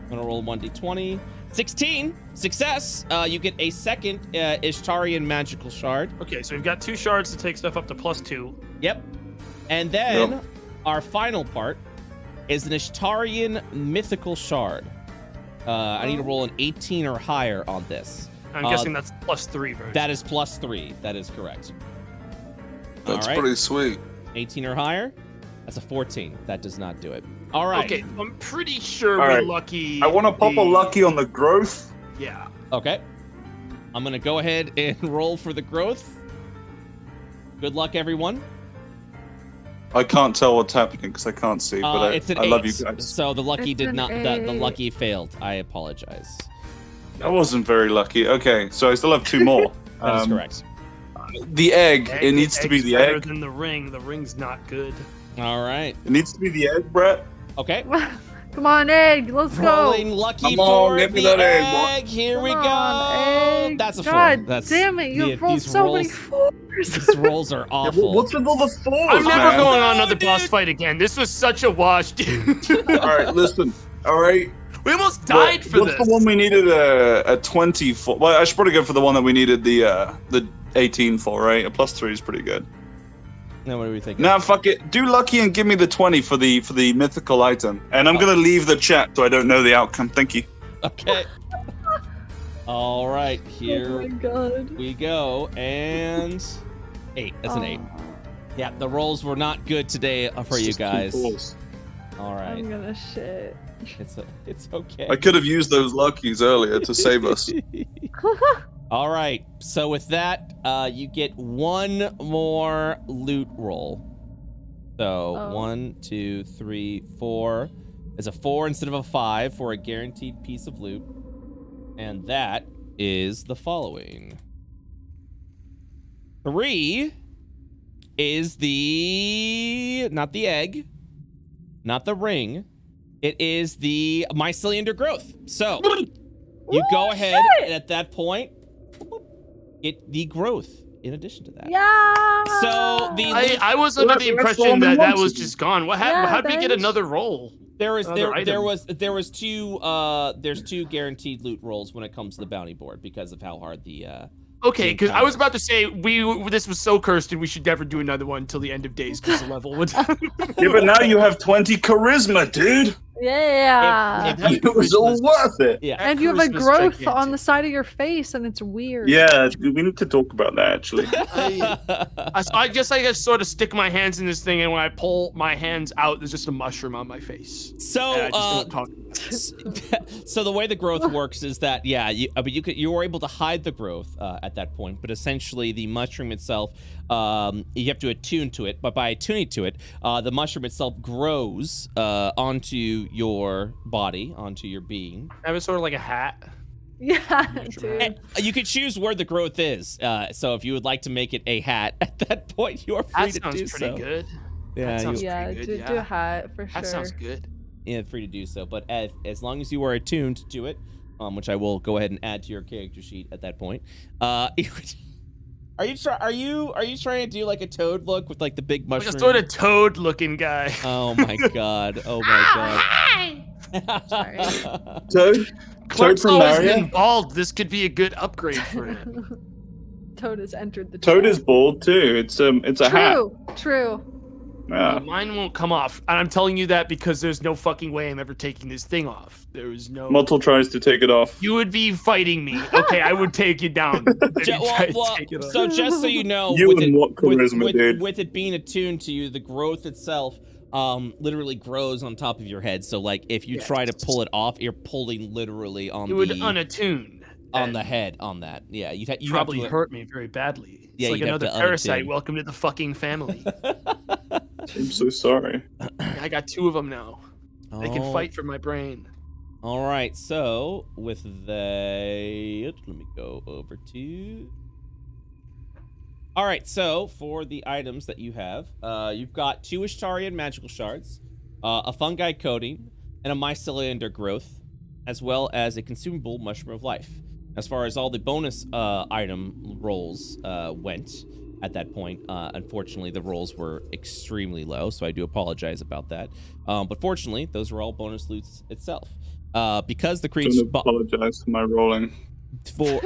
I'm gonna roll 1d20. 16 success. You get a second Ishtarian magical shard. Okay, so we've got 2 shards to take stuff up to +2. Yep. And then Yep. our final part is an Ishtarian mythical shard. I need to roll an 18 or higher on this. I'm guessing that's +3 version. That is +3. That is correct. That's All right. pretty sweet. 18 or higher. That's a 14. That does not do it. All right. Okay, I'm pretty sure All we're right. lucky. I want to pop a lucky on the growth. Yeah. Okay. I'm going to go ahead and roll for the growth. Good luck, everyone. I can't tell what's happening because I can't see, but It's an I 8. love you guys. So the lucky It's did an not. The 8. lucky failed. I apologize. I wasn't very lucky. Okay, so I still have 2 more. That is correct. The egg. It needs to be Egg's the better egg. than the ring. The ring's not good. All right. It needs to be the egg, Brett. Okay. Come on, egg. Let's Rolling go. lucky Come on, for give me the that egg, egg. boy. Here we Come go. on, egg. That's a 4. God That's damn it! You've rolled these so many rolls- 4s. These rolls are awful. What's with all the fours, I'm never man? going on another boss fight again. This was such a wash, dude. All right, listen. All right. We almost died for What's this. the one we needed a 20 for? Well, I should probably go for the one that we needed the 18 for, right? A +3 is pretty good. Now, what are we thinking? Nah, fuck it. Do lucky and give me the 20 for the mythical item. And I'm gonna leave the chat so I don't know the outcome. Thank you. Okay. All right, Oh here my god. we go, and 8. That's an 8. Yeah, the rolls were not good today for you Just two guys. fours. All right, I'm gonna shit. it's okay. I could have used those luckies earlier to save us. All right, so with that, you get one more loot roll. So 1, 2, 3, 4. It's a 4 instead of a 5 for a guaranteed piece of loot. And that is the following. 3 is not the egg, not the ring. It is the Myceliander growth. So you go ahead and at that point get the growth in addition to that. Yeah. So I was under the impression that was just gone. What happened? Yeah, How'd we get bench. another roll? There's Oh, two guaranteed loot rolls when it comes to the bounty board because of how hard the Okay, because I was about to say this was so cursed and we should never do another one until the end of days because the level would. Yeah, but now you have 20 charisma, dude. Yeah. It was all worth it. Yeah. And you have a Charisma's growth gigantic. on the side of your face, and it's weird. Yeah, we need to talk about that actually. I guess I just sort of stick my hands in this thing, and when I pull my hands out, there's just a mushroom on my face. So, And I just don't talk. so the way the growth works is that you were able to hide the growth at that point, but essentially the mushroom itself, you have to attune to it. But by attuning to it, the mushroom itself grows onto your body, onto your being. I have sort of like a hat. Yeah, dude. And you could choose where the growth is. So if you would like to make it a hat at that point, you are free That to do sounds pretty so. good. Yeah, That sounds Yeah, pretty good, do a hat for sure. That sounds good. yeah, free to do so. But as long as you are attuned to it, which I will go ahead and add to your character sheet at that point. Are you trying to do like a toad look with like the big mushroom? Like a sort of toad-looking guy. Oh my god! Oh my god! Sorry. Toad Clark's from always Mario? been bald. This could be a good upgrade for him. Toad has entered the Toad chat. is bald too. It's a hat. True. Yeah. Mine won't come off. And I'm telling you that because there's no fucking way I'm ever taking this thing off. There is no... Mottle tries to take it off. You would be fighting me. Okay, I would take you down. So just so you know, You with and it, what charisma, dude? with it being attuned to you, the growth itself literally grows on top of your head. So like if you try to pull it off, you're pulling literally on you would unattune. on the head on that. Yeah, you Probably have to, hurt me very badly. It's Yeah, like you'd have another to parasite. unattune. Welcome to the fucking family. I'm so sorry. I got 2 of them now. They can Oh. fight for my brain. All right, so with that, let me go over to. All right, so for the items that you have, you've got 2 Ishtarian magical shards, a fungi coating, and a myceliander growth, as well as a consumable mushroom of life. As far as all the bonus item rolls went at that point, unfortunately, the rolls were extremely low, so I do apologize about that. But fortunately, those were all bonus loots itself. Because the creature Don't apologize for my rolling. for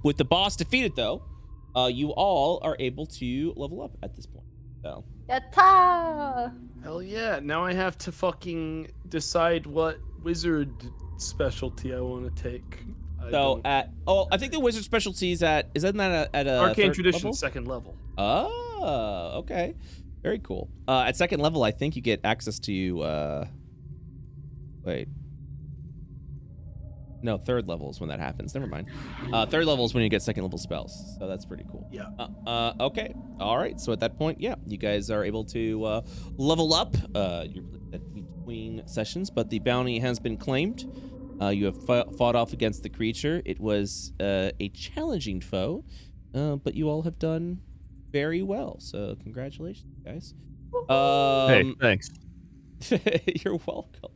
with the boss defeated, though, you all are able to level up at this point. So Yatta! Hell yeah. Now I have to fucking decide what wizard specialty I want to take. I think the wizard specialty is at a Arcane 3rd Tradition, level? 2nd level. Oh, okay. Very cool. At 2nd level, I think you get access to, wait. No, 3rd level is when that happens. Never mind. 3rd level is when you get 2nd level spells. So that's pretty cool. Yeah. Okay. All right. So at that point, yeah, you guys are able to level up you're between sessions, but the bounty has been claimed. You have fought off against the creature. It was a challenging foe, but you all have done very well. So congratulations, guys. Hey, thanks. You're welcome.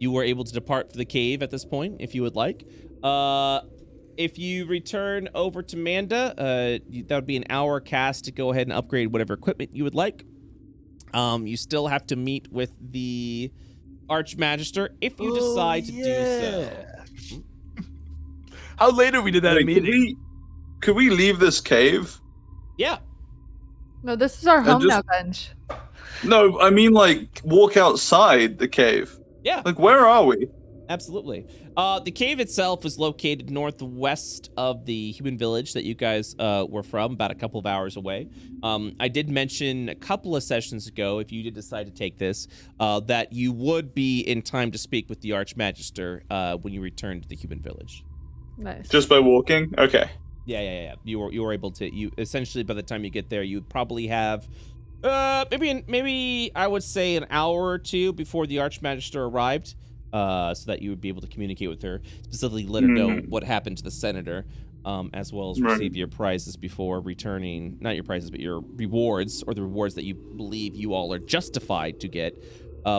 You were able to depart for the cave at this point, if you would like. If you return over to Manda, that would be an hour cast to go ahead and upgrade whatever equipment you would like. You still have to meet with the Archmagister if you decide to do so. How late are we to that Wait, meeting? Could we leave this cave? Yeah. No, this is our home just- now, Benj. No, I mean like walk outside the cave. Yeah. Like where are we? Absolutely. The cave itself is located northwest of the human village that you guys were from, about a couple of hours away. I did mention a couple of sessions ago, if you did decide to take this, that you would be in time to speak with the Archmagister when you return to the human village. Nice. Just by walking? Okay. Yeah. You were able to. You essentially, by the time you get there, you would probably have maybe I would say an hour or two before the Archmagister arrived. So that you would be able to communicate with her, specifically let her know what happened to the senator, as well as receive your prizes before returning, not your prizes, but your rewards, or the rewards that you believe you all are justified to get,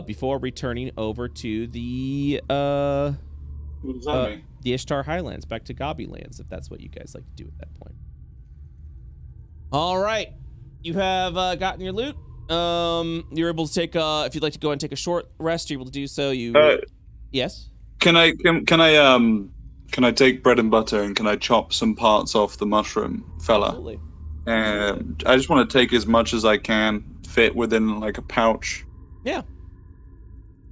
before returning over to the, What does that mean? the Ishtar Highlands, back to Gobi Lands, if that's what you guys like to do at that point. All right. You have gotten your loot. You're able to take, if you'd like to go and take a short rest, you're able to do so. Yes. Can I take bread and butter and can I chop some parts off the mushroom fella? Absolutely. And I just want to take as much as I can, fit within like a pouch. Yeah.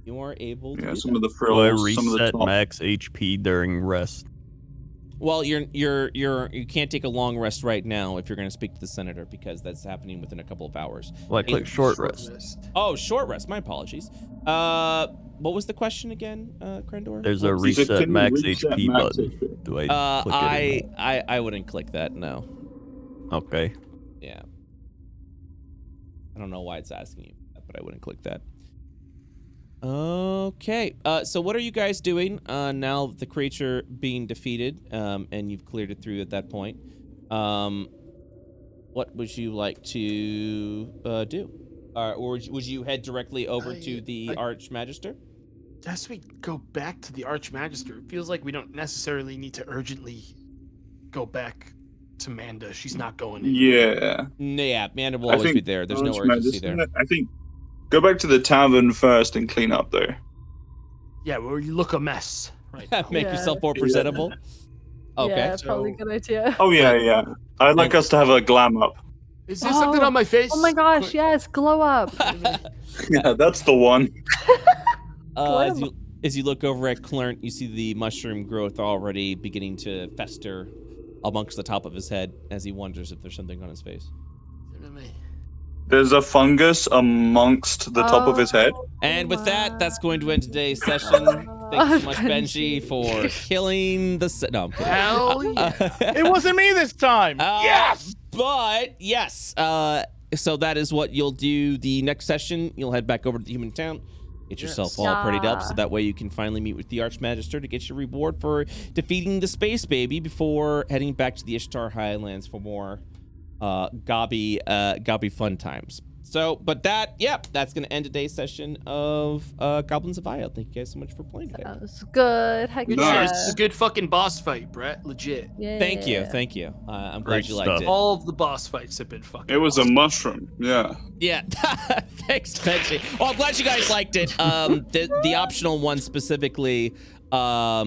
You are able to do Some that. of the Do I frills, some of the reset top. max HP during rest? Well, you can't take a long rest right now if you're going to speak to the senator, because that's happening within a couple of hours. Well, I click short rest. Oh, short rest. My apologies. What was the question again, Crendor? There's a He said, reset "Can you max reset HP max button. HP?" Do I click it? I wouldn't click that. No. Okay. Yeah. I don't know why it's asking you, but I wouldn't click that. Okay. So what are you guys doing now the creature being defeated, and you've cleared it through at that point? What would you like to do? Or would you head directly over to the Archmagister? As we go back to the Archmagister, it feels like we don't necessarily need to urgently go back to Manda. She's not going in. Yeah. Yeah, Manda will always be there. There's no urgency there. I think go back to the tavern first and clean up there. Yeah, where you look a mess right now. Make yourself more presentable. Okay. Yeah, probably a good idea. Oh yeah. I'd like us to have a glam up. Is there something on my face? Oh my gosh, yes, glow up. Yeah, that's the one. As you look over at Clint, you see the mushroom growth already beginning to fester amongst the top of his head as he wonders if there's something on his face. There's a fungus amongst the top of his head. And with that, that's going to end today's session. Thank you so much, Benji, for killing the... No, I'm kidding. Hell yeah. It wasn't me this time. Yes! But, yes. So that is what you'll do the next session. You'll head back over to the human town. Get yourself all prettied up so that way you can finally meet with the Archmagister to get your reward for defeating the Space Baby before heading back to the Ishtar Highlands for more Gobby fun times. So, but that's going to end today's session of Goblins of Io. Thank you guys so much for playing today. That was good. Heck Good yeah. shit. It's a good fucking boss fight, Brett. Legit. Yeah. Thank you. I'm glad Great you liked stuff. it. All of the boss fights have been fucking It was a awesome. mushroom. Yeah. Yeah, thanks, Benji. Well, I'm glad you guys liked it. The optional ones specifically are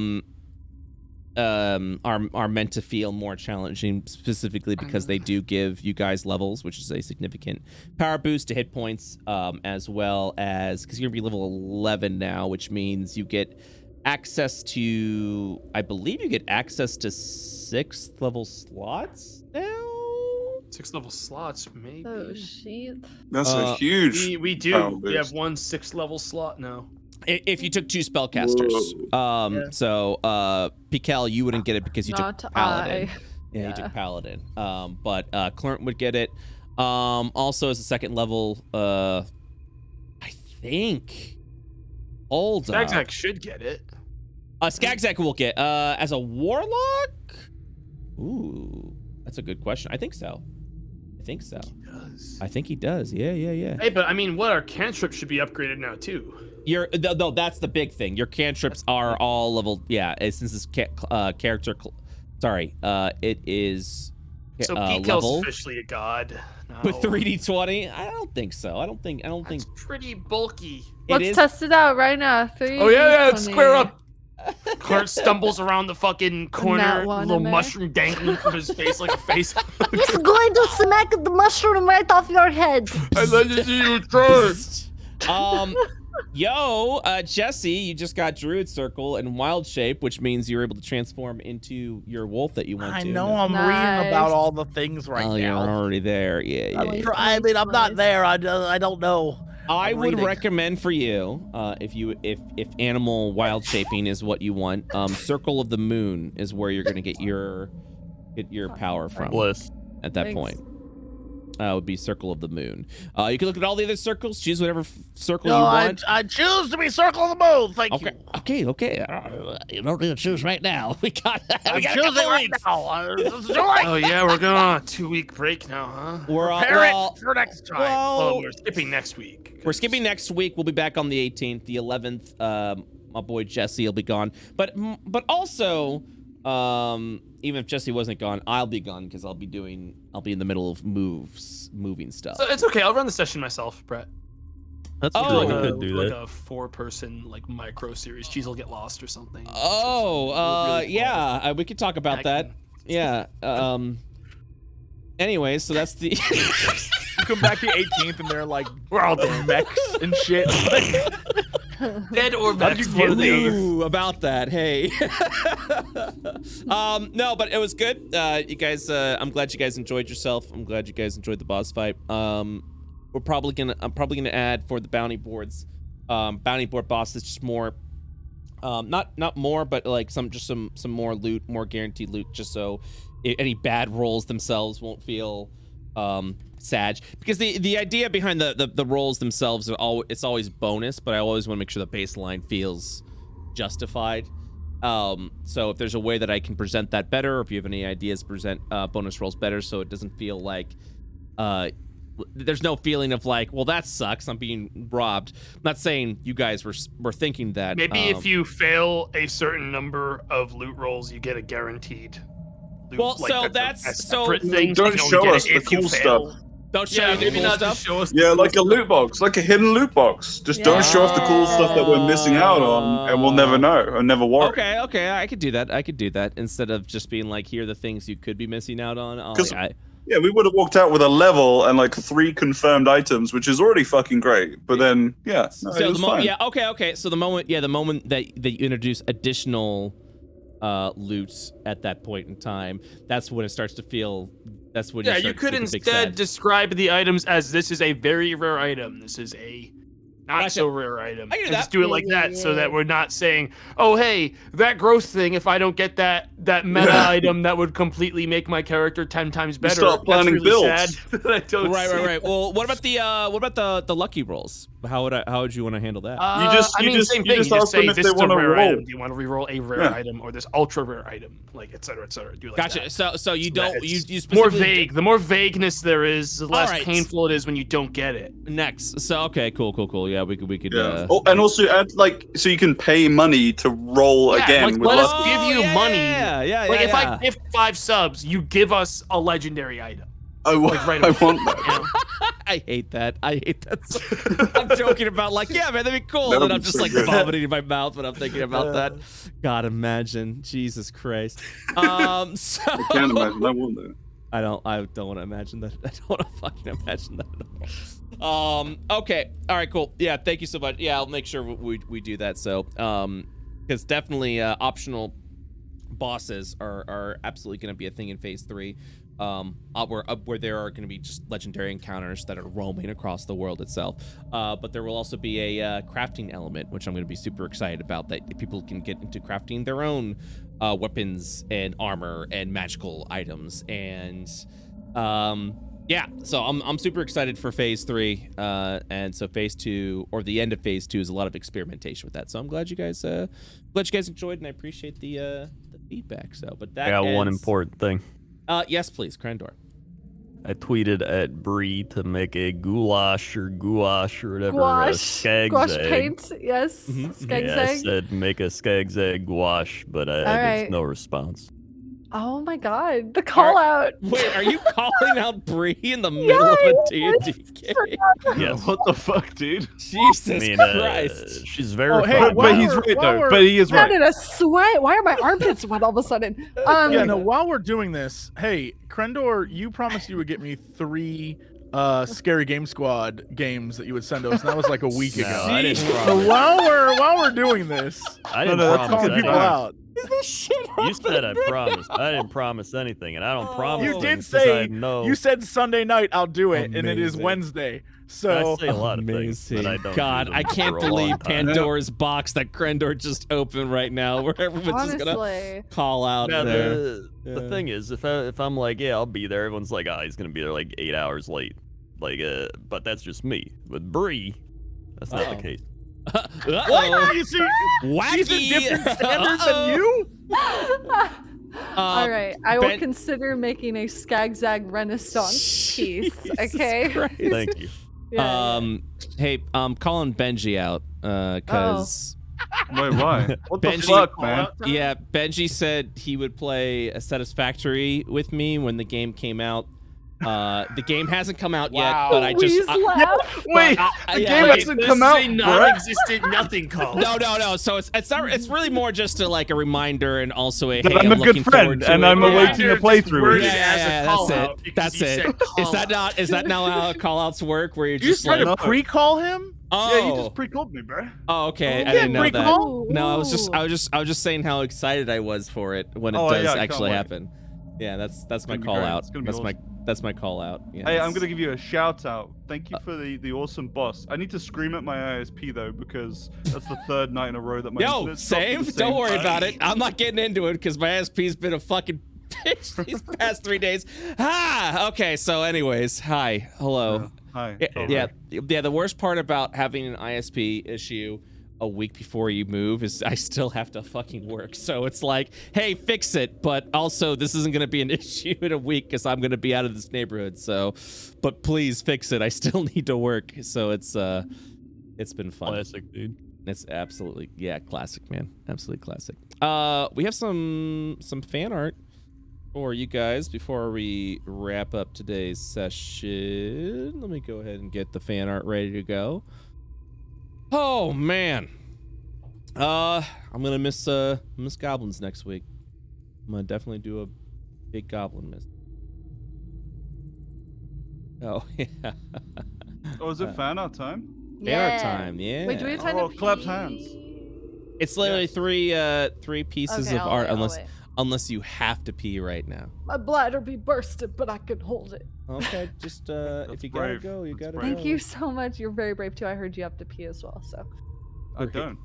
meant to feel more challenging, specifically because they do give you guys levels, which is a significant power boost to hit points, as well as because you're gonna be level 11 now, which means you get access to, I believe you get access to 6th level slots now. 6 level slots, maybe. Oh shit. That's a huge. We do. power We have boost. one 6th level slot now. If you took 2 spellcasters. Whoa. So Pikel, you wouldn't get it because you Not took Paladin. I. Yeah, you took Paladin. But Clint would get it. Also as a 2nd level, I think Hold up. Skagzak should get it. Skagzak will get as a warlock? Ooh, that's a good question. I think so. He does. I think he does. Yeah. Hey, but I mean, what our cantrip should be upgraded now too. No, that's the big thing. Your cantrips are all level. Yeah, since this character. It is. So Geekel's level officially a god. No. with 3d20. I don't think so. I don't think. That's pretty bulky. Let's test it out right now. 3. Oh yeah, square up. Kurt stumbles around the fucking corner, little mushroom dangling from his face like a face. He's going to smack the mushroom right off your head. I let you see you try. Jesse, you just got Druid Circle and Wild Shape, which means you're able to transform into your wolf that you want to. I know, I'm reading about all the things right now. You're already there. Yeah. I mean, I'm not there. I don't know. I would recommend for you, if animal wild shaping is what you want, Circle of the Moon is where you're gonna get your power from. Bliss. At that point. Would be Circle of the Moon. You can look at all the other circles, choose whatever circle you want. I choose to be Circle of the Moon. Thank you. Okay. You don't need to choose right now. We got I'm choosing right now. Oh yeah, we're going on a 2-week break now, huh? Prepare it for next time. Well, we're skipping next week. We're skipping next week. We'll be back on the 18th. The 11th, my boy Jesse will be gone. But also, even if Jesse wasn't gone, I'll be gone because I'll be in the middle of moving stuff. So it's okay. I'll run the session myself, Brett. That's true. I could do like that. a 4-person micro series. Cheese will get lost or something. Yeah. We could talk about that. Yeah. Anyway, so that's the. You come back the 18th and they're like, we're all doing mechs and shit. Dead or mechs. Ooh, about that. Hey. No, but it was good. You guys, I'm glad you guys enjoyed yourself. I'm glad you guys enjoyed the boss fight. I'm probably gonna add for the bounty boards, bounty board bosses, just more, not more, but like some more loot, more guaranteed loot, just so any bad rolls themselves won't feel sad, because the idea behind the rolls themselves it's always bonus, but I always want to make sure the baseline feels justified. So if there's a way that I can present that better, or if you have any ideas, present bonus rolls better, so it doesn't feel like there's no feeling of like, well, that sucks, I'm being robbed. I'm not saying you guys were thinking that. Maybe if you fail a certain number of loot rolls, you get a guaranteed loot. Well, so that's so. Don't show us the cool stuff. Don't show you the cool stuff. Show us like a loot box, like a hidden loot box. Just don't show us the cool stuff that we're missing out on, and we'll never know or never worry. Okay, I could do that. Instead of just being like, here are the things you could be missing out on. Yeah, we would have walked out with a level and like 3 confirmed items, which is already fucking great. But then, yeah. So the moment, So the moment that you introduce additional loot at that point in time, that's when it starts to feel. That's when you could instead describe the items as, this is a very rare item. This is a not so rare item. And just do it like that, so that we're not saying, oh hey, that growth thing, if I don't get that meta item, that would completely make my character 10 times better. Start planning really builds. Sad that I don't right. Well, what about the lucky rolls? How would you want to handle that? Same thing. You just say, this is a rare item. Do you want to reroll a rare item, or this ultra rare item, like et cetera, et cetera. Do like gotcha. That. So you don't you more vague. The more vagueness there is, the less painful it is when you don't get it. Next. So okay, cool. Yeah, we could. Yeah. And also add so you can pay money to roll again. Let us give you money. Yeah. If I gift 5 subs, you give us a legendary item. I want that. I hate that. I'm joking about yeah, man, that'd be cool. And I'm just vomiting in my mouth when I'm thinking about that. God, imagine. Jesus Christ. So I can't imagine. I want that. I don't want to imagine that. I don't want to fucking imagine that at all. Okay. All right, cool. Yeah, thank you so much. Yeah, I'll make sure we do that. So, because definitely optional bosses are absolutely going to be a thing in phase 3. Where there are going to be just legendary encounters that are roaming across the world itself. But there will also be a crafting element, which I'm going to be super excited about, that people can get into crafting their own weapons and armor and magical items. And so I'm super excited for phase 3. And so phase 2, or the end of phase 2, is a lot of experimentation with that. So I'm glad you guys enjoyed, and I appreciate the feedback. So, but that one important thing. Yes, please, Crendor. tweeted at Bree to make a goulash or gouache or whatever. Gouache egg. paint, yes. Skag's Yeah, I egg. said make a skag's egg gouache, but I Alright. there's no response. Oh my god, the call out. Wait, are you calling out Bree in the middle of a D&D game? Yes. What the fuck, dude? Jesus Christ. She's very. hey, But he's right though. But he is I'm right. in a sweat. Why are my armpits wet all of a sudden? Yeah, no, while we're doing this, hey, Crendor, you promised you would get me 3 Scary Game Squad games that you would send us, and that was like a week ago. I didn't So promise. while we're doing this, I didn't No, that's promise calling people anything. out. You said I promised. I didn't promise anything, and I don't promise. You did things 'cause say I know. you said Sunday night I'll do it, and it is Amazing. Wednesday. I So say a lot of things, but I don't. God, do I them can't for a long believe time. Pandora's box that Crendor just opened right now, where everyone's just gonna Honestly. call out Now, there. the Yeah. thing is, if I'm like, yeah, I'll be there, everyone's like, he's gonna be there like 8 hours late. Like, but that's just me. With Bree, that's not the case. Uh-oh. you see, she's in Wacky. different standards than you. All right, I will Ben- consider making a Skagzag Renaissance piece. Jesus Okay. Christ. Thank you. Yeah, Hey, calling Benji out, cause Wait, why? What the Benji- fuck, man? yeah, Benji said he would play a Satisfactory with me when the game came out. The game hasn't come out yet, but I just Wheeze laugh. Wait, the game like, hasn't This come is out, a Brett. non-existent nothing call. no. So it's not. It's really more just to like a reminder and also a. That Hey, I'm a good looking friend, forward to and it. I'm Yeah. awaiting a playthrough. worded Yeah, as a that's call-out it. because That's you it. said Is that call-out. not? Is that now how call-outs work? Where you're You just just tried like, to pre-call him? oh, Yeah, you just pre-called me, bro. oh, okay. Oh, I didn't know yeah, that. pre-call? No, I was just saying how excited I was for it when it Oh, does yeah, I can't actually wait. happen. Yeah, that's my gonna be call great. out. It's gonna be That's awesome. that's my call out. Yeah, Hey, I'm it's- gonna give you a shout out. Thank you for the awesome boss. I need to scream at my ISP though because that's the 3rd night in a row that my Yo, internet's stopped at same. the same Don't worry time. about it. I'm not getting into it because my ISP's been a fucking bitch these past 3 days. Okay. So, anyways, hi, hello. Hi. Yeah. The worst part about having an ISP issue a week before you move is I still have to fucking work. So it's like, hey, fix it, but also this isn't gonna be an issue in a week because I'm gonna be out of this neighborhood. So, but please fix it. I still need to work. So it's been fun. Classic, dude. It's absolutely, yeah, classic, man. Absolutely classic. We have some fan art for you guys before we wrap up today's session. Let me go ahead and get the fan art ready to go. Oh man. I'm gonna miss goblins next week. I'm gonna definitely do a big goblin miss. Oh yeah. Oh, is it fan art time? Fan art time, yeah. Wait, do we have time Oh, to clap pee? hands. It's literally three pieces Okay, of I'll art, wait, I'll wait. unless you have to pee right now. My bladder be bursted, but I can hold it. Okay, just if you gotta brave. go, you That's gotta brave. go. Thank you so much. You're very brave too. I heard you have to pee as well. So I don't.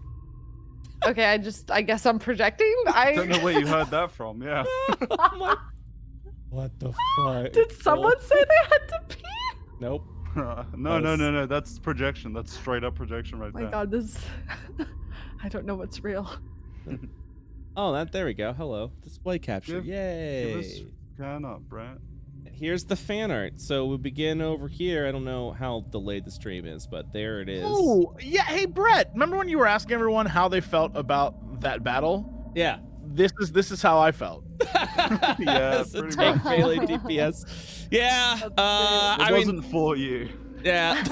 okay, I guess I'm projecting. I don't know where you heard that from. Yeah. What the fuck? Did someone say they had to pee? Nope. No. That's projection. That's straight up projection right Oh there. my god, this. I don't know what's real. Oh, there we go. Hello. Display capture. Give Yay. us fan art, Brett. Here's the fan art. So we begin over here. I don't know how delayed the stream is, but there it is. Oh, yeah. Hey, Brett, remember when you were asking everyone how they felt about that battle? Yeah. This is how I felt. Yeah, It's a pretty tank much. melee DPS. Yeah. It I wasn't mean, for you. yeah.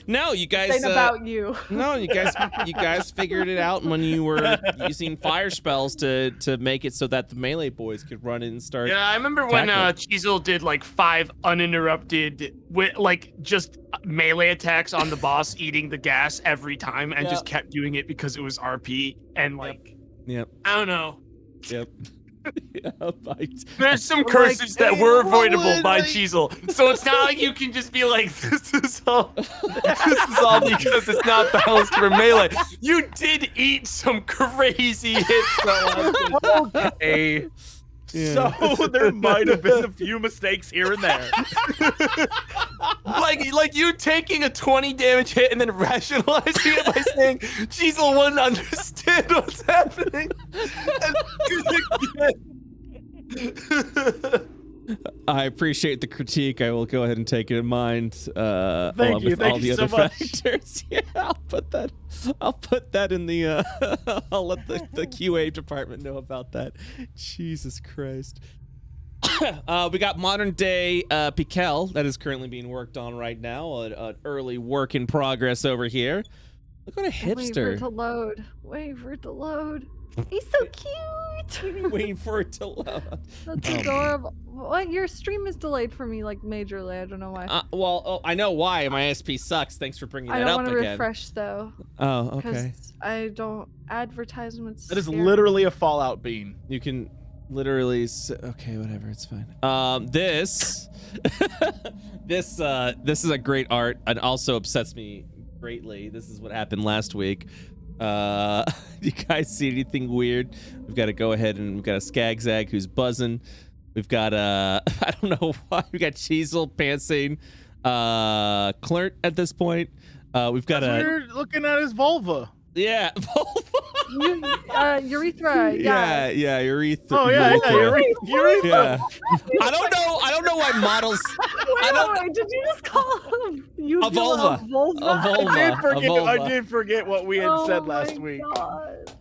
No, you guys. Saying about you. No, you guys figured it out when you were using fire spells to make it so that the melee boys could run in and start. Yeah, I remember when tackling. Cheezel did like 5 uninterrupted, just melee attacks on the boss, eating the gas every time, and just kept doing it because it was RP. And like, Yep. I don't know. Yep. There's some Like, curses that hey, were what avoidable would, by like- Cheezel. So it's not like you can just be like, this is all because it's not balanced for melee. You did eat some crazy hits though. Okay. Yeah. So there might have been a few mistakes here and there. like you taking a 20 damage hit and then rationalizing it by saying Cheezel wouldn't understand what's happening. I appreciate the critique. I will go ahead and take it in mind. Thank you. With Thank all you the so other much. factors. Yeah, I'll put that in the. I'll let the QA department know about that. Jesus Christ. We got modern day Pikel that is currently being worked on right now. An early work in progress over here. Look what a hipster. Wait for it to load. Wait for it to load. He's so cute. Waiting for it to load. That's adorable. What? Your stream is delayed for me, like majorly. I don't know why. I know why. My SP sucks. Thanks for bringing I that don't up want to again. refresh though. Oh, okay. Because I don't advertisements. That is scare me. literally a Fallout bean. You can literally. Okay, whatever. It's fine. This, this is a great art, and also upsets me greatly. This is what happened last week. You guys see anything weird? We've got to go ahead and we've got a Skagzag who's buzzing. We've got I don't know why. We got Cheezel pantsing, Clert at this point. We've got We're looking at his vulva. Yeah, urethra. Yeah, urethra. Oh yeah, urethra. Yeah. I don't know why models. Wait, did you just call him a vulva? A vulva? I did forget what we had said last week. God.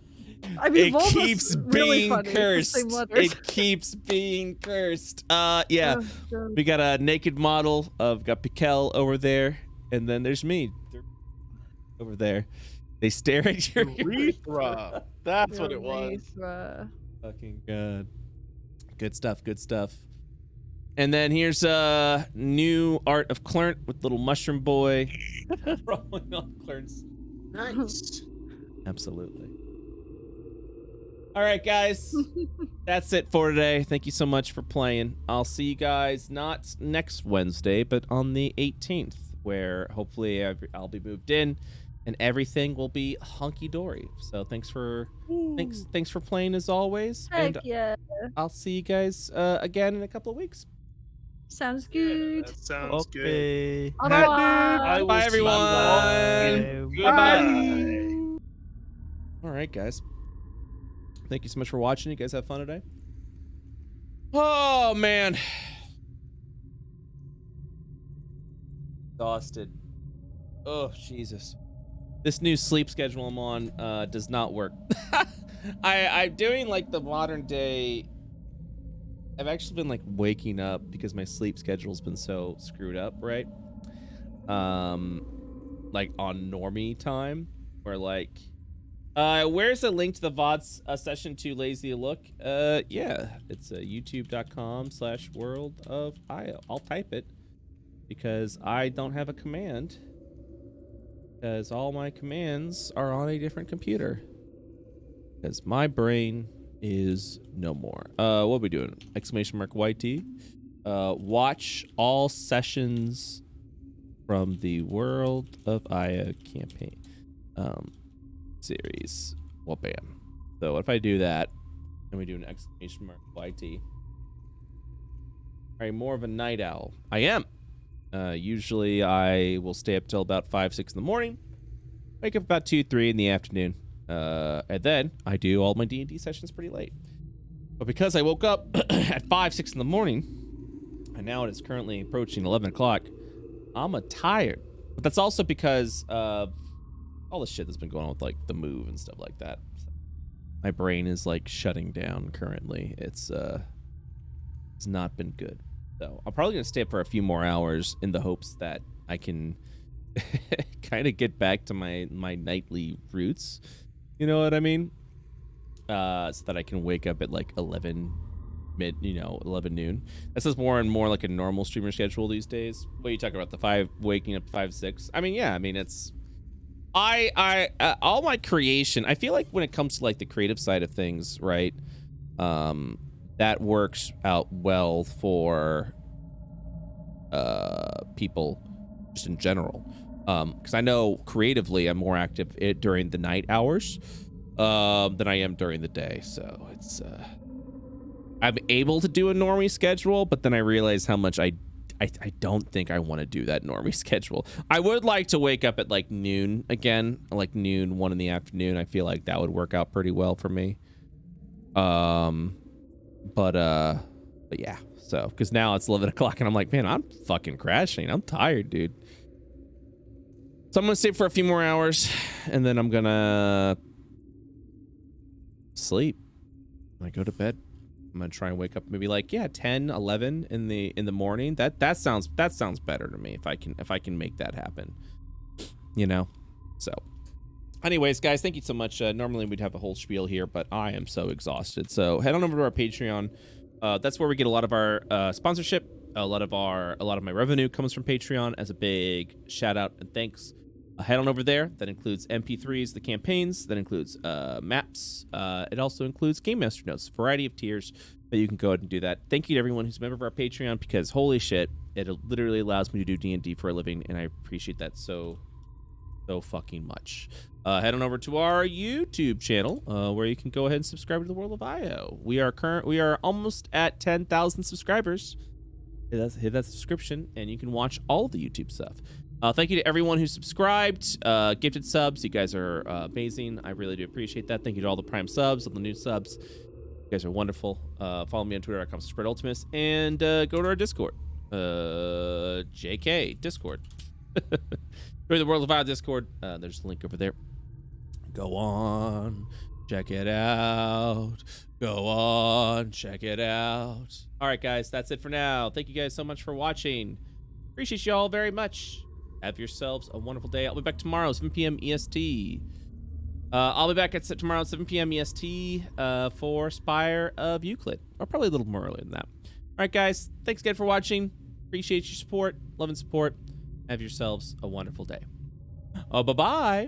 I mean, It vulva's keeps really being funny. It's the cursed. same letters. It keeps being cursed. Yeah. Oh, God. We got a naked model of got Pikel over there, and then there's me over there. They stare at your urethra. That's what it was. Urethra. Fucking god. Good stuff. Good stuff. And then here's new art of Clert with little mushroom boy rolling on Clert's. Nice. Absolutely. All right, guys. That's it for today. Thank you so much for playing. I'll see you guys not next Wednesday, but on the 18th, where hopefully I'll be moved in and everything will be hunky-dory. So thanks for playing as always. Heck And yeah. I'll see you guys again in a couple of weeks. Sounds good. That sounds good. Okay. Au revoir. I will Bye, see you everyone. Goodbye. All right, guys. Thank you so much for watching. You guys have fun today? Oh, man. Exhausted. Oh, Jesus. This new sleep schedule I'm on does not work. I'm doing like the modern day. I've actually been like waking up because my sleep schedule's been so screwed up, right? Like on normie time, where like, where's the link to the VODs session to Lazy Look? Yeah, it's youtube.com/world of IO. I'll type it because I don't have a command. Because all my commands are on a different computer. Because my brain is no more. What are we doing? !YT. Watch all sessions from the World of Aya campaign series. Well, bam. So if I do that, and we do an !YT. Are you more of a night owl? I am. Usually I will stay up till about 5, 6 in the morning. Wake up about 2, 3 in the afternoon. And then I do all my D&D sessions pretty late. But because I woke up at 5, 6 in the morning, and now it is currently approaching 11 o'clock, I'm tired. But that's also because of all the shit that's been going on with like the move and stuff like that. My brain is like shutting down currently. It's not been good. So I'm probably gonna stay up for a few more hours in the hopes that I can kind of get back to my nightly roots. You know what I mean? So that I can wake up at like 11 noon. This is more and more like a normal streamer schedule these days. What are you talking about? Waking up 5, 6? I mean, yeah. I mean, it's all my creation. I feel like when it comes to like the creative side of things, right? That works out well for people just in general. Because I know creatively I'm more active during the night hours than I am during the day. So it's I'm able to do a normie schedule, but then I realize how much I don't think I want to do that normie schedule. I would like to wake up at like noon again, like noon, 1 in the afternoon. I feel like that would work out pretty well for me. But yeah, So, because now it's 11 o'clock and I'm like, man, I'm fucking crashing. I'm tired, dude. So I'm going to sleep for a few more hours and then I'm going to sleep. When I go to bed, I'm going to try and wake up maybe like, 10, 11 in the morning. That sounds better to me if I can make that happen. You know? So anyways, guys, thank you so much. Normally we'd have a whole spiel here, but I am so exhausted. So head on over to our Patreon. That's where we get a lot of our sponsorship. A lot of my revenue comes from Patreon as a big shout out and thanks. Head on over there. That includes MP3s, the campaigns. That includes maps. It also includes Game Master notes, variety of tiers that you can go ahead and do that. Thank you to everyone who's a member of our Patreon because holy shit, it literally allows me to do D&D for a living, and I appreciate that so fucking much. Head on over to our YouTube channel where you can go ahead and subscribe to the World of IO. We are almost at 10,000 subscribers. Hit that subscription, and you can watch all of the YouTube stuff. Thank you to everyone who subscribed, gifted subs. You guys are amazing. I really do appreciate that. Thank you to all the Prime subs, all the new subs. You guys are wonderful. Follow me on Twitter.com/BrettUltimus and go to our Discord. JK Discord. Join the World of IO Discord. There's a link over there. Go on, check it out. Go on, check it out. All right, guys, that's it for now. Thank you guys so much for watching. Appreciate you all very much. Have yourselves a wonderful day. I'll be back tomorrow, 7 p.m. EST. I'll be back tomorrow at 7 p.m. EST for Spire of Euclid. Or probably a little more early than that. All right, guys. Thanks again for watching. Appreciate your support. Love and support. Have yourselves a wonderful day. Oh, bye-bye.